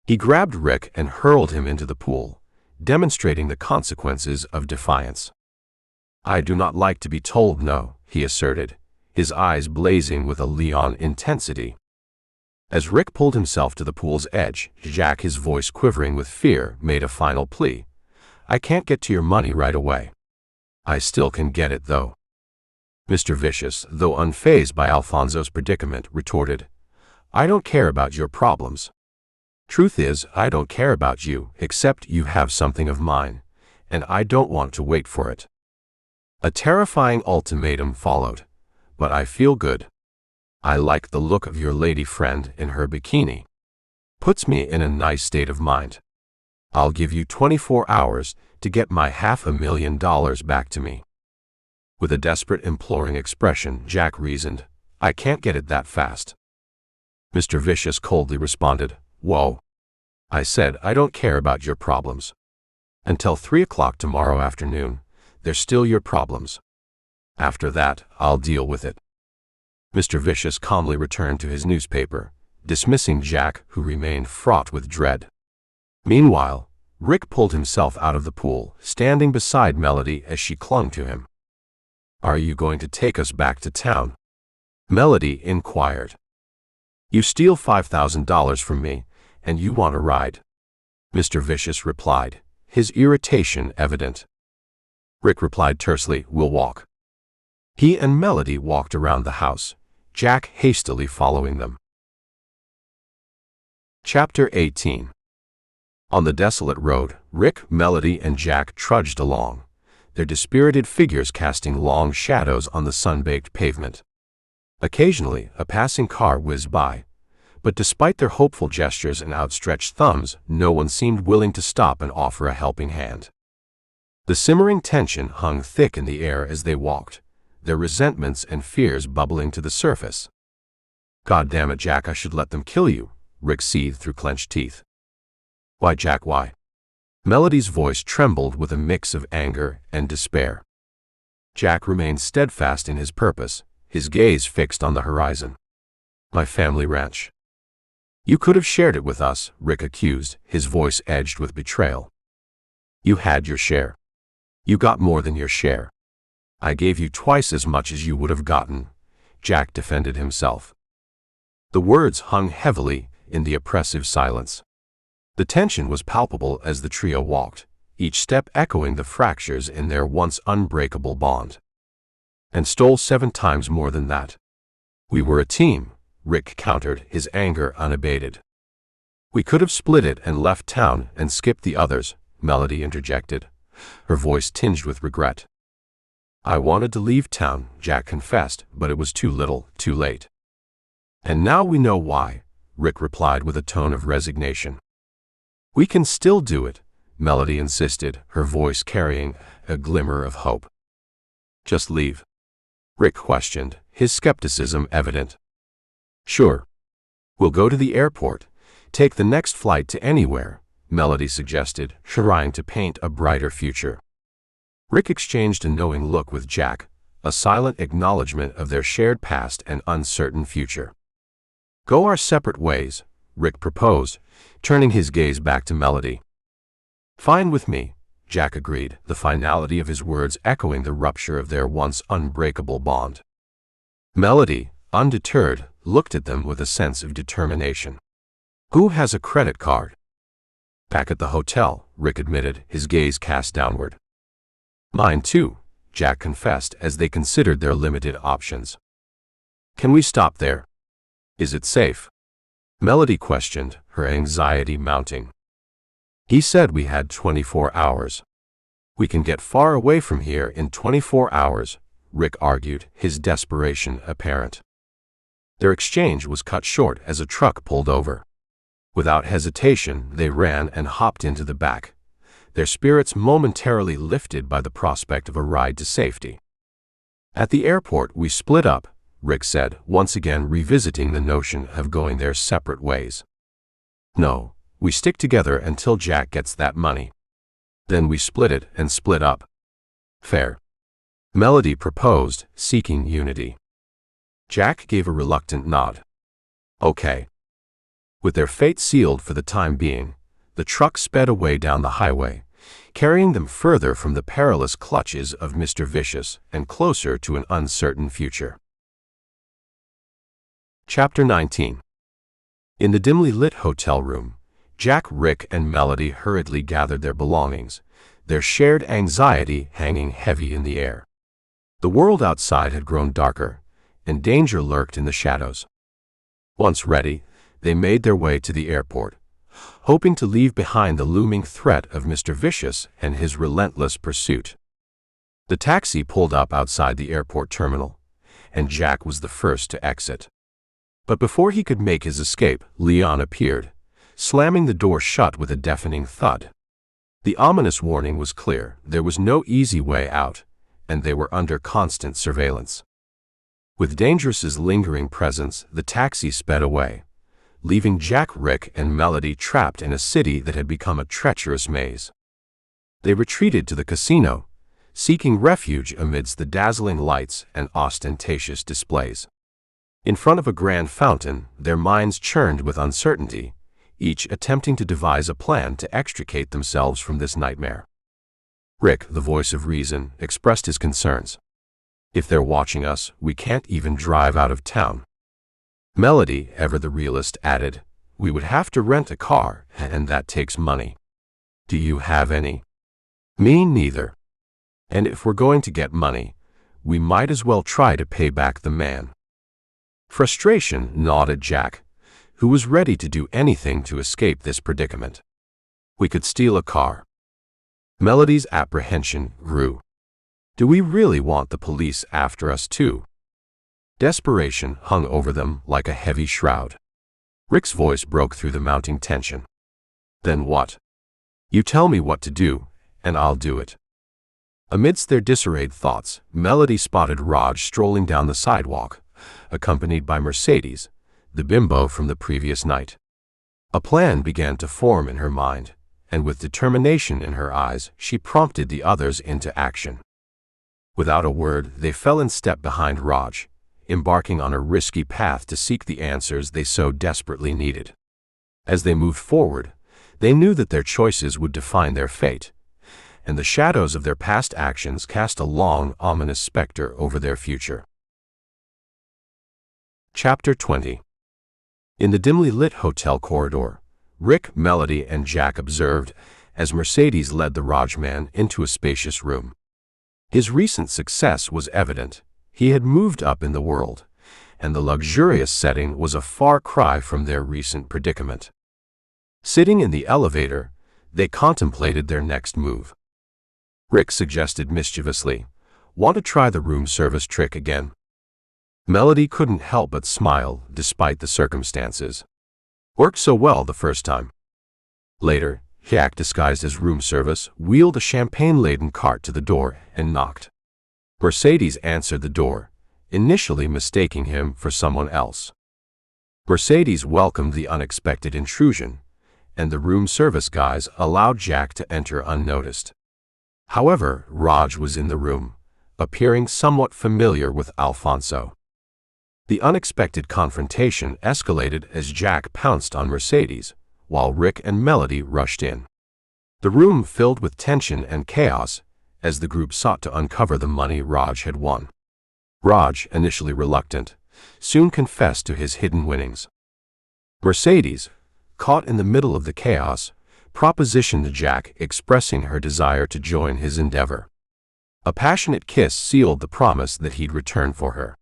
He grabbed Rick and hurled him into the pool, demonstrating the consequences of defiance. "I do not like to be told no," he asserted, his eyes blazing with a Leon intensity. As Rick pulled himself to the pool's edge, Jack, his voice quivering with fear, made a final plea. "I can't get to your money right away. I still can get it, though." Mr. Vicious, though unfazed by Alfonso's predicament, retorted, "I don't care about your problems. Truth is, I don't care about you, except you have something of mine, and I don't want to wait for it." A terrifying ultimatum followed, "But I feel good. I like the look of your lady friend in her bikini. Puts me in a nice state of mind. I'll give you 24 hours to get my $500,000 back to me." With a desperate, imploring expression, Jack reasoned, "I can't get it that fast." Mr. Vicious coldly responded, "Whoa. I said I don't care about your problems. Until 3 o'clock tomorrow afternoon, they're still your problems. After that, I'll deal with it." Mr. Vicious calmly returned to his newspaper, dismissing Jack, who remained fraught with dread. Meanwhile, Rick pulled himself out of the pool, standing beside Melody as she clung to him. "Are you going to take us back to town?" Melody inquired. "You steal $5,000 from me, and you want a ride," Mr. Vicious replied, his irritation evident. Rick replied tersely, "We'll walk." He and Melody walked around the house, Jack hastily following them. Chapter 18. On the desolate road, Rick, Melody, and Jack trudged along, their dispirited figures casting long shadows on the sun-baked pavement. Occasionally, a passing car whizzed by, but despite their hopeful gestures and outstretched thumbs, no one seemed willing to stop and offer a helping hand. The simmering tension hung thick in the air as they walked, their resentments and fears bubbling to the surface. "God damn it, Jack, I should let them kill you," Rick seethed through clenched teeth. "Why, Jack, why?" Melody's voice trembled with a mix of anger and despair. Jack remained steadfast in his purpose, his gaze fixed on the horizon. "My family ranch. You could have shared it with us, Rick accused, his voice edged with betrayal. You had your share. You got more than your share. I gave you twice as much as you would have gotten, Jack defended himself. The words hung heavily in the oppressive silence. The tension was palpable as the trio walked, each step echoing the fractures in their once unbreakable bond. And stole 7 times more than that. We were a team, Rick countered, his anger unabated. We could have split it and left town and skipped the others, Melody interjected, her voice tinged with regret. I wanted to leave town, Jack confessed, but it was too little, too late. And now we know why, Rick replied with a tone of resignation. We can still do it, Melody insisted, her voice carrying a glimmer of hope. Just leave? Rick questioned, his skepticism evident. Sure. We'll go to the airport, take the next flight to anywhere, Melody suggested, trying to paint a brighter future. Rick exchanged a knowing look with Jack, a silent acknowledgement of their shared past and uncertain future. Go our separate ways, Rick proposed, turning his gaze back to Melody. Fine with me, Jack agreed, the finality of his words echoing the rupture of their once unbreakable bond. Melody, undeterred, looked at them with a sense of determination. Who has a credit card? Back at the hotel, Rick admitted, his gaze cast downward. Mine too, Jack confessed as they considered their limited options. Can we stop there? Is it safe? Melody questioned, her anxiety mounting. He said we had 24 hours. We can get far away from here in 24 hours, Rick argued, his desperation apparent. Their exchange was cut short as a truck pulled over. Without hesitation, they ran and hopped into the back, their spirits momentarily lifted by the prospect of a ride to safety. At the airport we split up, Rick said, once again revisiting the notion of going their separate ways. No, we stick together until Jack gets that money. Then we split it and split up. Fair. Melody proposed, seeking unity. Jack gave a reluctant nod. Okay. With their fate sealed for the time being, the truck sped away down the highway, carrying them further from the perilous clutches of Mr. Vicious and closer to an uncertain future. Chapter 19. In the dimly lit hotel room, Jack, Rick, and Melody hurriedly gathered their belongings, their shared anxiety hanging heavy in the air. The world outside had grown darker, and danger lurked in the shadows. Once ready, they made their way to the airport, hoping to leave behind the looming threat of Mr. Vicious and his relentless pursuit. The taxi pulled up outside the airport terminal, and Jack was the first to exit. But before he could make his escape, Leon appeared, slamming the door shut with a deafening thud. The ominous warning was clear: there was no easy way out, and they were under constant surveillance. With Dangerous's lingering presence, the taxi sped away, leaving Jack, Rick, and Melody trapped in a city that had become a treacherous maze. They retreated to the casino, seeking refuge amidst the dazzling lights and ostentatious displays. In front of a grand fountain, their minds churned with uncertainty, each attempting to devise a plan to extricate themselves from this nightmare. Rick, the voice of reason, expressed his concerns. If they're watching us, we can't even drive out of town. Melody, ever the realist, added, we would have to rent a car, and that takes money. Do you have any? Me neither. And if we're going to get money, we might as well try to pay back the man. Frustration gnawed Jack, who was ready to do anything to escape this predicament. We could steal a car. Melody's apprehension grew. Do we really want the police after us too? Desperation hung over them like a heavy shroud. Rick's voice broke through the mounting tension. Then what? You tell me what to do, and I'll do it. Amidst their disarrayed thoughts, Melody spotted Raj strolling down the sidewalk, accompanied by Mercedes, the bimbo from the previous night. A plan began to form in her mind, and with determination in her eyes, she prompted the others into action. Without a word, they fell in step behind Raj, embarking on a risky path to seek the answers they so desperately needed. As they moved forward, they knew that their choices would define their fate, and the shadows of their past actions cast a long, ominous specter over their future. Chapter 20. In the dimly lit hotel corridor, Rick, Melody, and Jack observed as Mercedes led the Rajman into a spacious room. His recent success was evident. He had moved up in the world, and the luxurious setting was a far cry from their recent predicament. Sitting in the elevator, they contemplated their next move. Rick suggested mischievously, "Want to try the room service trick again?" Melody couldn't help but smile despite the circumstances. "Worked so well the first time." Later, Jack, disguised as room service, wheeled a champagne-laden cart to the door and knocked. Mercedes answered the door, initially mistaking him for someone else. Mercedes welcomed the unexpected intrusion, and the room service guys allowed Jack to enter unnoticed. However, Raj was in the room, appearing somewhat familiar with Alfonso. The unexpected confrontation escalated as Jack pounced on Mercedes, while Rick and Melody rushed in. The room filled with tension and chaos as the group sought to uncover the money Raj had won. Raj, initially reluctant, soon confessed to his hidden winnings. Mercedes, caught in the middle of the chaos, propositioned Jack, expressing her desire to join his endeavor. A passionate kiss sealed the promise that he'd return for her.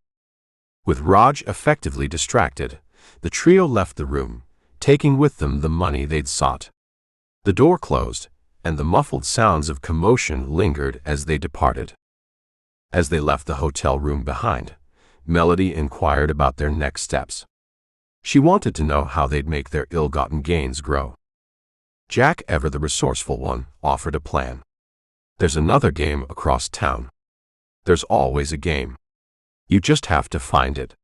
With Raj effectively distracted, the trio left the room, taking with them the money they'd sought. The door closed, and the muffled sounds of commotion lingered as they departed. As they left the hotel room behind, Melody inquired about their next steps. She wanted to know how they'd make their ill-gotten gains grow. Jack, ever the resourceful one, offered a plan. "There's another game across town." "There's always a game. You just have to find it."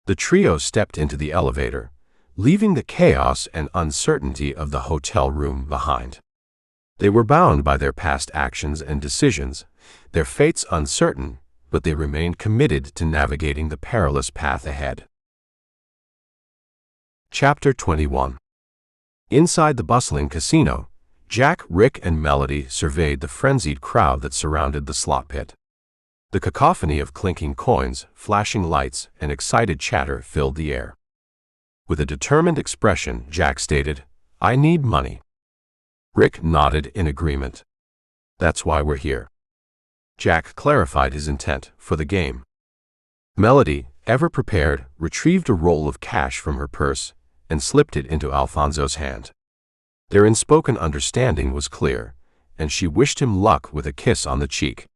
The trio stepped into the elevator, leaving the chaos and uncertainty of the hotel room behind. They were bound by their past actions and decisions, their fates uncertain, but they remained committed to navigating the perilous path ahead. Chapter 21. Inside the bustling casino, Jack, Rick, and Melody surveyed the frenzied crowd that surrounded the slot pit. The cacophony of clinking coins, flashing lights, and excited chatter filled the air. With a determined expression, Jack stated, "I need money." Rick nodded in agreement. "That's why we're here." Jack clarified his intent for the game. Melody, ever prepared, retrieved a roll of cash from her purse and slipped it into Alfonso's hand. Their unspoken understanding was clear, and she wished him luck with a kiss on the cheek.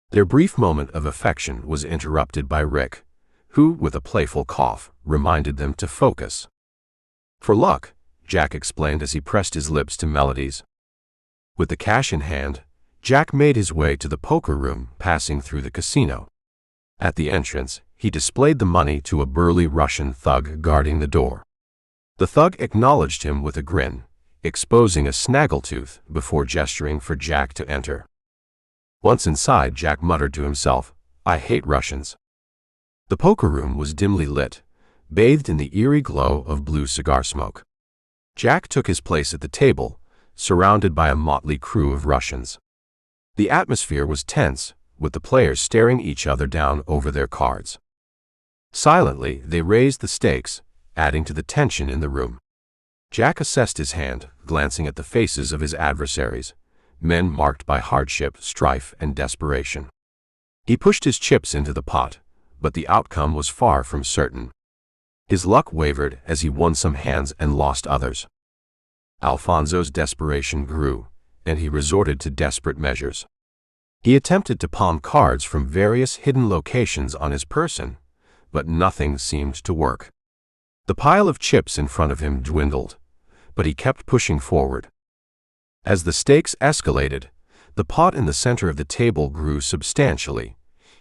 Their brief moment of affection was interrupted by Rick, who, with a playful cough, reminded them to focus. "For luck," Jack explained as he pressed his lips to Melody's. With the cash in hand, Jack made his way to the poker room, passing through the casino. At the entrance, he displayed the money to a burly Russian thug guarding the door. The thug acknowledged him with a grin, exposing a snaggletooth before gesturing for Jack to enter. Once inside, Jack muttered to himself, "I hate Russians." The poker room was dimly lit, bathed in the eerie glow of blue cigar smoke. Jack took his place at the table, surrounded by a motley crew of Russians. The atmosphere was tense, with the players staring each other down over their cards. Silently, they raised the stakes, adding to the tension in the room. Jack assessed his hand, glancing at the faces of his adversaries, men marked by hardship, strife, and desperation. He pushed his chips into the pot, but the outcome was far from certain. His luck wavered as he won some hands and lost others. Alfonso's desperation grew, and he resorted to desperate measures. He attempted to palm cards from various hidden locations on his person, but nothing seemed to work. The pile of chips in front of him dwindled, but he kept pushing forward. As the stakes escalated, the pot in the center of the table grew substantially,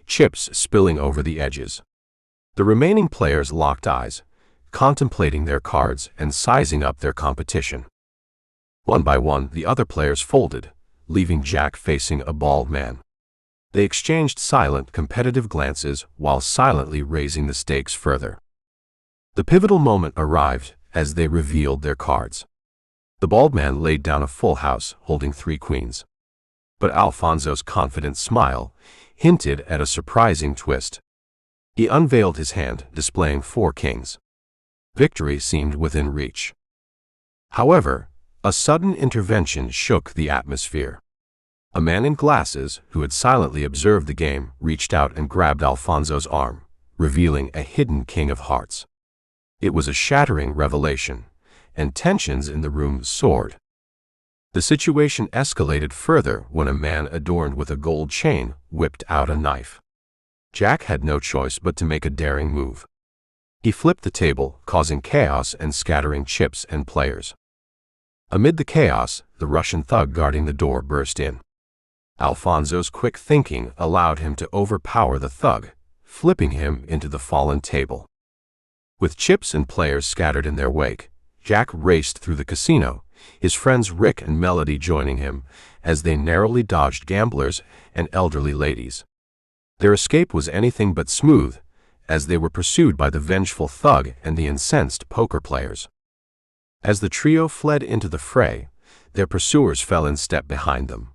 chips spilling over the edges. The remaining players locked eyes, contemplating their cards and sizing up their competition. One by one, the other players folded, leaving Jack facing a bald man. They exchanged silent, competitive glances while silently raising the stakes further. The pivotal moment arrived as they revealed their cards. The bald man laid down a full house, holding 3 queens. But Alfonso's confident smile hinted at a surprising twist. He unveiled his hand, displaying 4 kings. Victory seemed within reach. However, a sudden intervention shook the atmosphere. A man in glasses, who had silently observed the game, reached out and grabbed Alfonso's arm, revealing a hidden king of hearts. It was a shattering revelation, and tensions in the room soared. The situation escalated further when a man adorned with a gold chain whipped out a knife. Jack had no choice but to make a daring move. He flipped the table, causing chaos and scattering chips and players. Amid the chaos, the Russian thug guarding the door burst in. Alfonso's quick thinking allowed him to overpower the thug, flipping him into the fallen table. With chips and players scattered in their wake, Jack raced through the casino, his friends Rick and Melody joining him as they narrowly dodged gamblers and elderly ladies. Their escape was anything but smooth, as they were pursued by the vengeful thug and the incensed poker players. As the trio fled into the fray, their pursuers fell in step behind them,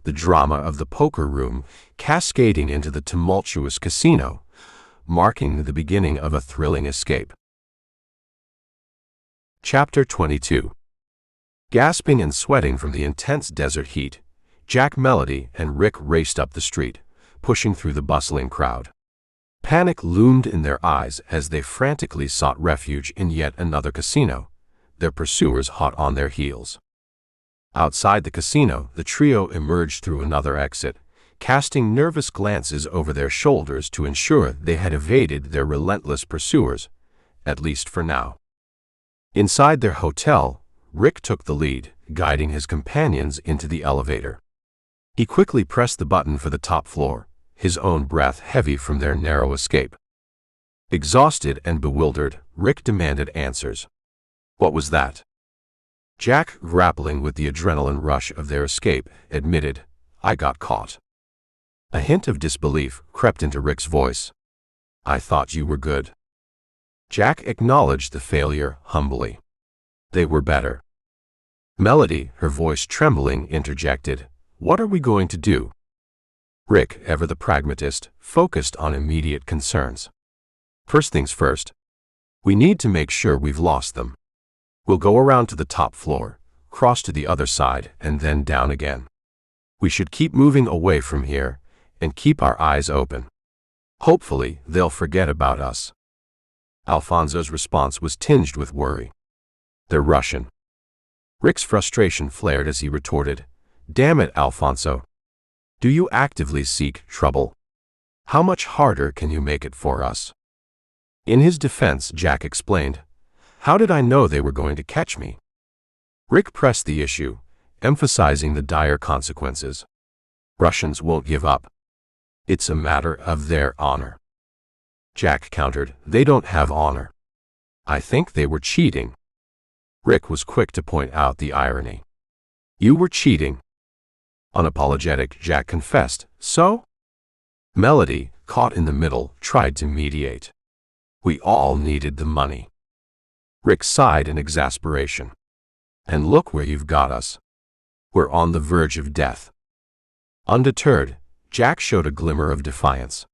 the drama of the poker room cascading into the tumultuous casino, marking the beginning of a thrilling escape. Chapter 22. Gasping and sweating from the intense desert heat, Jack, Melody, and Rick raced up the street, pushing through the bustling crowd. Panic loomed in their eyes as they frantically sought refuge in yet another casino, their pursuers hot on their heels. Outside the casino, the trio emerged through another exit, casting nervous glances over their shoulders to ensure they had evaded their relentless pursuers, at least for now. Inside their hotel, Rick took the lead, guiding his companions into the elevator. He quickly pressed the button for the top floor, his own breath heavy from their narrow escape. Exhausted and bewildered, Rick demanded answers. What was that? Jack, grappling with the adrenaline rush of their escape, admitted, I got caught. A hint of disbelief crept into Rick's voice. I thought you were good. Jack acknowledged the failure humbly. They were better. Melody, her voice trembling, interjected, What are we going to do? Rick, ever the pragmatist, focused on immediate concerns. First things first. We need to make sure we've lost them. We'll go around to the top floor, cross to the other side, and then down again. We should keep moving away from here and keep our eyes open. Hopefully, they'll forget about us. Alfonso's response was tinged with worry. They're Russian. Rick's frustration flared as he retorted, Damn it, Alfonso. Do you actively seek trouble? How much harder can you make it for us? In his defense, Jack explained, How did I know they were going to catch me? Rick pressed the issue, emphasizing the dire consequences. Russians won't give up. It's a matter of their honor. Jack countered, They don't have honor. I think they were cheating. Rick was quick to point out the irony. You were cheating. Unapologetic, Jack confessed, So? Melody, caught in the middle, tried to mediate. We all needed the money. Rick sighed in exasperation. And look where you've got us. We're on the verge of death. Undeterred, Jack showed a glimmer of defiance.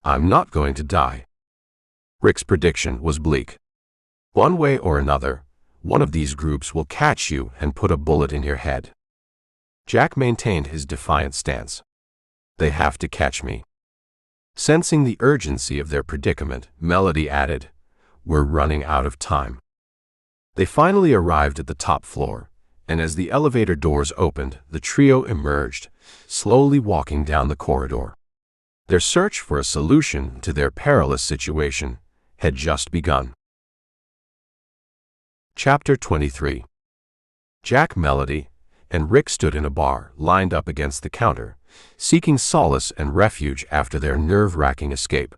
I'm not going to die. Rick's prediction was bleak. One way or another, one of these groups will catch you and put a bullet in your head. Jack maintained his defiant stance. They have to catch me. Sensing the urgency of their predicament, Melody added, We're running out of time. They finally arrived at the top floor, and as the elevator doors opened, the trio emerged, slowly walking down the corridor. Their search for a solution to their perilous situation had just begun. Chapter 23. Jack, Melody, and Rick stood in a bar, lined up against the counter, seeking solace and refuge after their nerve-wracking escape.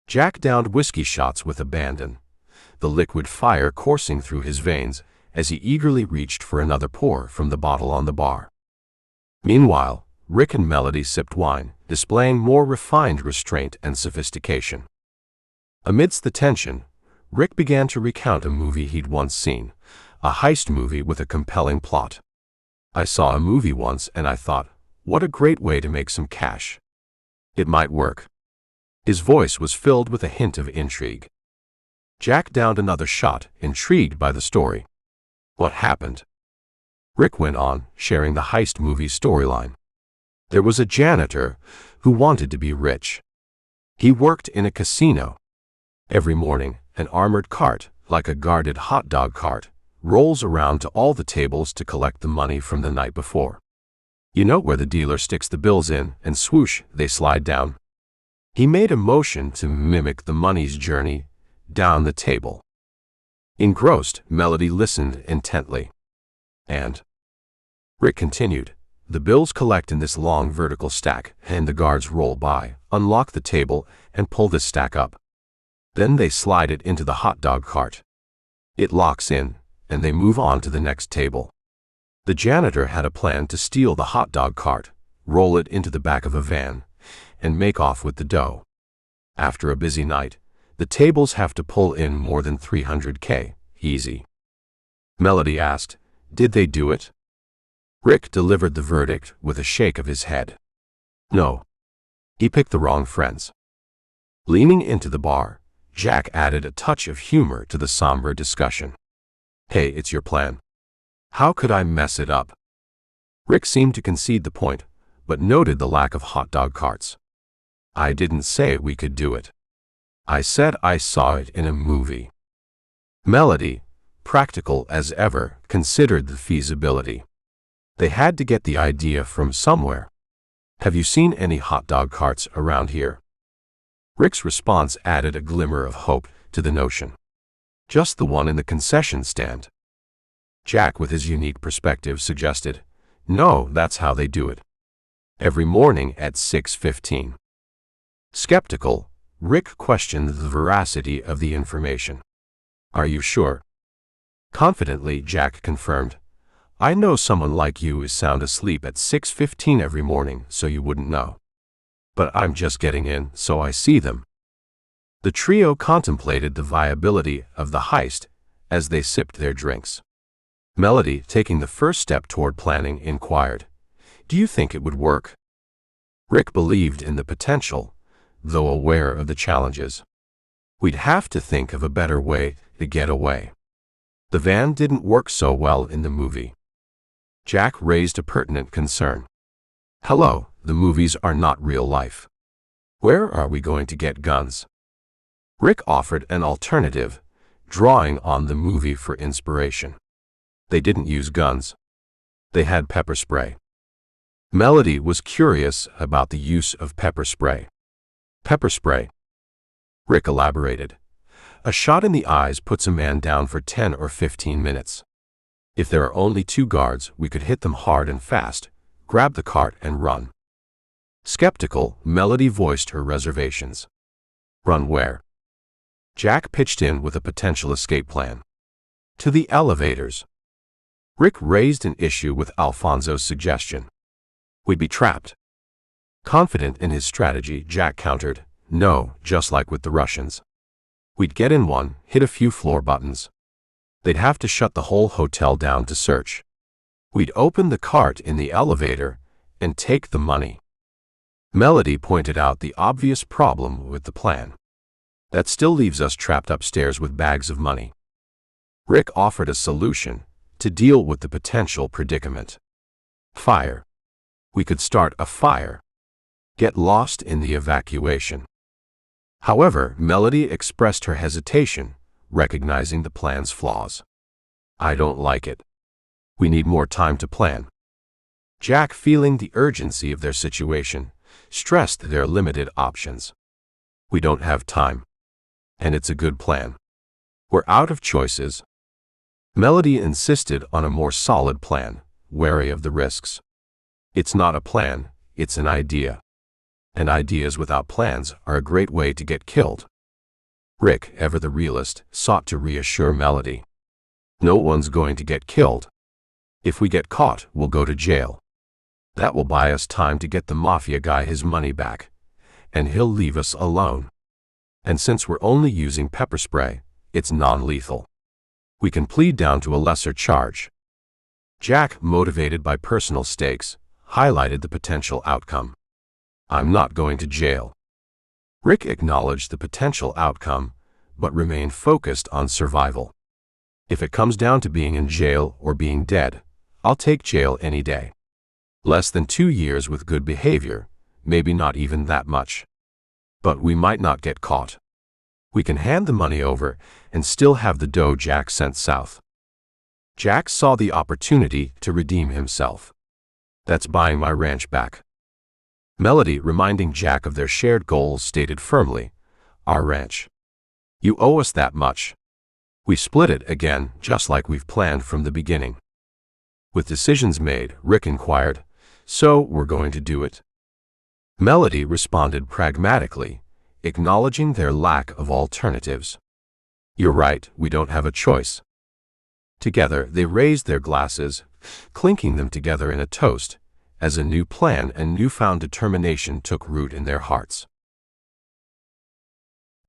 Jack downed whiskey shots with abandon, the liquid fire coursing through his veins as he eagerly reached for another pour from the bottle on the bar. Meanwhile, Rick and Melody sipped wine, displaying more refined restraint and sophistication. Amidst the tension, Rick began to recount a movie he'd once seen, a heist movie with a compelling plot. I saw a movie once and I thought, what a great way to make some cash. It might work. His voice was filled with a hint of intrigue. Jack downed another shot, intrigued by the story. What happened? Rick went on, sharing the heist movie's storyline. There was a janitor who wanted to be rich. He worked in a casino. Every morning, an armored cart, like a guarded hot dog cart, rolls around to all the tables to collect the money from the night before. You know where the dealer sticks the bills in, and swoosh, they slide down. He made a motion to mimic the money's journey down the table. Engrossed, Melody listened intently. And Rick continued, the bills collect in this long vertical stack, and the guards roll by, unlock the table, and pull this stack up. Then they slide it into the hot dog cart. It locks in, and they move on to the next table. The janitor had a plan to steal the hot dog cart, roll it into the back of a van, and make off with the dough. After a busy night, the tables have to pull in more than $300K, easy. Melody asked, did they do it? Rick delivered the verdict with a shake of his head. No. He picked the wrong friends. Leaning into the bar, Jack added a touch of humor to the somber discussion. Hey, it's your plan. How could I mess it up? Rick seemed to concede the point, but noted the lack of hot dog carts. I didn't say we could do it. I said I saw it in a movie. Melody, practical as ever, considered the feasibility. They had to get the idea from somewhere. Have you seen any hot dog carts around here? Rick's response added a glimmer of hope to the notion. Just the one in the concession stand. Jack, with his unique perspective, suggested, no, that's how they do it. Every morning at 6:15. Skeptical, Rick questioned the veracity of the information. Are you sure? Confidently, Jack confirmed, I know someone like you is sound asleep at 6:15 every morning, so you wouldn't know. But I'm just getting in, so I see them. The trio contemplated the viability of the heist as they sipped their drinks. Melody, taking the first step toward planning, inquired, do you think it would work? Rick believed in the potential, though aware of the challenges. We'd have to think of a better way to get away. The van didn't work so well in the movie. Jack raised a pertinent concern. Hello, the movies are not real life. Where are we going to get guns? Rick offered an alternative, drawing on the movie for inspiration. They didn't use guns. They had pepper spray. Melody was curious about the use of pepper spray. Pepper spray. Rick elaborated. A shot in the eyes puts a man down for 10 or 15 minutes. If there are only 2 guards, we could hit them hard and fast, grab the cart and run. Skeptical, Melody voiced her reservations. Run where? Jack pitched in with a potential escape plan. To the elevators. Rick raised an issue with Alfonso's suggestion. We'd be trapped. Confident in his strategy, Jack countered, no, just like with the Russians. We'd get in one, hit a few floor buttons. They'd have to shut the whole hotel down to search. We'd open the cart in the elevator and take the money. Melody pointed out the obvious problem with the plan. That still leaves us trapped upstairs with bags of money. Rick offered a solution to deal with the potential predicament. Fire. We could start a fire. Get lost in the evacuation. However, Melody expressed her hesitation, recognizing the plan's flaws. I don't like it. We need more time to plan. Jack, feeling the urgency of their situation, stressed their limited options. We don't have time. And it's a good plan. We're out of choices. Melody insisted on a more solid plan, wary of the risks. It's not a plan, it's an idea. And ideas without plans are a great way to get killed. Rick, ever the realist, sought to reassure Melody. No one's going to get killed. If we get caught, we'll go to jail. That will buy us time to get the mafia guy his money back, and he'll leave us alone. And since we're only using pepper spray, it's non-lethal. We can plead down to a lesser charge. Jack, motivated by personal stakes, highlighted the potential outcome. I'm not going to jail. Rick acknowledged the potential outcome, but remained focused on survival. If it comes down to being in jail or being dead, I'll take jail any day. Less than 2 years with good behavior, maybe not even that much. But we might not get caught. We can hand the money over and still have the dough Jack sent south. Jack saw the opportunity to redeem himself. That's buying my ranch back. Melody, reminding Jack of their shared goals, stated firmly, our ranch. You owe us that much. We split it again, just like we've planned from the beginning. With decisions made, Rick inquired, so we're going to do it? Melody responded pragmatically, acknowledging their lack of alternatives. You're right, we don't have a choice. Together, they raised their glasses, clinking them together in a toast, as a new plan and newfound determination took root in their hearts.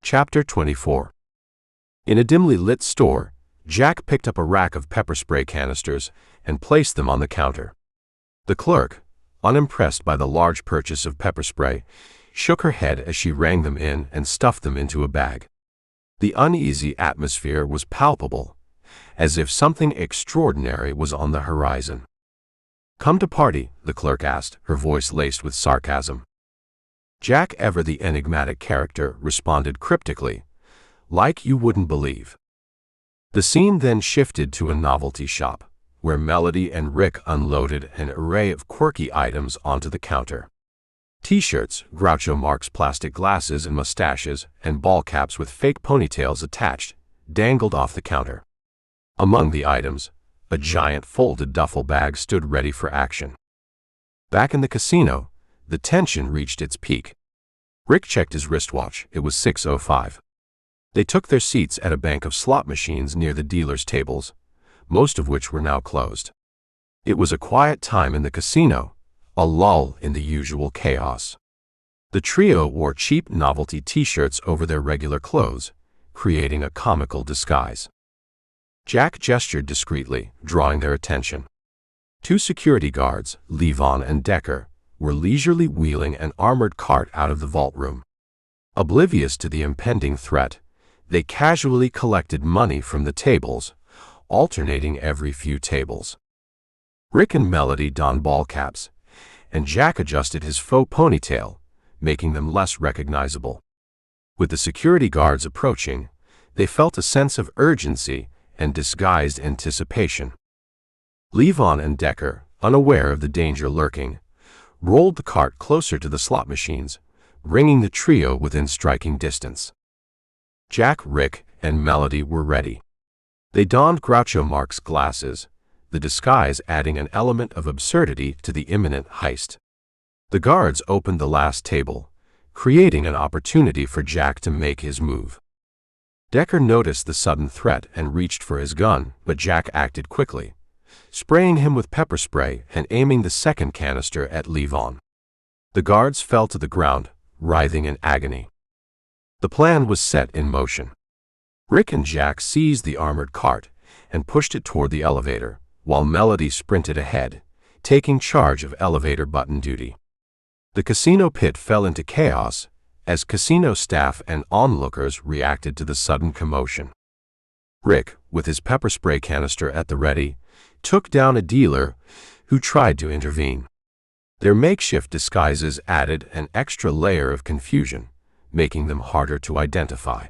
Chapter 24. In a dimly lit store, Jack picked up a rack of pepper spray canisters and placed them on the counter. The clerk, unimpressed by the large purchase of pepper spray, shook her head as she rang them in and stuffed them into a bag. The uneasy atmosphere was palpable, as if something extraordinary was on the horizon. Come to party? The clerk asked, her voice laced with sarcasm. Jack, ever the enigmatic character, responded cryptically, like you wouldn't believe. The scene then shifted to a novelty shop, where Melody and Rick unloaded an array of quirky items onto the counter. T-shirts, Groucho Marx plastic glasses and mustaches, and ball caps with fake ponytails attached, dangled off the counter. Among the items, a giant folded duffel bag stood ready for action. Back in the casino, the tension reached its peak. Rick checked his wristwatch. It was 6:05. They took their seats at a bank of slot machines near the dealers' tables, most of which were now closed. It was a quiet time in the casino, a lull in the usual chaos. The trio wore cheap novelty T-shirts over their regular clothes, creating a comical disguise. Jack gestured discreetly, drawing their attention. 2 security guards, Levon and Decker, were leisurely wheeling an armored cart out of the vault room. Oblivious to the impending threat, they casually collected money from the tables, alternating every few tables. Rick and Melody donned ball caps, and Jack adjusted his faux ponytail, making them less recognizable. With the security guards approaching, they felt a sense of urgency and disguised anticipation. Levon and Decker, unaware of the danger lurking, rolled the cart closer to the slot machines, bringing the trio within striking distance. Jack, Rick, and Melody were ready. They donned Groucho Marx glasses, the disguise adding an element of absurdity to the imminent heist. The guards opened the last table, creating an opportunity for Jack to make his move. Decker noticed the sudden threat and reached for his gun, but Jack acted quickly, spraying him with pepper spray and aiming the second canister at Levon. The guards fell to the ground, writhing in agony. The plan was set in motion. Rick and Jack seized the armored cart and pushed it toward the elevator, while Melody sprinted ahead, taking charge of elevator button duty. The casino pit fell into chaos as casino staff and onlookers reacted to the sudden commotion. Rick, with his pepper spray canister at the ready, took down a dealer who tried to intervene. Their makeshift disguises added an extra layer of confusion, making them harder to identify.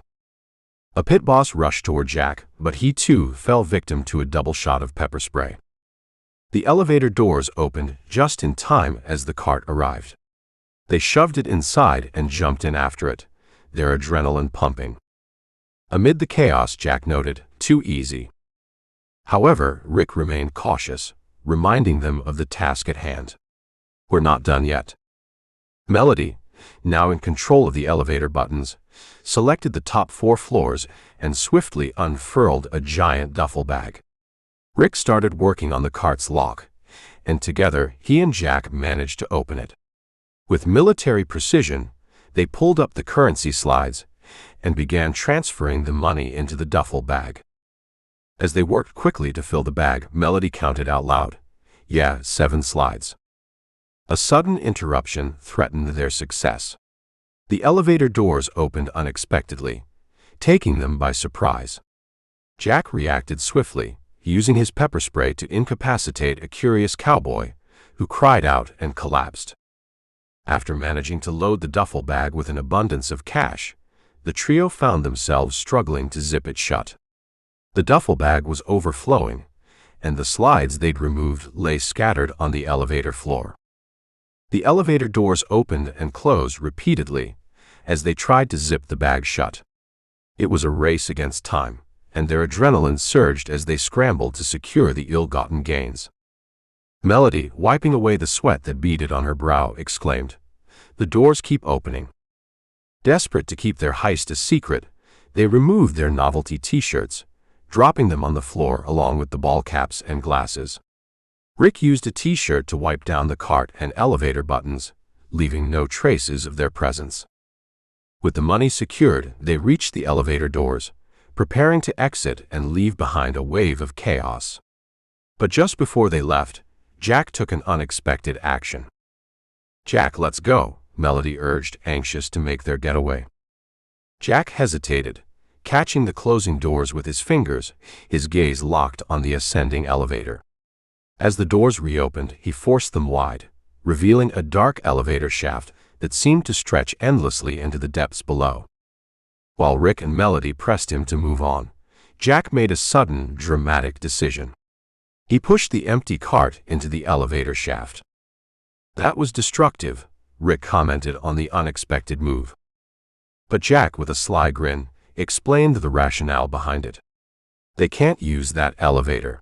A pit boss rushed toward Jack, but he too fell victim to a double shot of pepper spray. The elevator doors opened just in time as the cart arrived. They shoved it inside and jumped in after it, their adrenaline pumping. Amid the chaos, Jack noted, too easy. However, Rick remained cautious, reminding them of the task at hand. We're not done yet. Melody, now in control of the elevator buttons, selected the top 4 floors and swiftly unfurled a giant duffel bag. Rick started working on the cart's lock, and together he and Jack managed to open it. With military precision, they pulled up the currency slides and began transferring the money into the duffel bag. As they worked quickly to fill the bag, Melody counted out loud, "Yeah, 7 slides." A sudden interruption threatened their success. The elevator doors opened unexpectedly, taking them by surprise. Jack reacted swiftly, using his pepper spray to incapacitate a curious cowboy, who cried out and collapsed. After managing to load the duffel bag with an abundance of cash, the trio found themselves struggling to zip it shut. The duffel bag was overflowing, and the slides they'd removed lay scattered on the elevator floor. The elevator doors opened and closed repeatedly as they tried to zip the bag shut. It was a race against time, and their adrenaline surged as they scrambled to secure the ill-gotten gains. Melody, wiping away the sweat that beaded on her brow, exclaimed, "The doors keep opening." Desperate to keep their heist a secret, they removed their novelty t-shirts, dropping them on the floor along with the ball caps and glasses. Rick used a t-shirt to wipe down the cart and elevator buttons, leaving no traces of their presence. With the money secured, they reached the elevator doors, preparing to exit and leave behind a wave of chaos. But just before they left, Jack took an unexpected action. "Jack, let's go," Melody urged, anxious to make their getaway. Jack hesitated, catching the closing doors with his fingers, his gaze locked on the ascending elevator. As the doors reopened, he forced them wide, revealing a dark elevator shaft that seemed to stretch endlessly into the depths below. While Rick and Melody pressed him to move on, Jack made a sudden, dramatic decision. He pushed the empty cart into the elevator shaft. "That was destructive," Rick commented on the unexpected move. But Jack, with a sly grin, explained the rationale behind it. "They can't use that elevator."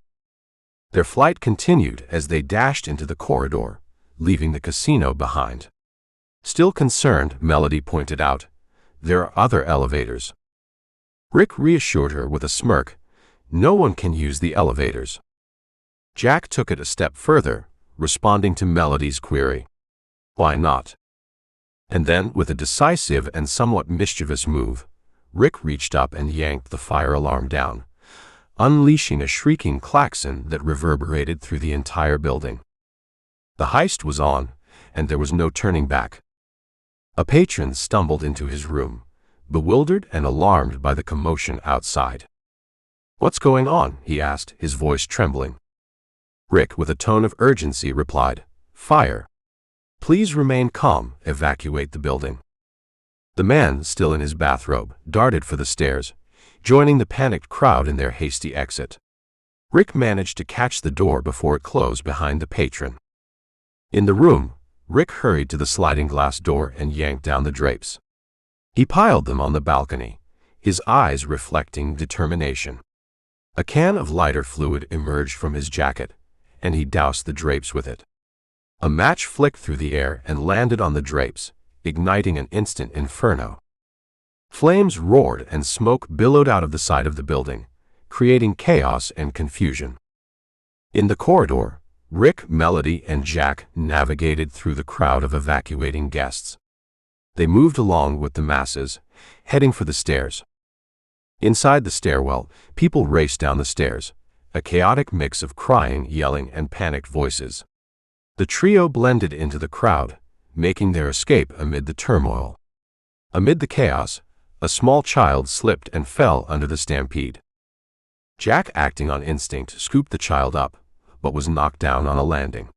Their flight continued as they dashed into the corridor, leaving the casino behind. Still concerned, Melody pointed out, "There are other elevators." Rick reassured her with a smirk, "No one can use the elevators." Jack took it a step further, responding to Melody's query, "Why not?" And then, with a decisive and somewhat mischievous move, Rick reached up and yanked the fire alarm down, unleashing a shrieking klaxon that reverberated through the entire building. The heist was on, and there was no turning back. A patron stumbled into his room, bewildered and alarmed by the commotion outside. "What's going on?" he asked, his voice trembling. Rick, with a tone of urgency, replied, "Fire. Please remain calm, evacuate the building." The man, still in his bathrobe, darted for the stairs, joining the panicked crowd in their hasty exit. Rick managed to catch the door before it closed behind the patron. In the room, Rick hurried to the sliding glass door and yanked down the drapes. He piled them on the balcony, his eyes reflecting determination. A can of lighter fluid emerged from his jacket, and he doused the drapes with it. A match flicked through the air and landed on the drapes, igniting an instant inferno. Flames roared and smoke billowed out of the side of the building, creating chaos and confusion. In the corridor, Rick, Melody, and Jack navigated through the crowd of evacuating guests. They moved along with the masses, heading for the stairs. Inside the stairwell, people raced down the stairs, a chaotic mix of crying, yelling, and panicked voices. The trio blended into the crowd, making their escape amid the turmoil. Amid the chaos, a small child slipped and fell under the stampede. Jack, acting on instinct, scooped the child up, but was knocked down on a landing.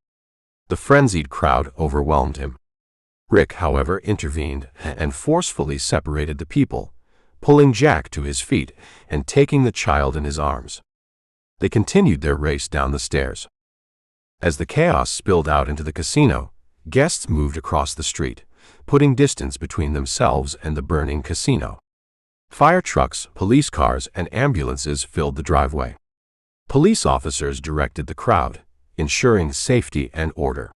The frenzied crowd overwhelmed him. Rick, however, intervened and forcefully separated the people, pulling Jack to his feet and taking the child in his arms. They continued their race down the stairs. As the chaos spilled out into the casino, guests moved across the street, putting distance between themselves and the burning casino. Fire trucks, police cars, and ambulances filled the driveway. Police officers directed the crowd, ensuring safety and order.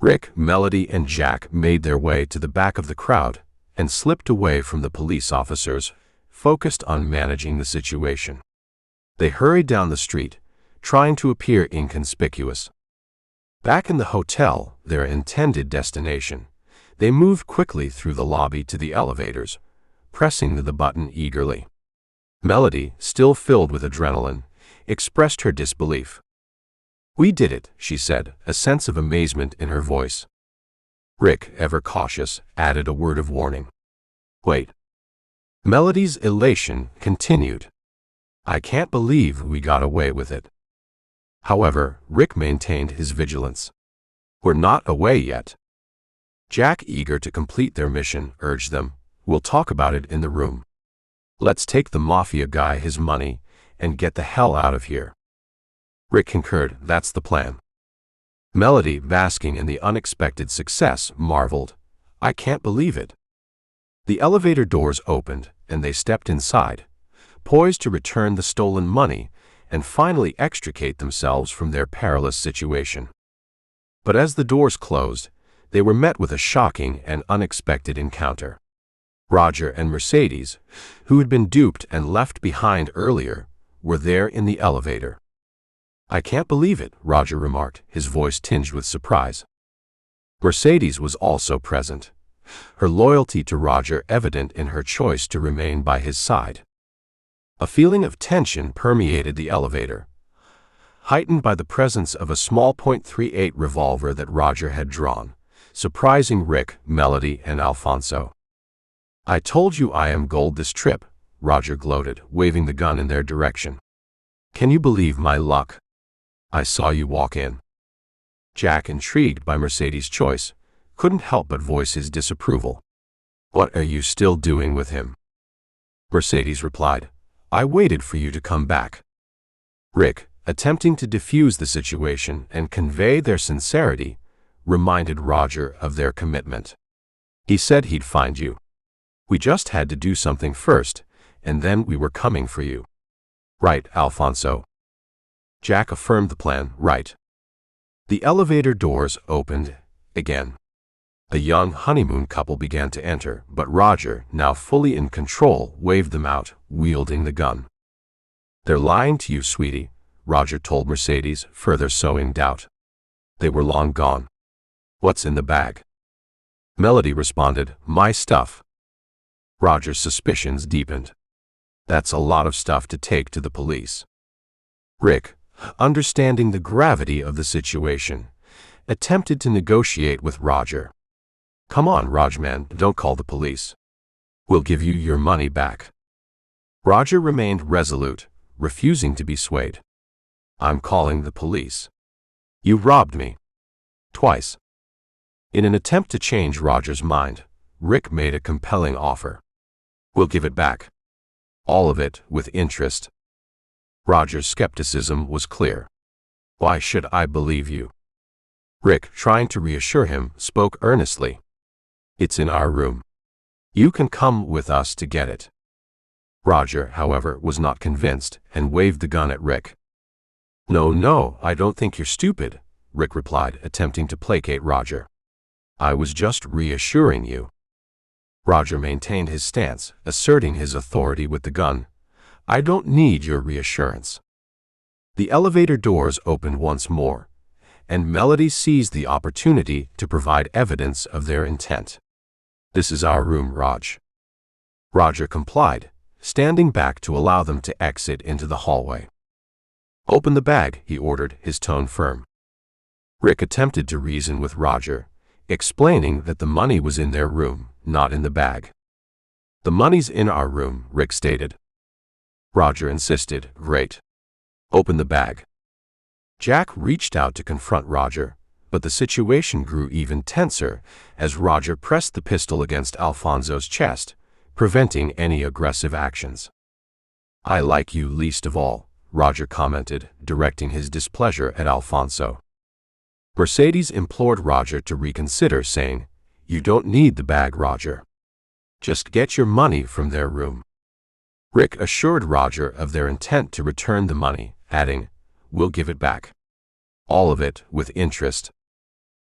Rick, Melody, and Jack made their way to the back of the crowd and slipped away from the police officers, focused on managing the situation. They hurried down the street, trying to appear inconspicuous. Back in the hotel, their intended destination, they moved quickly through the lobby to the elevators, pressing the button eagerly. Melody, still filled with adrenaline, expressed her disbelief. "We did it," she said, a sense of amazement in her voice. Rick, ever cautious, added a word of warning. "Wait." Melody's elation continued. "I can't believe we got away with it." However, Rick maintained his vigilance. "We're not away yet." Jack, eager to complete their mission, urged them, "We'll talk about it in the room. Let's take the mafia guy his money and get the hell out of here." Rick concurred, "That's the plan." Melody, basking in the unexpected success, marveled, "I can't believe it." The elevator doors opened, and they stepped inside, poised to return the stolen money and finally extricate themselves from their perilous situation. But as the doors closed, they were met with a shocking and unexpected encounter. Roger and Mercedes, who had been duped and left behind earlier, were there in the elevator. "I can't believe it," Roger remarked, his voice tinged with surprise. Mercedes was also present, her loyalty to Roger evident in her choice to remain by his side. A feeling of tension permeated the elevator, heightened by the presence of a small .38 revolver that Roger had drawn, surprising Rick, Melody, and Alfonso. "I told you I am gold this trip," Roger gloated, waving the gun in their direction. "Can you believe my luck? I saw you walk in." Jack, intrigued by Mercedes' choice, couldn't help but voice his disapproval. "What are you still doing with him?" Mercedes replied, "I waited for you to come back." Rick, attempting to defuse the situation and convey their sincerity, reminded Roger of their commitment. "He said he'd find you. We just had to do something first, and then we were coming for you." "Right, Alfonso." Jack affirmed the plan, "Right." The elevator doors opened again. A young honeymoon couple began to enter, but Roger, now fully in control, waved them out, wielding the gun. "They're lying to you, sweetie," Roger told Mercedes, further sowing doubt. They were long gone. "What's in the bag?" Melody responded, "My stuff." Roger's suspicions deepened. "That's a lot of stuff to take to the police." Rick, understanding the gravity of the situation, attempted to negotiate with Roger. "Come on, Rajman, don't call the police. We'll give you your money back." Roger remained resolute, refusing to be swayed. "I'm calling the police. You robbed me. Twice." In an attempt to change Roger's mind, Rick made a compelling offer. "We'll give it back. All of it, with interest." Roger's skepticism was clear. "Why should I believe you?" Rick, trying to reassure him, spoke earnestly. "It's in our room. You can come with us to get it." Roger, however, was not convinced and waved the gun at Rick. No, I don't think you're stupid," Rick replied, attempting to placate Roger. "I was just reassuring you." Roger maintained his stance, asserting his authority with the gun. "I don't need your reassurance." The elevator doors opened once more, and Melody seized the opportunity to provide evidence of their intent. "This is our room, Raj." Roger complied, standing back to allow them to exit into the hallway. "Open the bag," he ordered, his tone firm. Rick attempted to reason with Roger, explaining that the money was in their room, not in the bag. "The money's in our room," Rick stated. Roger insisted, "Great. Open the bag." Jack reached out to confront Roger, but the situation grew even tenser as Roger pressed the pistol against Alfonso's chest, preventing any aggressive actions. "I like you least of all," Roger commented, directing his displeasure at Alfonso. Mercedes implored Roger to reconsider, saying, "You don't need the bag, Roger. Just get your money from their room." Rick assured Roger of their intent to return the money, adding, "We'll give it back. All of it, with interest."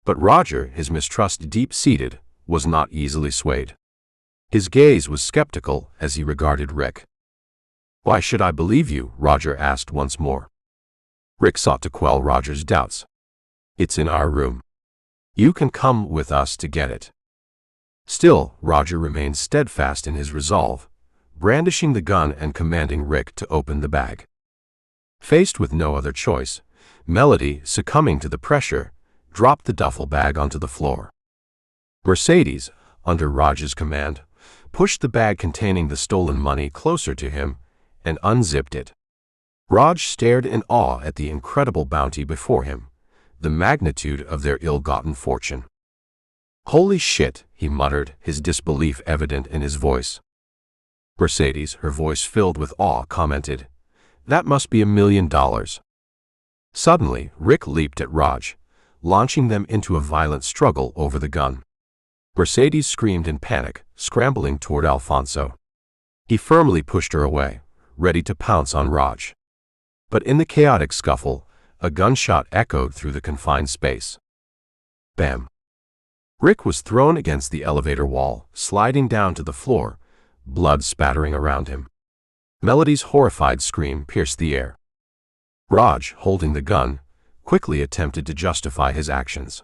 But Roger, his mistrust deep-seated, was not easily swayed. His gaze was skeptical as he regarded Rick. "Why should I believe you?" Roger asked once more. Rick sought to quell Roger's doubts. "It's in our room. You can come with us to get it." Still, Roger remained steadfast in his resolve, brandishing the gun and commanding Rick to open the bag. Faced with no other choice, Melody, succumbing to the pressure, dropped the duffel bag onto the floor. Mercedes, under Roger's command, pushed the bag containing the stolen money closer to him and unzipped it. Raj stared in awe at the incredible bounty before him, the magnitude of their ill-gotten fortune. "Holy shit," he muttered, his disbelief evident in his voice. Mercedes, her voice filled with awe, commented, "That must be $1 million." Suddenly, Rick leaped at Raj, launching them into a violent struggle over the gun. Mercedes screamed in panic, scrambling toward Alfonso. He firmly pushed her away, ready to pounce on Raj. But in the chaotic scuffle, a gunshot echoed through the confined space. Bam! Rick was thrown against the elevator wall, sliding down to the floor, blood spattering around him. Melody's horrified scream pierced the air. Raj, holding the gun, quickly attempted to justify his actions.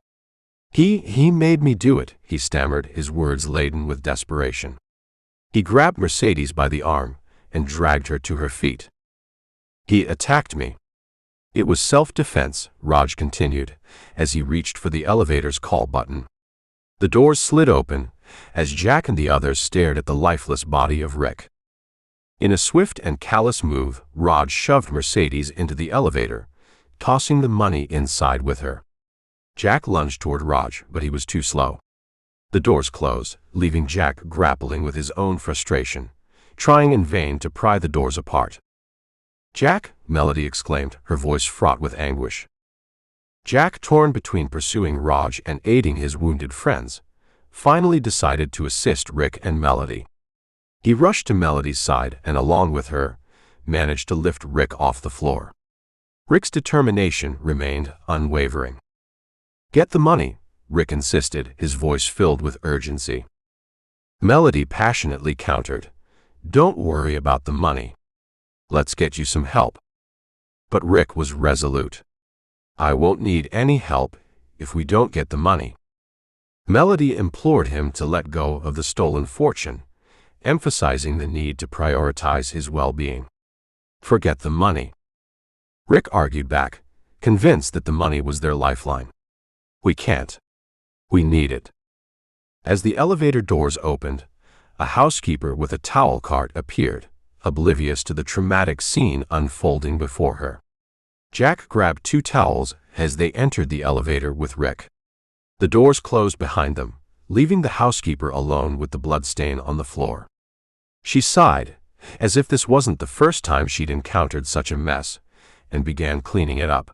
He made me do it," he stammered, his words laden with desperation. He grabbed Mercedes by the arm and dragged her to her feet. "He attacked me." "It was self-defense," Raj continued, as he reached for the elevator's call button. The doors slid open, as Jack and the others stared at the lifeless body of Rick. In a swift and callous move, Raj shoved Mercedes into the elevator, tossing the money inside with her. Jack lunged toward Raj, but he was too slow. The doors closed, leaving Jack grappling with his own frustration, trying in vain to pry the doors apart. "Jack!" Melody exclaimed, her voice fraught with anguish. Jack, torn between pursuing Raj and aiding his wounded friends, finally decided to assist Rick and Melody. He rushed to Melody's side and, along with her, managed to lift Rick off the floor. Rick's determination remained unwavering. "Get the money," Rick insisted, his voice filled with urgency. Melody passionately countered, "Don't worry about the money. Let's get you some help." But Rick was resolute. "I won't need any help if we don't get the money." Melody implored him to let go of the stolen fortune, emphasizing the need to prioritize his well-being. "Forget the money." Rick argued back, convinced that the money was their lifeline. "We can't. We need it." As the elevator doors opened, a housekeeper with a towel cart appeared, oblivious to the traumatic scene unfolding before her. Jack grabbed 2 towels as they entered the elevator with Rick. The doors closed behind them, leaving the housekeeper alone with the bloodstain on the floor. She sighed, as if this wasn't the first time she'd encountered such a mess, and began cleaning it up.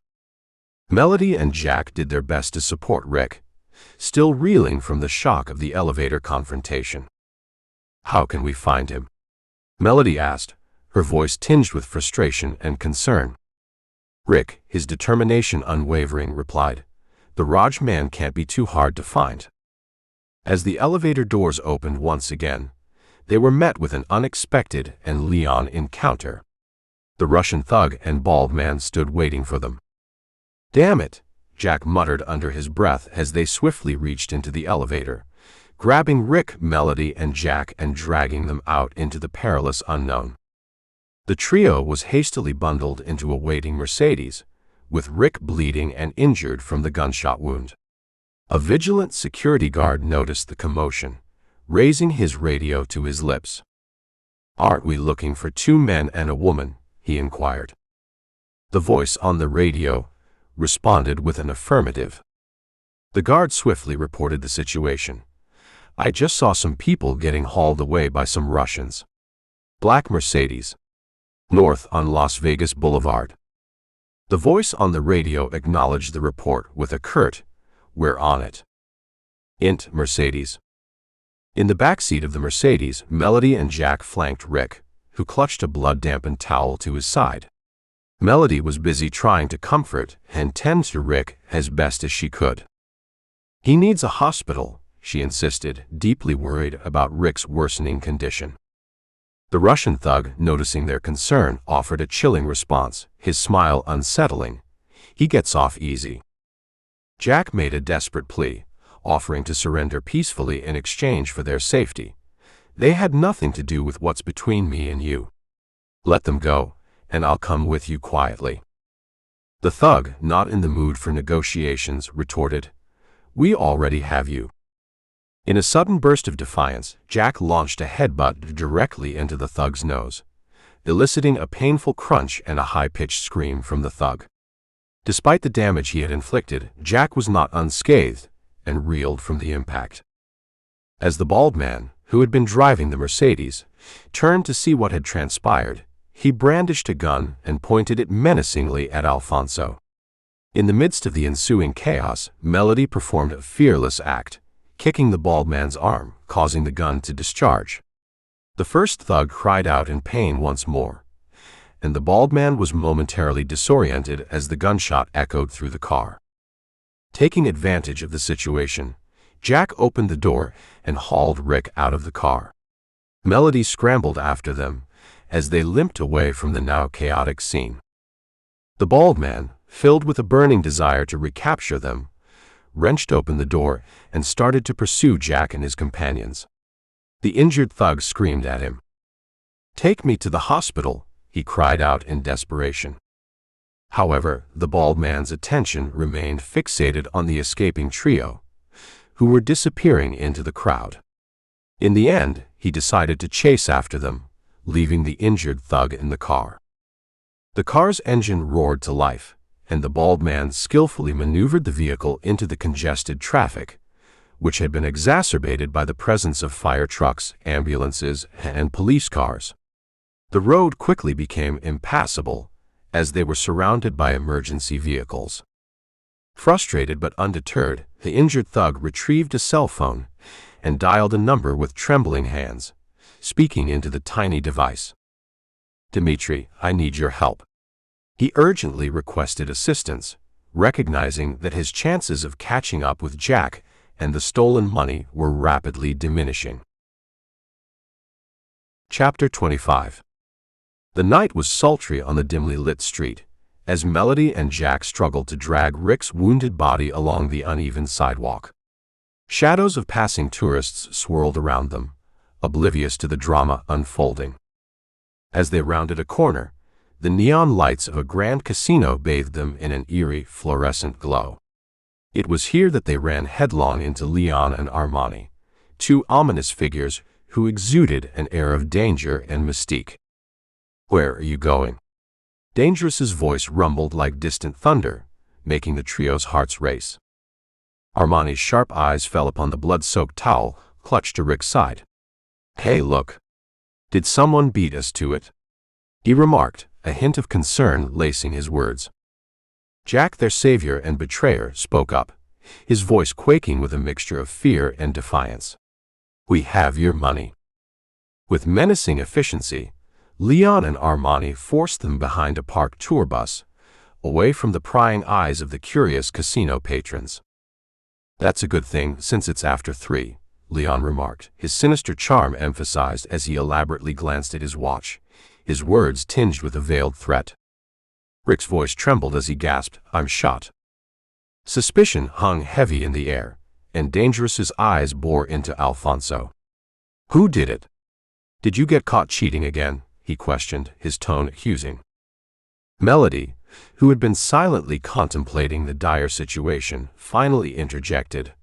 Melody and Jack did their best to support Rick, still reeling from the shock of the elevator confrontation. "How can we find him?" Melody asked, her voice tinged with frustration and concern. Rick, his determination unwavering, replied, "The Raj man can't be too hard to find." As the elevator doors opened once again, they were met with an unexpected and Leon encounter. The Russian thug and bald man stood waiting for them. "Damn it," Jack muttered under his breath as they swiftly reached into the elevator, grabbing Rick, Melody, and Jack and dragging them out into the perilous unknown. The trio was hastily bundled into a waiting Mercedes, with Rick bleeding and injured from the gunshot wound. A vigilant security guard noticed the commotion, raising his radio to his lips. "Aren't we looking for 2 men and a woman?" he inquired. The voice on the radio responded with an affirmative. The guard swiftly reported the situation. "I just saw some people getting hauled away by some Russians. Black Mercedes. North on Las Vegas Boulevard." The voice on the radio acknowledged the report with a curt, "We're on it." Int Mercedes. In the backseat of the Mercedes, Melody and Jack flanked Rick, who clutched a blood-dampened towel to his side. Melody was busy trying to comfort and tend to Rick as best as she could. "He needs a hospital," she insisted, deeply worried about Rick's worsening condition. The Russian thug, noticing their concern, offered a chilling response, his smile unsettling. "He gets off easy." Jack made a desperate plea, offering to surrender peacefully in exchange for their safety. They had nothing to do with what's between me and you. Let them go, and I'll come with you quietly. The thug, not in the mood for negotiations, retorted, "We already have you." In a sudden burst of defiance, Jack launched a headbutt directly into the thug's nose, eliciting a painful crunch and a high-pitched scream from the thug. Despite the damage he had inflicted, Jack was not unscathed and reeled from the impact. As the bald man, who had been driving the Mercedes, turned to see what had transpired, he brandished a gun and pointed it menacingly at Alfonso. In the midst of the ensuing chaos, Melody performed a fearless act, kicking the bald man's arm, causing the gun to discharge. The first thug cried out in pain once more, and the bald man was momentarily disoriented as the gunshot echoed through the car. Taking advantage of the situation, Jack opened the door and hauled Rick out of the car. Melody scrambled after them as they limped away from the now chaotic scene. The bald man, filled with a burning desire to recapture them, wrenched open the door and started to pursue Jack and his companions. The injured thug screamed at him. "Take me to the hospital," he cried out in desperation. However, the bald man's attention remained fixated on the escaping trio, who were disappearing into the crowd. In the end, he decided to chase after them, leaving the injured thug in the car. The car's engine roared to life, and the bald man skillfully maneuvered the vehicle into the congested traffic, which had been exacerbated by the presence of fire trucks, ambulances, and police cars. The road quickly became impassable, as they were surrounded by emergency vehicles. Frustrated but undeterred, the injured thug retrieved a cell phone and dialed a number with trembling hands, speaking into the tiny device. "Dmitri, I need your help." He urgently requested assistance, recognizing that his chances of catching up with Jack and the stolen money were rapidly diminishing. Chapter 25. The night was sultry on the dimly lit street, as Melody and Jack struggled to drag Rick's wounded body along the uneven sidewalk. Shadows of passing tourists swirled around them, oblivious to the drama unfolding. As they rounded a corner, the neon lights of a grand casino bathed them in an eerie, fluorescent glow. It was here that they ran headlong into Leon and Armani, two ominous figures who exuded an air of danger and mystique. "Where are you going?" Dangerous's voice rumbled like distant thunder, making the trio's hearts race. Armani's sharp eyes fell upon the blood-soaked towel clutched to Rick's side. "Hey, look. Did someone beat us to it?" he remarked, a hint of concern lacing his words. Jack, their savior and betrayer, spoke up, his voice quaking with a mixture of fear and defiance. "We have your money." With menacing efficiency, Leon and Armani forced them behind a parked tour bus, away from the prying eyes of the curious casino patrons. "That's a good thing since it's after 3, Leon remarked, his sinister charm emphasized as he elaborately glanced at his watch, his words tinged with a veiled threat. Rick's voice trembled as he gasped, "I'm shot." Suspicion hung heavy in the air, and Dangerous's eyes bore into Alfonso. "Who did it? Did you get caught cheating again?" he questioned, his tone accusing. Melody, who had been silently contemplating the dire situation, finally interjected,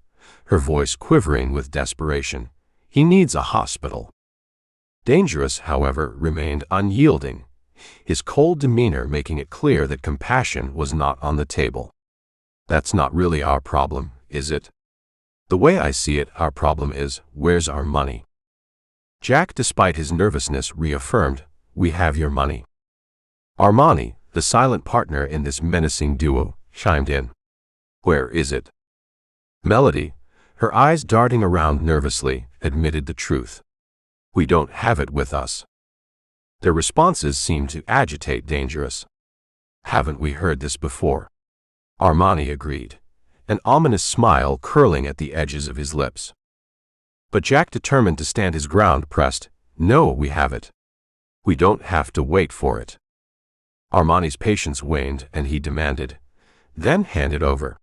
her voice quivering with desperation. "He needs a hospital." Dangerous, however, remained unyielding, his cold demeanor making it clear that compassion was not on the table. "That's not really our problem, is it? The way I see it, our problem is, where's our money?" Jack, despite his nervousness, reaffirmed, "We have your money." Armani, the silent partner in this menacing duo, chimed in. "Where is it?" Melody, her eyes darting around nervously, admitted the truth. "We don't have it with us." Their responses seemed to agitate Dangerous. "Haven't we heard this before?" Armani agreed, an ominous smile curling at the edges of his lips. But Jack, determined to stand his ground, pressed, "No, we have it. We don't have to wait for it." Armani's patience waned and he demanded, "Then hand it over."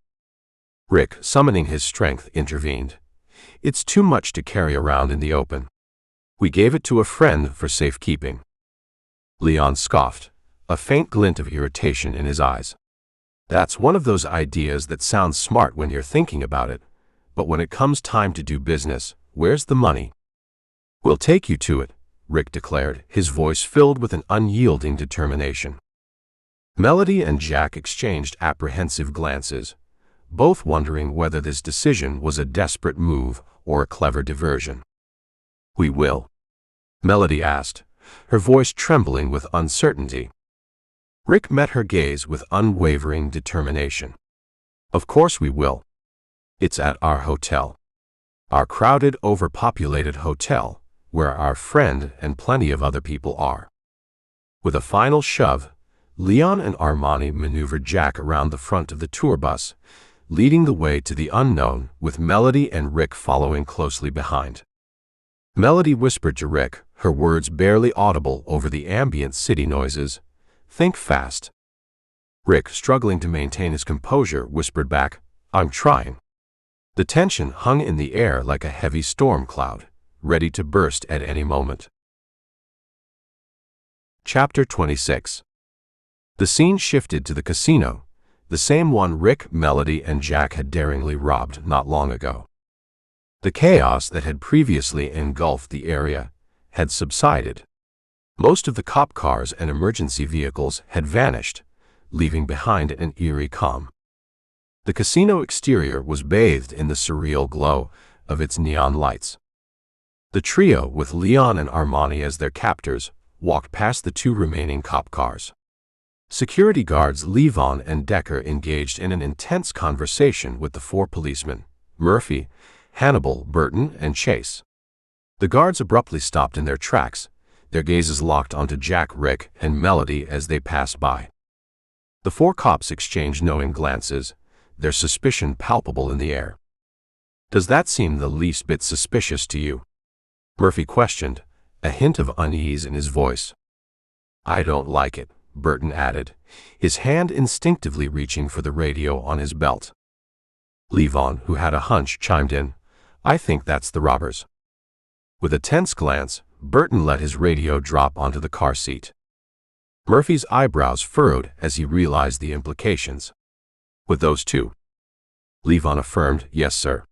Rick, summoning his strength, intervened. "It's too much to carry around in the open. We gave it to a friend for safekeeping." Leon scoffed, a faint glint of irritation in his eyes. "That's one of those ideas that sounds smart when you're thinking about it, but when it comes time to do business, where's the money?" "We'll take you to it," Rick declared, his voice filled with an unyielding determination. Melody and Jack exchanged apprehensive glances, both wondering whether this decision was a desperate move or a clever diversion. "We will?" Melody asked, her voice trembling with uncertainty. Rick met her gaze with unwavering determination. "Of course we will. It's at our hotel. Our crowded, overpopulated hotel, where our friend and plenty of other people are." With a final shove, Leon and Armani maneuvered Jack around the front of the tour bus, leading the way to the unknown, with Melody and Rick following closely behind. Melody whispered to Rick, her words barely audible over the ambient city noises, "Think fast." Rick, struggling to maintain his composure, whispered back, "I'm trying." The tension hung in the air like a heavy storm cloud, ready to burst at any moment. Chapter 26. The scene shifted to the casino, the same one Rick, Melody, and Jack had daringly robbed not long ago. The chaos that had previously engulfed the area had subsided. Most of the cop cars and emergency vehicles had vanished, leaving behind an eerie calm. The casino exterior was bathed in the surreal glow of its neon lights. The trio, with Leon and Armani as their captors, walked past the two remaining cop cars. Security guards Levon and Decker engaged in an intense conversation with the four policemen, Murphy, Hannibal, Burton, and Chase. The guards abruptly stopped in their tracks, their gazes locked onto Jack, Rick, and Melody as they passed by. The four cops exchanged knowing glances, their suspicion palpable in the air. "Does that seem the least bit suspicious to you?" Murphy questioned, a hint of unease in his voice. "I don't like it," Burton added, his hand instinctively reaching for the radio on his belt. Levon, who had a hunch, chimed in, "I think that's the robbers." With a tense glance, Burton let his radio drop onto the car seat. Murphy's eyebrows furrowed as he realized the implications. "With those two?" Levon affirmed, "Yes, sir."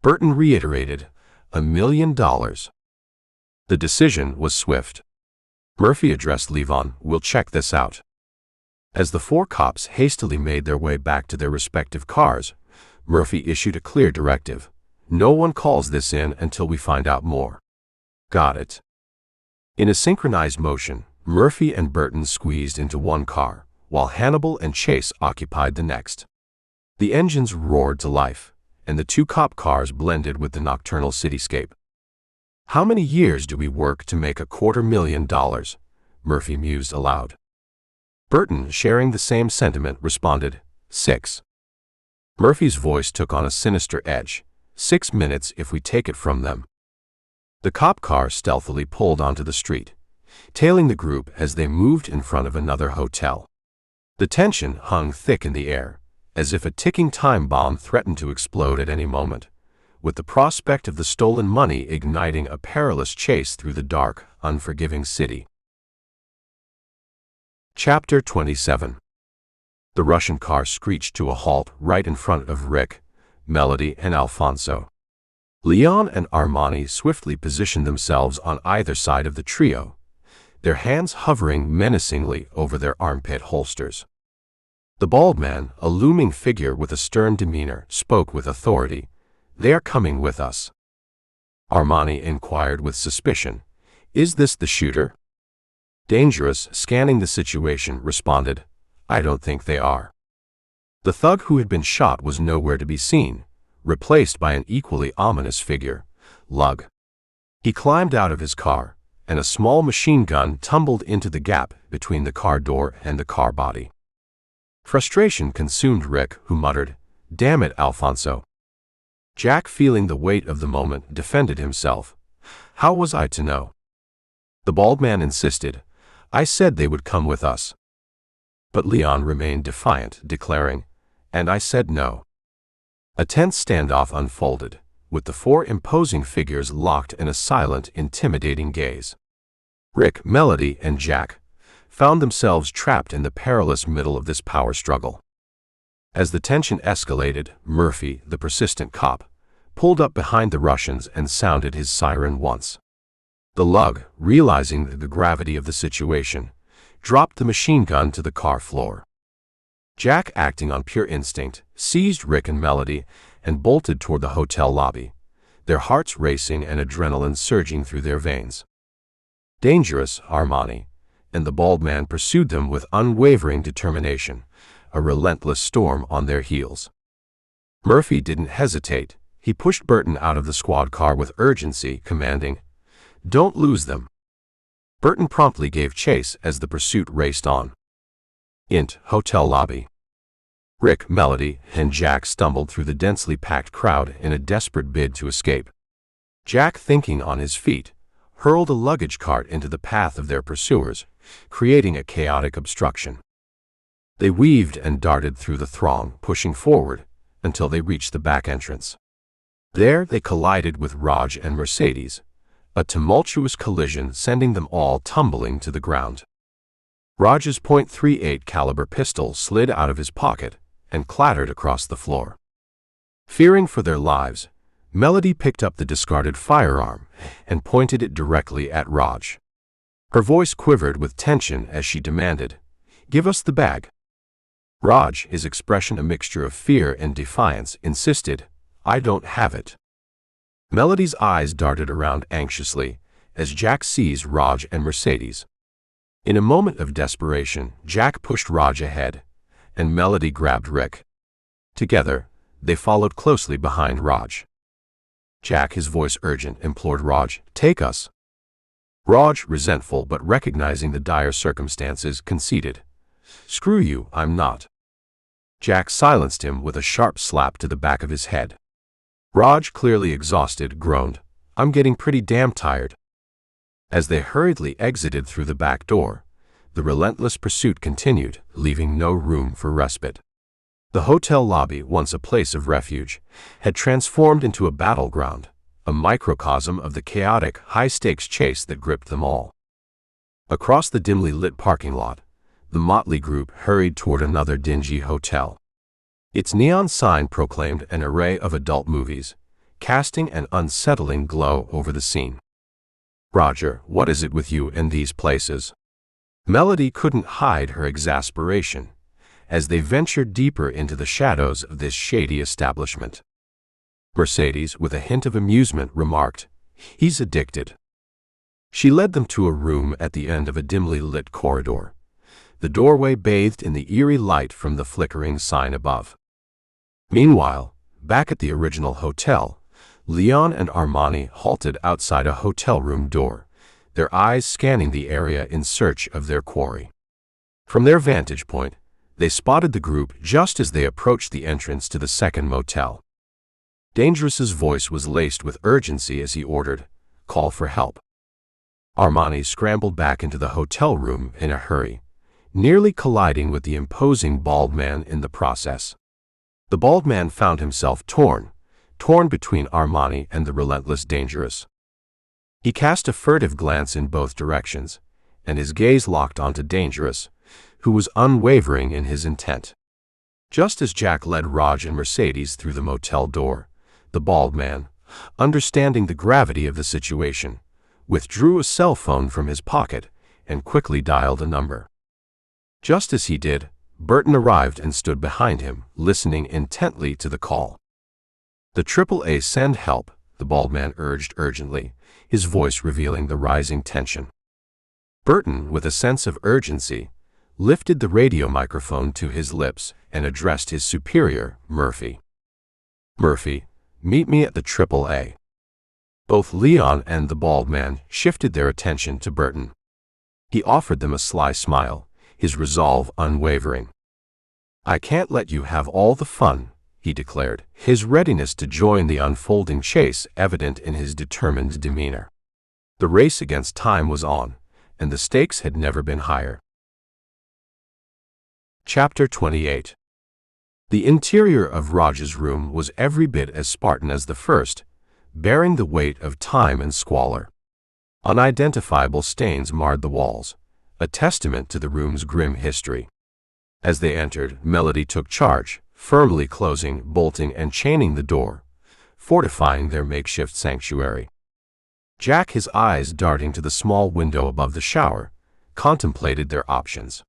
Burton reiterated, $1 million. The decision was swift. Murphy addressed Levon, "We'll check this out." As the four cops hastily made their way back to their respective cars, Murphy issued a clear directive. "No one calls this in until we find out more." "Got it." In a synchronized motion, Murphy and Burton squeezed into one car, while Hannibal and Chase occupied the next. The engines roared to life, and the two cop cars blended with the nocturnal cityscape. "How many years do we work to make $250,000? Murphy mused aloud. Burton, sharing the same sentiment, responded, 6. Murphy's voice took on a sinister edge. 6 minutes if we take it from them. The cop car stealthily pulled onto the street, tailing the group as they moved in front of another hotel. The tension hung thick in the air, as if a ticking time bomb threatened to explode at any moment, with the prospect of the stolen money igniting a perilous chase through the dark, unforgiving city. Chapter 27. The Russian car screeched to a halt right in front of Rick, Melody, and Alfonso. Leon and Armani swiftly positioned themselves on either side of the trio, their hands hovering menacingly over their armpit holsters. The bald man, a looming figure with a stern demeanor, spoke with authority. "They are coming with us." Armani inquired with suspicion, "Is this the shooter?" Dangerous, scanning the situation, responded, "I don't think they are." The thug who had been shot was nowhere to be seen, replaced by an equally ominous figure, Lug. He climbed out of his car, and a small machine gun tumbled into the gap between the car door and the car body. Frustration consumed Rick, who muttered, "Damn it, Alfonso." Jack, feeling the weight of the moment, defended himself. "How was I to know?" The bald man insisted, "I said they would come with us." But Leon remained defiant, declaring, "And I said no." A tense standoff unfolded, with the four imposing figures locked in a silent, intimidating gaze. Rick, Melody, and Jack found themselves trapped in the perilous middle of this power struggle. As the tension escalated, Murphy, the persistent cop, pulled up behind the Russians and sounded his siren once. The lug, realizing the gravity of the situation, dropped the machine gun to the car floor. Jack, acting on pure instinct, seized Rick and Melody and bolted toward the hotel lobby, their hearts racing and adrenaline surging through their veins. Dangerous, Armani, and the bald man pursued them with unwavering determination, a relentless storm on their heels. Murphy didn't hesitate. He pushed Burton out of the squad car with urgency, commanding, "Don't lose them." Burton promptly gave chase as the pursuit raced on. Hotel lobby. Rick, Melody, and Jack stumbled through the densely packed crowd in a desperate bid to escape. Jack, thinking on his feet, hurled a luggage cart into the path of their pursuers, creating a chaotic obstruction. They weaved and darted through the throng, pushing forward until they reached the back entrance. There they collided with Raj and Mercedes, a tumultuous collision sending them all tumbling to the ground. Raj's .38 caliber pistol slid out of his pocket and clattered across the floor. Fearing for their lives, Melody picked up the discarded firearm and pointed it directly at Raj. Her voice quivered with tension as she demanded, "Give us the bag." Raj, his expression a mixture of fear and defiance, insisted, "I don't have it." Melody's eyes darted around anxiously as Jack seized Raj and Mercedes. In a moment of desperation, Jack pushed Raj ahead, and Melody grabbed Rick. Together, they followed closely behind Raj. Jack, his voice urgent, implored Raj, "Take us." Raj, resentful but recognizing the dire circumstances, conceded, "Screw you, I'm not." Jack silenced him with a sharp slap to the back of his head. Raj, clearly exhausted, groaned, "I'm getting pretty damn tired." As they hurriedly exited through the back door, the relentless pursuit continued, leaving no room for respite. The hotel lobby, once a place of refuge, had transformed into a battleground, a microcosm of the chaotic, high-stakes chase that gripped them all. Across the dimly lit parking lot, the motley group hurried toward another dingy hotel. Its neon sign proclaimed an array of adult movies, casting an unsettling glow over the scene. "Roger, what is it with you in these places?" Melody couldn't hide her exasperation as they ventured deeper into the shadows of this shady establishment. Mercedes, with a hint of amusement, remarked, "He's addicted." She led them to a room at the end of a dimly lit corridor, the doorway bathed in the eerie light from the flickering sign above. Meanwhile, back at the original hotel, Leon and Armani halted outside a hotel room door, their eyes scanning the area in search of their quarry. From their vantage point, they spotted the group just as they approached the entrance to the second motel. Dangerous's voice was laced with urgency as he ordered, "Call for help." Armani scrambled back into the hotel room in a hurry, nearly colliding with the imposing bald man in the process. The bald man found himself torn between Armani and the relentless Dangerous. He cast a furtive glance in both directions, and his gaze locked onto Dangerous, who was unwavering in his intent. Just as Jack led Raj and Mercedes through the motel door, the bald man, understanding the gravity of the situation, withdrew a cell phone from his pocket and quickly dialed a number. Just as he did, Burton arrived and stood behind him, listening intently to the call. "The AAA, send help," the bald man urged urgently, his voice revealing the rising tension. Burton, with a sense of urgency, lifted the radio microphone to his lips and addressed his superior, Murphy. "Murphy, meet me at the AAA." Both Leon and the bald man shifted their attention to Burton. He offered them a sly smile, his resolve unwavering. "I can't let you have all the fun," he declared, his readiness to join the unfolding chase evident in his determined demeanor. The race against time was on, and the stakes had never been higher. Chapter 28. The interior of Raj's room was every bit as Spartan as the first, bearing the weight of time and squalor. Unidentifiable stains marred the walls, a testament to the room's grim history. As they entered, Melody took charge, firmly closing, bolting, and chaining the door, fortifying their makeshift sanctuary. Jack, his eyes darting to the small window above the shower, contemplated their options.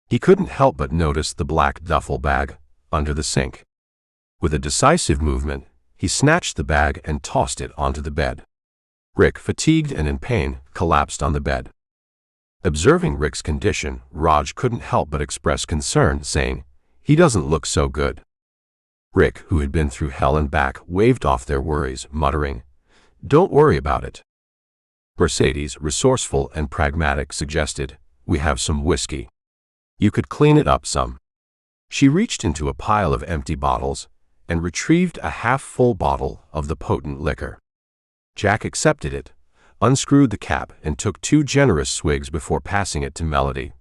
He couldn't help but notice the black duffel bag under the sink. With a decisive movement, he snatched the bag and tossed it onto the bed. Rick, fatigued and in pain, collapsed on the bed. Observing Rick's condition, Raj couldn't help but express concern, saying, "He doesn't look so good." Rick, who had been through hell and back, waved off their worries, muttering, "Don't worry about it." Mercedes, resourceful and pragmatic, suggested, "We have some whiskey. You could clean it up some." She reached into a pile of empty bottles and retrieved a half-full bottle of the potent liquor. Jack accepted it, unscrewed the cap, and took 2 generous swigs before passing it to Melody,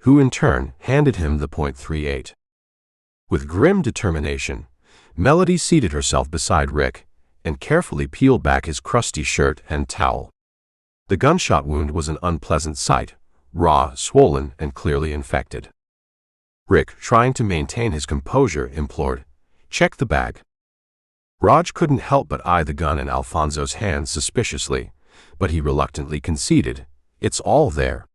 who in turn handed him the .38. With grim determination, Melody seated herself beside Rick and carefully peeled back his crusty shirt and towel. The gunshot wound was an unpleasant sight, raw, swollen, and clearly infected. Rick, trying to maintain his composure, implored, "Check the bag." Raj couldn't help but eye the gun in Alfonso's hands suspiciously, but he reluctantly conceded, "It's all there."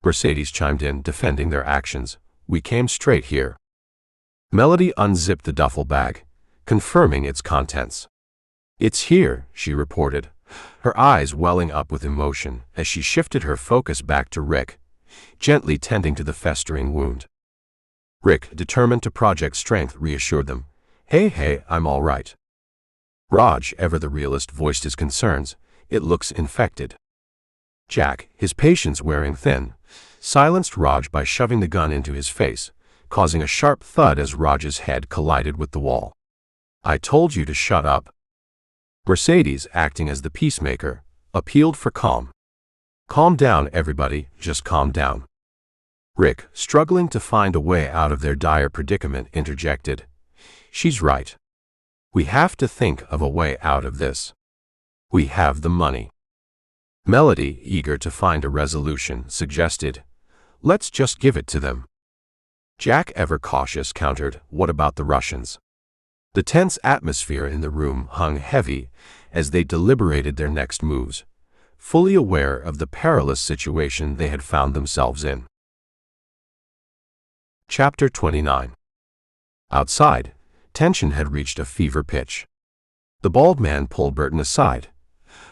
Mercedes chimed in, defending their actions, "We came straight here." Melody unzipped the duffel bag, confirming its contents. "It's here," she reported, her eyes welling up with emotion as she shifted her focus back to Rick, gently tending to the festering wound. Rick, determined to project strength, reassured them, Hey, I'm all right." Raj, ever the realist, voiced his concerns, "It looks infected." Jack, his patience wearing thin, silenced Raj by shoving the gun into his face, causing a sharp thud as Raj's head collided with the wall. "I told you to shut up." Mercedes, acting as the peacemaker, appealed for calm. "Calm down, everybody, just calm down." Rick, struggling to find a way out of their dire predicament, interjected, "She's right. We have to think of a way out of this. We have the money." Melody, eager to find a resolution, suggested, "Let's just give it to them." Jack, ever cautious, countered, "What about the Russians?" The tense atmosphere in the room hung heavy as they deliberated their next moves, fully aware of the perilous situation they had found themselves in. Chapter 29. Outside, tension had reached a fever pitch. The bald man pulled Burton aside.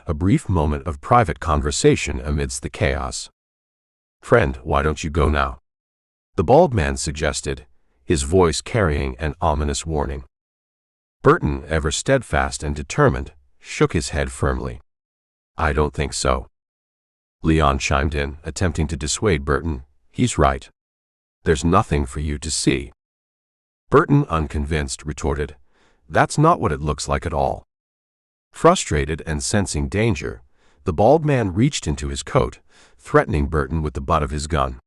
A brief moment of private conversation amidst the chaos. "Friend, why don't you go now?" the bald man suggested, his voice carrying an ominous warning. Burton, ever steadfast and determined, shook his head firmly. "I don't think so." Leon chimed in, attempting to dissuade Burton. "He's right. There's nothing for you to see." Burton, unconvinced, retorted, "That's not what it looks like at all." Frustrated and sensing danger, the bald man reached into his coat, threatening Burton with the butt of his gun.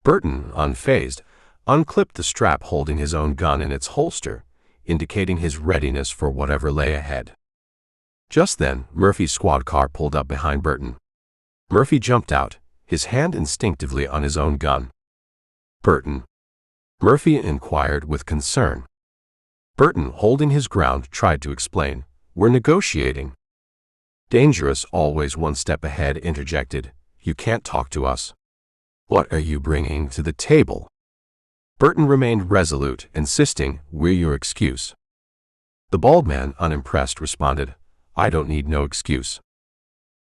Burton, unfazed, unclipped the strap holding his own gun in its holster, indicating his readiness for whatever lay ahead. Just then, Murphy's squad car pulled up behind Burton. Murphy jumped out, his hand instinctively on his own gun. "Burton?" Murphy inquired with concern. Burton, holding his ground, tried to explain, "We're negotiating." Dangerous, always one step ahead, interjected, "You can't talk to us. What are you bringing to the table?" Burton remained resolute, insisting, "We're your excuse." The bald man, unimpressed, responded, "I don't need no excuse."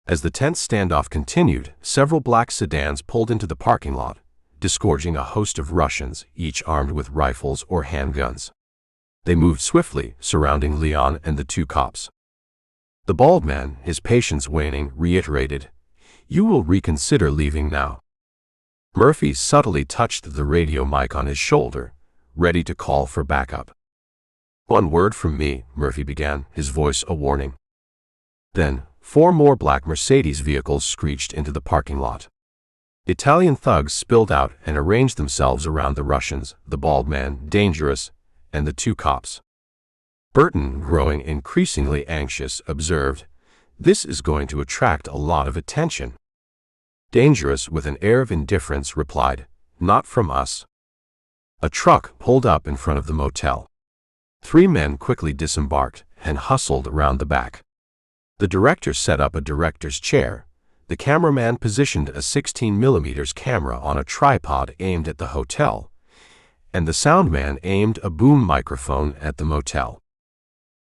As the tense standoff continued, several black sedans pulled into the parking lot, disgorging a host of Russians, each armed with rifles or handguns. They moved swiftly, surrounding Leon and the 2 cops. The bald man, his patience waning, reiterated, "You will reconsider leaving now." Murphy subtly touched the radio mic on his shoulder, ready to call for backup. "One word from me," Murphy began, his voice a warning. Then, 4 more black Mercedes vehicles screeched into the parking lot. Italian thugs spilled out and arranged themselves around the Russians, the bald man, dangerous, and the two cops. Burton, growing increasingly anxious, observed, "This is going to attract a lot of attention." Dangerous, with an air of indifference, replied, "Not from us." A truck pulled up in front of the motel. 3 men quickly disembarked and hustled around the back. The director set up a director's chair. The cameraman positioned a 16mm camera on a tripod aimed at the hotel, and the soundman aimed a boom microphone at the motel.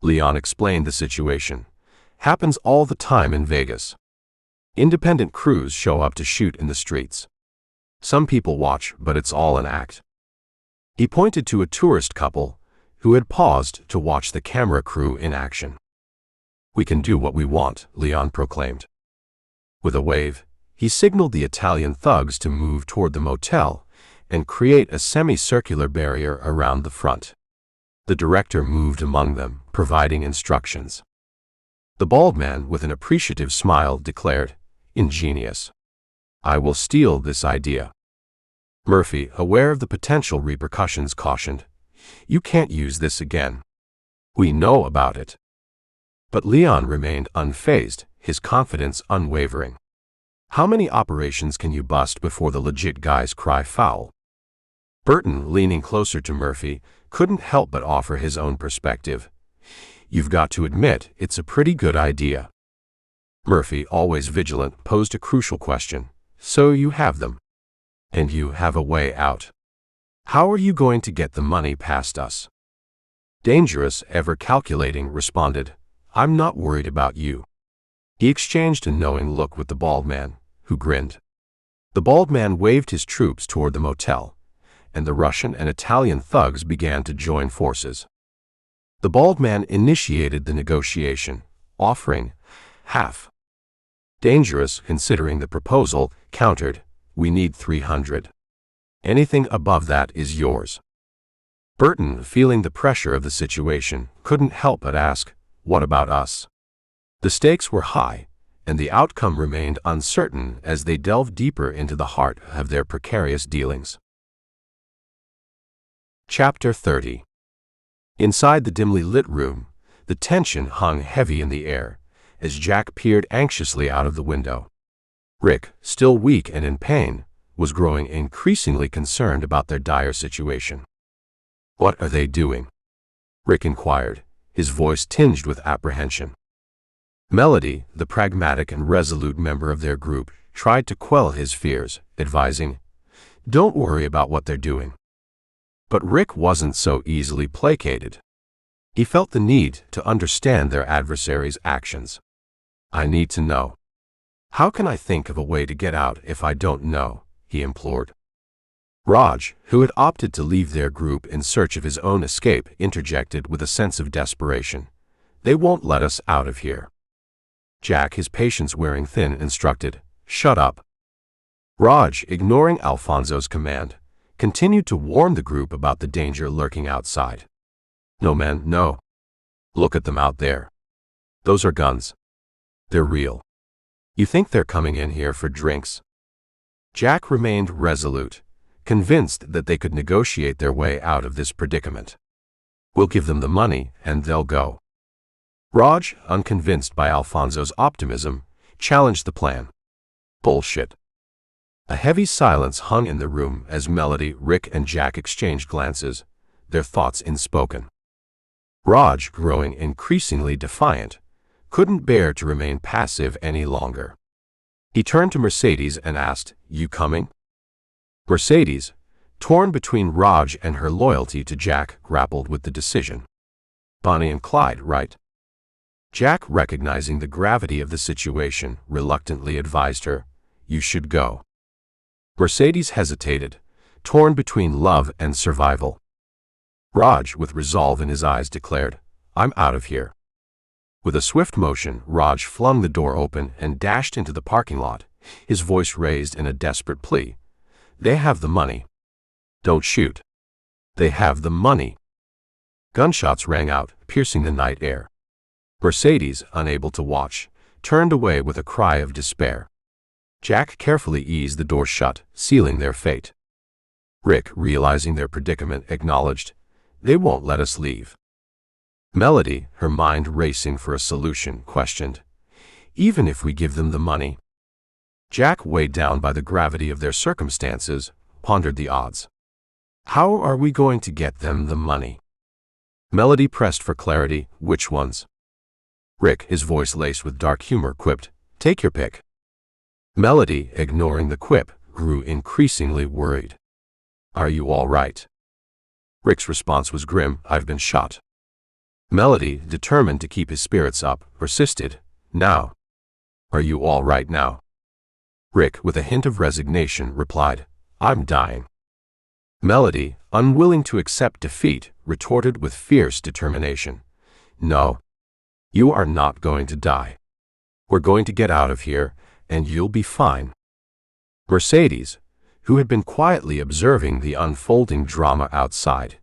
Leon explained the situation. "Happens all the time in Vegas. Independent crews show up to shoot in the streets. Some people watch, but it's all an act." He pointed to a tourist couple who had paused to watch the camera crew in action. "We can do what we want," Leon proclaimed. With a wave, he signaled the Italian thugs to move toward the motel and create a semicircular barrier around the front. The director moved among them, providing instructions. The bald man, with an appreciative smile, declared, "Ingenious. I will steal this idea." Murphy, aware of the potential repercussions, cautioned, "You can't use this again. We know about it." But Leon remained unfazed, his confidence unwavering. "How many operations can you bust before the legit guys cry foul?" Burton, leaning closer to Murphy, couldn't help but offer his own perspective. "You've got to admit, it's a pretty good idea." Murphy, always vigilant, posed a crucial question. "So you have them. And you have a way out. How are you going to get the money past us?" Dangerous, ever calculating, responded, "I'm not worried about you." He exchanged a knowing look with the bald man, who grinned. The bald man waved his troops toward the motel, and the Russian and Italian thugs began to join forces. The bald man initiated the negotiation, offering half. Dangerous, considering the proposal, countered, "We need 300. Anything above that is yours." Burton, feeling the pressure of the situation, couldn't help but ask, "What about us?" The stakes were high, and the outcome remained uncertain as they delved deeper into the heart of their precarious dealings. Chapter 30. Inside the dimly lit room, the tension hung heavy in the air as Jack peered anxiously out of the window. Rick, still weak and in pain, was growing increasingly concerned about their dire situation. "What are they doing?" Rick inquired, his voice tinged with apprehension. Melody, the pragmatic and resolute member of their group, tried to quell his fears, advising, "Don't worry about what they're doing." But Rick wasn't so easily placated. He felt the need to understand their adversaries' actions. "I need to know. How can I think of a way to get out if I don't know?" he implored. Raj, who had opted to leave their group in search of his own escape, interjected with a sense of desperation, "They won't let us out of here." Jack, his patience wearing thin, instructed, "Shut up." Raj, ignoring Alfonso's command, continued to warn the group about the danger lurking outside. "No, man, no. Look at them out there. Those are guns. They're real. You think they're coming in here for drinks?" Jack remained resolute, convinced that they could negotiate their way out of this predicament. "We'll give them the money, and they'll go." Raj, unconvinced by Alfonso's optimism, challenged the plan. "Bullshit." A heavy silence hung in the room as Melody, Rick, and Jack exchanged glances, their thoughts unspoken. Raj, growing increasingly defiant, couldn't bear to remain passive any longer. He turned to Mercedes and asked, "You coming?" Mercedes, torn between Raj and her loyalty to Jack, grappled with the decision. "Bonnie and Clyde, right?" Jack, recognizing the gravity of the situation, reluctantly advised her, "You should go." Mercedes hesitated, torn between love and survival. Raj, with resolve in his eyes, declared, "I'm out of here." With a swift motion, Raj flung the door open and dashed into the parking lot, his voice raised in a desperate plea. "They have the money. Don't shoot. They have the money." Gunshots rang out, piercing the night air. Mercedes, unable to watch, turned away with a cry of despair. Jack carefully eased the door shut, sealing their fate. Rick, realizing their predicament, acknowledged, They won't let us leave. Melody, her mind racing for a solution, questioned, "Even if we give them the money?" Jack, weighed down by the gravity of their circumstances, pondered the odds. "How are we going to get them the money?" Melody pressed for clarity. "Which ones?" Rick, his voice laced with dark humor, quipped, "Take your pick." Melody, ignoring the quip, grew increasingly worried. "Are you all right?" Rick's response was grim. "I've been shot." Melody, determined to keep his spirits up, persisted, "Now. Are you all right now?" Rick, with a hint of resignation, replied, "I'm dying." Melody, unwilling to accept defeat, retorted with fierce determination, "No. You are not going to die. We're going to get out of here, and you'll be fine." Mercedes, who had been quietly observing the unfolding drama outside,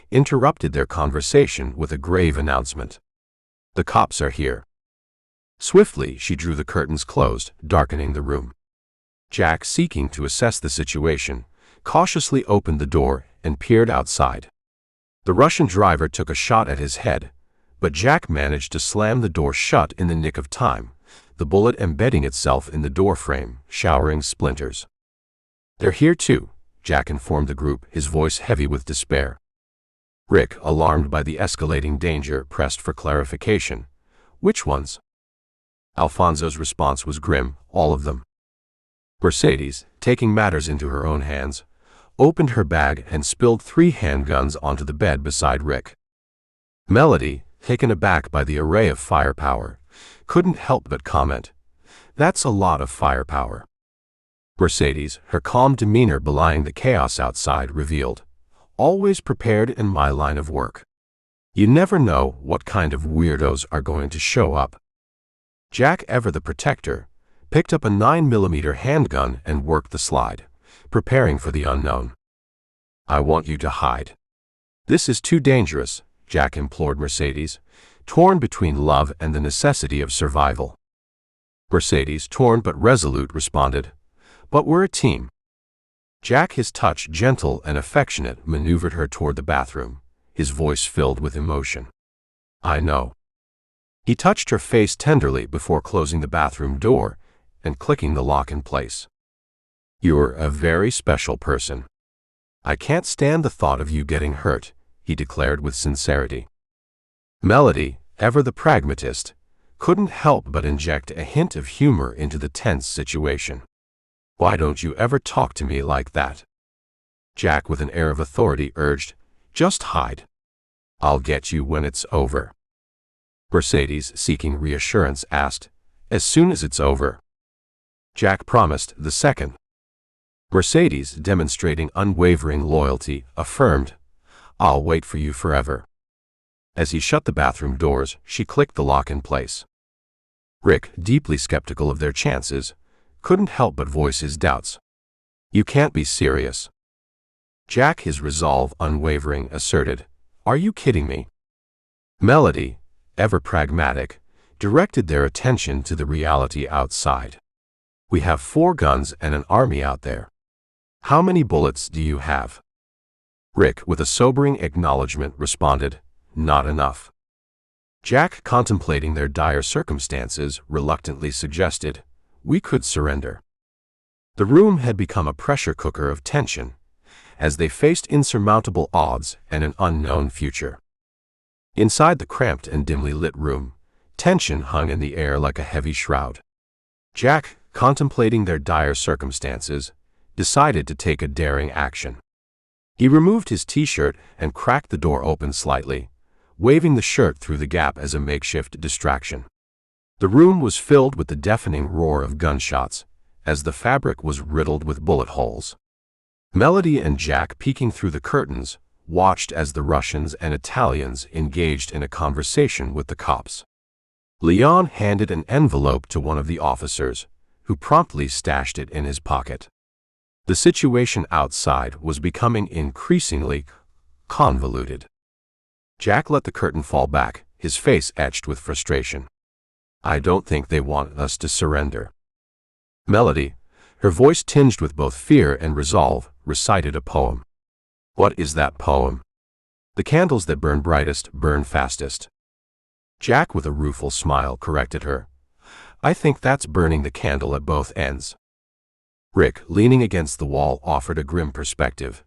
interrupted their conversation with a grave announcement. "The cops are here." Swiftly, she drew the curtains closed, darkening the room. Jack, seeking to assess the situation, cautiously opened the door and peered outside. The Russian driver took a shot at his head, but Jack managed to slam the door shut in the nick of time, the bullet embedding itself in the doorframe, showering splinters. "They're here too," Jack informed the group, his voice heavy with despair. Rick, alarmed by the escalating danger, pressed for clarification. "Which ones?" Alfonso's response was grim, "All of them." Mercedes, taking matters into her own hands, opened her bag and spilled 3 handguns onto the bed beside Rick. Melody, taken aback by the array of firepower, couldn't help but comment, "That's a lot of firepower." Mercedes, her calm demeanor belying the chaos outside, revealed, "Always prepared in my line of work. You never know what kind of weirdos are going to show up." Jack, ever the protector, picked up a 9mm handgun and worked the slide, preparing for the unknown. "I want you to hide." "This is too dangerous," Jack implored Mercedes, torn between love and the necessity of survival. Mercedes, torn but resolute, responded, "But we're a team." Jack, his touch gentle and affectionate, maneuvered her toward the bathroom, his voice filled with emotion. "I know." He touched her face tenderly before closing the bathroom door and clicking the lock in place. "You're a very special person. I can't stand the thought of you getting hurt," he declared with sincerity. Melody, ever the pragmatist, couldn't help but inject a hint of humor into the tense situation. "Why don't you ever talk to me like that?" Jack, with an air of authority, urged, "Just hide. I'll get you when it's over." Mercedes, seeking reassurance, asked, "As soon as it's over?" Jack promised, "The second." Mercedes, demonstrating unwavering loyalty, affirmed, "I'll wait for you forever." As he shut the bathroom doors, she clicked the lock in place. Rick, deeply skeptical of their chances, couldn't help but voice his doubts. "You can't be serious." Jack, his resolve unwavering, asserted, "Are you kidding me?" Melody, ever pragmatic, directed their attention to the reality outside. "We have 4 guns and an army out there. How many bullets do you have?" Rick, with a sobering acknowledgement, responded, "Not enough." Jack, contemplating their dire circumstances, reluctantly suggested, "We could surrender." The room had become a pressure cooker of tension, as they faced insurmountable odds and an unknown future. Inside the cramped and dimly lit room, tension hung in the air like a heavy shroud. Jack, contemplating their dire circumstances, decided to take a daring action. He removed his t-shirt and cracked the door open slightly, waving the shirt through the gap as a makeshift distraction. The room was filled with the deafening roar of gunshots, as the fabric was riddled with bullet holes. Melody and Jack, peeking through the curtains, watched as the Russians and Italians engaged in a conversation with the cops. Leon handed an envelope to one of the officers, who promptly stashed it in his pocket. The situation outside was becoming increasingly convoluted. Jack let the curtain fall back, his face etched with frustration. "I don't think they want us to surrender." Melody, her voice tinged with both fear and resolve, recited a poem. "What is that poem?" The candles that burn brightest burn fastest. Jack, with a rueful smile, corrected her. I think that's burning the candle at both ends. Rick, leaning against the wall, offered a grim perspective.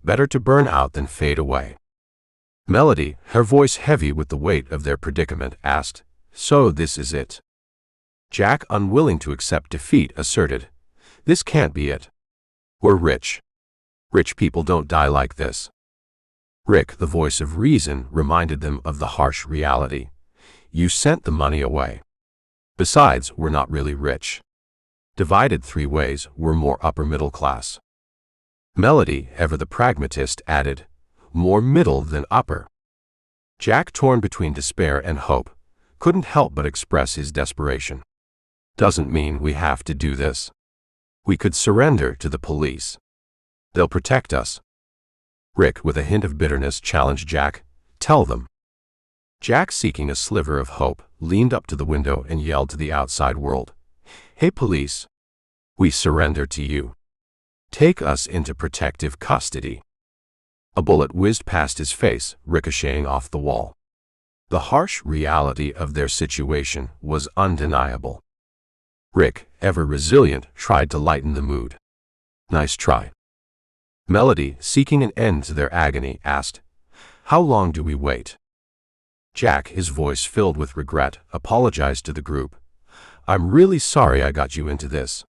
Better to burn out than fade away. Melody, her voice heavy with the weight of their predicament, asked, So this is it? Jack, unwilling to accept defeat, asserted, This can't be it. We're rich. Rich people don't die like this. Rick, the voice of reason, reminded them of the harsh reality. You sent the money away. Besides, we're not really rich. Divided 3 ways, we're more upper middle class. Melody, ever the pragmatist, added, More middle than upper. Jack, torn between despair and hope, couldn't help but express his desperation. Doesn't mean we have to do this. We could surrender to the police. They'll protect us. Rick, with a hint of bitterness, challenged Jack, Tell them. Jack, seeking a sliver of hope, leaned up to the window and yelled to the outside world, Hey police, we surrender to you. Take us into protective custody. A bullet whizzed past his face, ricocheting off the wall. The harsh reality of their situation was undeniable. Rick, ever resilient, tried to lighten the mood. Nice try. Melody, seeking an end to their agony, asked, How long do we wait? Jack, his voice filled with regret, apologized to the group. I'm really sorry I got you into this.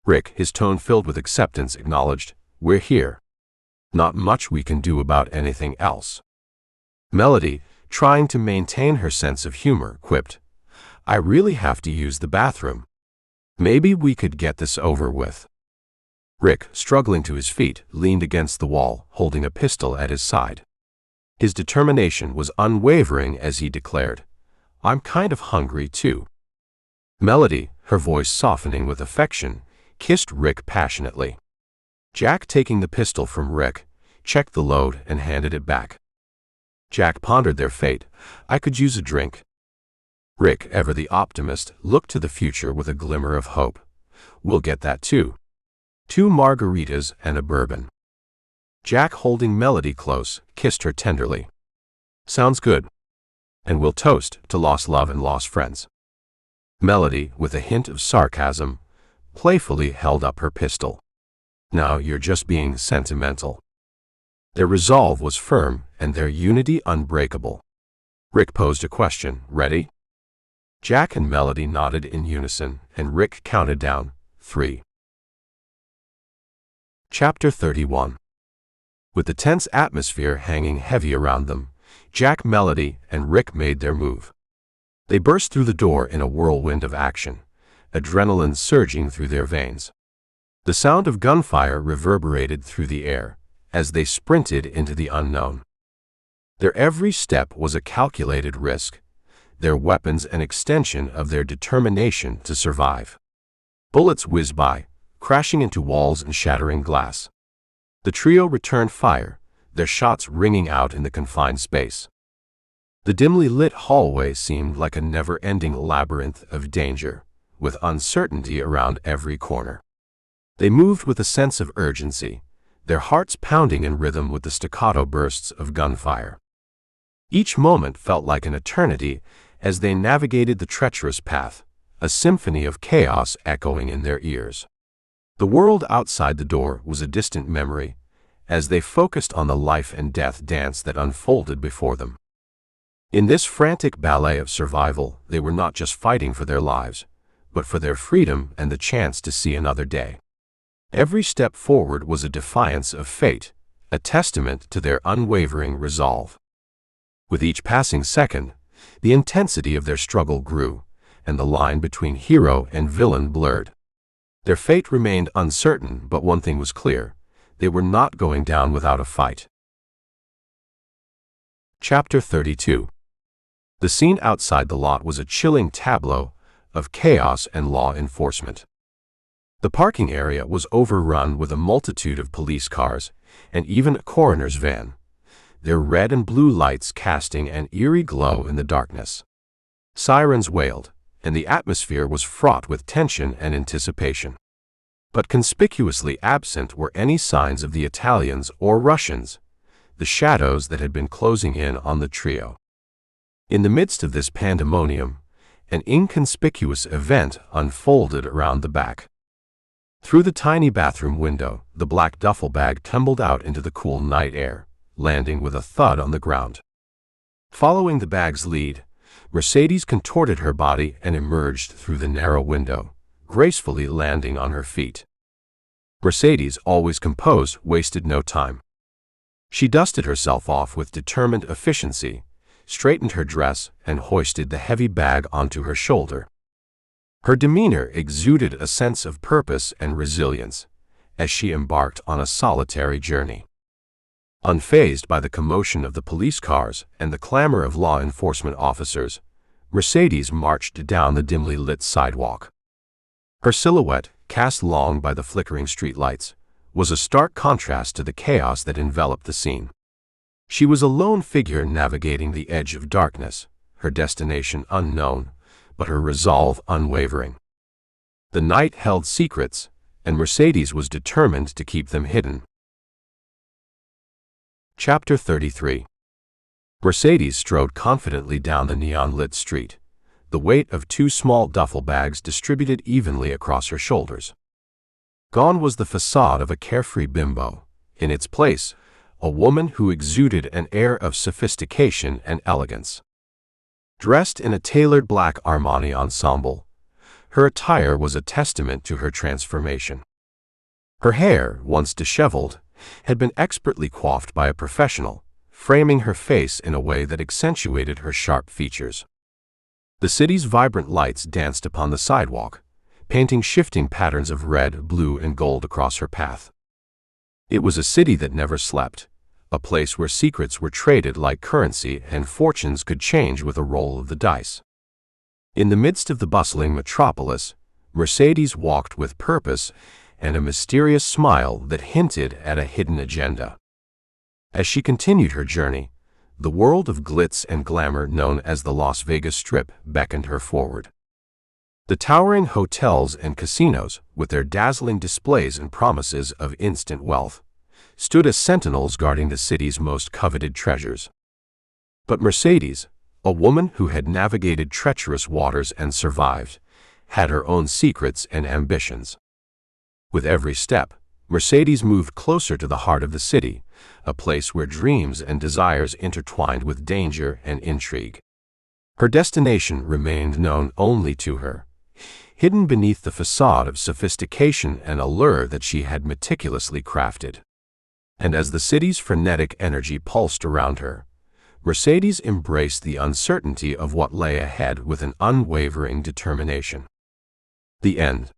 Rick, his tone filled with acceptance, acknowledged, We're here. Not much we can do about anything else. Melody, trying to maintain her sense of humor, quipped, I really have to use the bathroom. Maybe we could get this over with. Rick, struggling to his feet, leaned against the wall, holding a pistol at his side. His determination was unwavering as he declared, I'm kind of hungry too. Melody, her voice softening with affection, kissed Rick passionately. Jack, taking the pistol from Rick, checked the load and handed it back. Jack pondered their fate. I could use a drink. Rick, ever the optimist, looked to the future with a glimmer of hope. We'll get that too. 2 margaritas and a bourbon. Jack, holding Melody close, kissed her tenderly. Sounds good. And we'll toast to lost love and lost friends. Melody, with a hint of sarcasm, playfully held up her pistol. Now you're just being sentimental. Their resolve was firm and their unity unbreakable. Rick posed a question. Ready? Jack and Melody nodded in unison, and Rick counted down, 3. Chapter 31. With the tense atmosphere hanging heavy around them, Jack, Melody, and Rick made their move. They burst through the door in a whirlwind of action, adrenaline surging through their veins. The sound of gunfire reverberated through the air as they sprinted into the unknown. Their every step was a calculated risk, their weapons an extension of their determination to survive. Bullets whizzed by, crashing into walls and shattering glass. The trio returned fire, their shots ringing out in the confined space. The dimly lit hallway seemed like a never-ending labyrinth of danger, with uncertainty around every corner. They moved with a sense of urgency, their hearts pounding in rhythm with the staccato bursts of gunfire. Each moment felt like an eternity as they navigated the treacherous path, a symphony of chaos echoing in their ears. The world outside the door was a distant memory, as they focused on the life and death dance that unfolded before them. In this frantic ballet of survival, they were not just fighting for their lives, but for their freedom and the chance to see another day. Every step forward was a defiance of fate, a testament to their unwavering resolve. With each passing second, the intensity of their struggle grew, and the line between hero and villain blurred. Their fate remained uncertain, but one thing was clear: they were not going down without a fight. Chapter 32. The scene outside the lot was a chilling tableau of chaos and law enforcement. The parking area was overrun with a multitude of police cars, and even a coroner's van, their red and blue lights casting an eerie glow in the darkness. Sirens wailed, and the atmosphere was fraught with tension and anticipation. But conspicuously absent were any signs of the Italians or Russians, the shadows that had been closing in on the trio. In the midst of this pandemonium, an inconspicuous event unfolded around the back. Through the tiny bathroom window, the black duffel bag tumbled out into the cool night air, landing with a thud on the ground. Following the bag's lead, Mercedes contorted her body and emerged through the narrow window, gracefully landing on her feet. Mercedes, always composed, wasted no time. She dusted herself off with determined efficiency, straightened her dress, and hoisted the heavy bag onto her shoulder. Her demeanor exuded a sense of purpose and resilience as she embarked on a solitary journey. Unfazed by the commotion of the police cars and the clamor of law enforcement officers, Mercedes marched down the dimly lit sidewalk. Her silhouette, cast long by the flickering streetlights, was a stark contrast to the chaos that enveloped the scene. She was a lone figure navigating the edge of darkness, her destination unknown, but her resolve unwavering. The night held secrets, and Mercedes was determined to keep them hidden. Chapter 33. Mercedes strode confidently down the neon-lit street, the weight of 2 small duffel bags distributed evenly across her shoulders. Gone was the facade of a carefree bimbo. In its place, a woman who exuded an air of sophistication and elegance. Dressed in a tailored black Armani ensemble, her attire was a testament to her transformation. Her hair, once disheveled, had been expertly coiffed by a professional, framing her face in a way that accentuated her sharp features. The city's vibrant lights danced upon the sidewalk, painting shifting patterns of red, blue, and gold across her path. It was a city that never slept, a place where secrets were traded like currency and fortunes could change with a roll of the dice. In the midst of the bustling metropolis, Mercedes walked with purpose and a mysterious smile that hinted at a hidden agenda. As she continued her journey, the world of glitz and glamour known as the Las Vegas Strip beckoned her forward. The towering hotels and casinos, with their dazzling displays and promises of instant wealth, stood as sentinels guarding the city's most coveted treasures. But Mercedes, a woman who had navigated treacherous waters and survived, had her own secrets and ambitions. With every step, Mercedes moved closer to the heart of the city, a place where dreams and desires intertwined with danger and intrigue. Her destination remained known only to her, hidden beneath the facade of sophistication and allure that she had meticulously crafted. And as the city's frenetic energy pulsed around her, Mercedes embraced the uncertainty of what lay ahead with an unwavering determination. The end.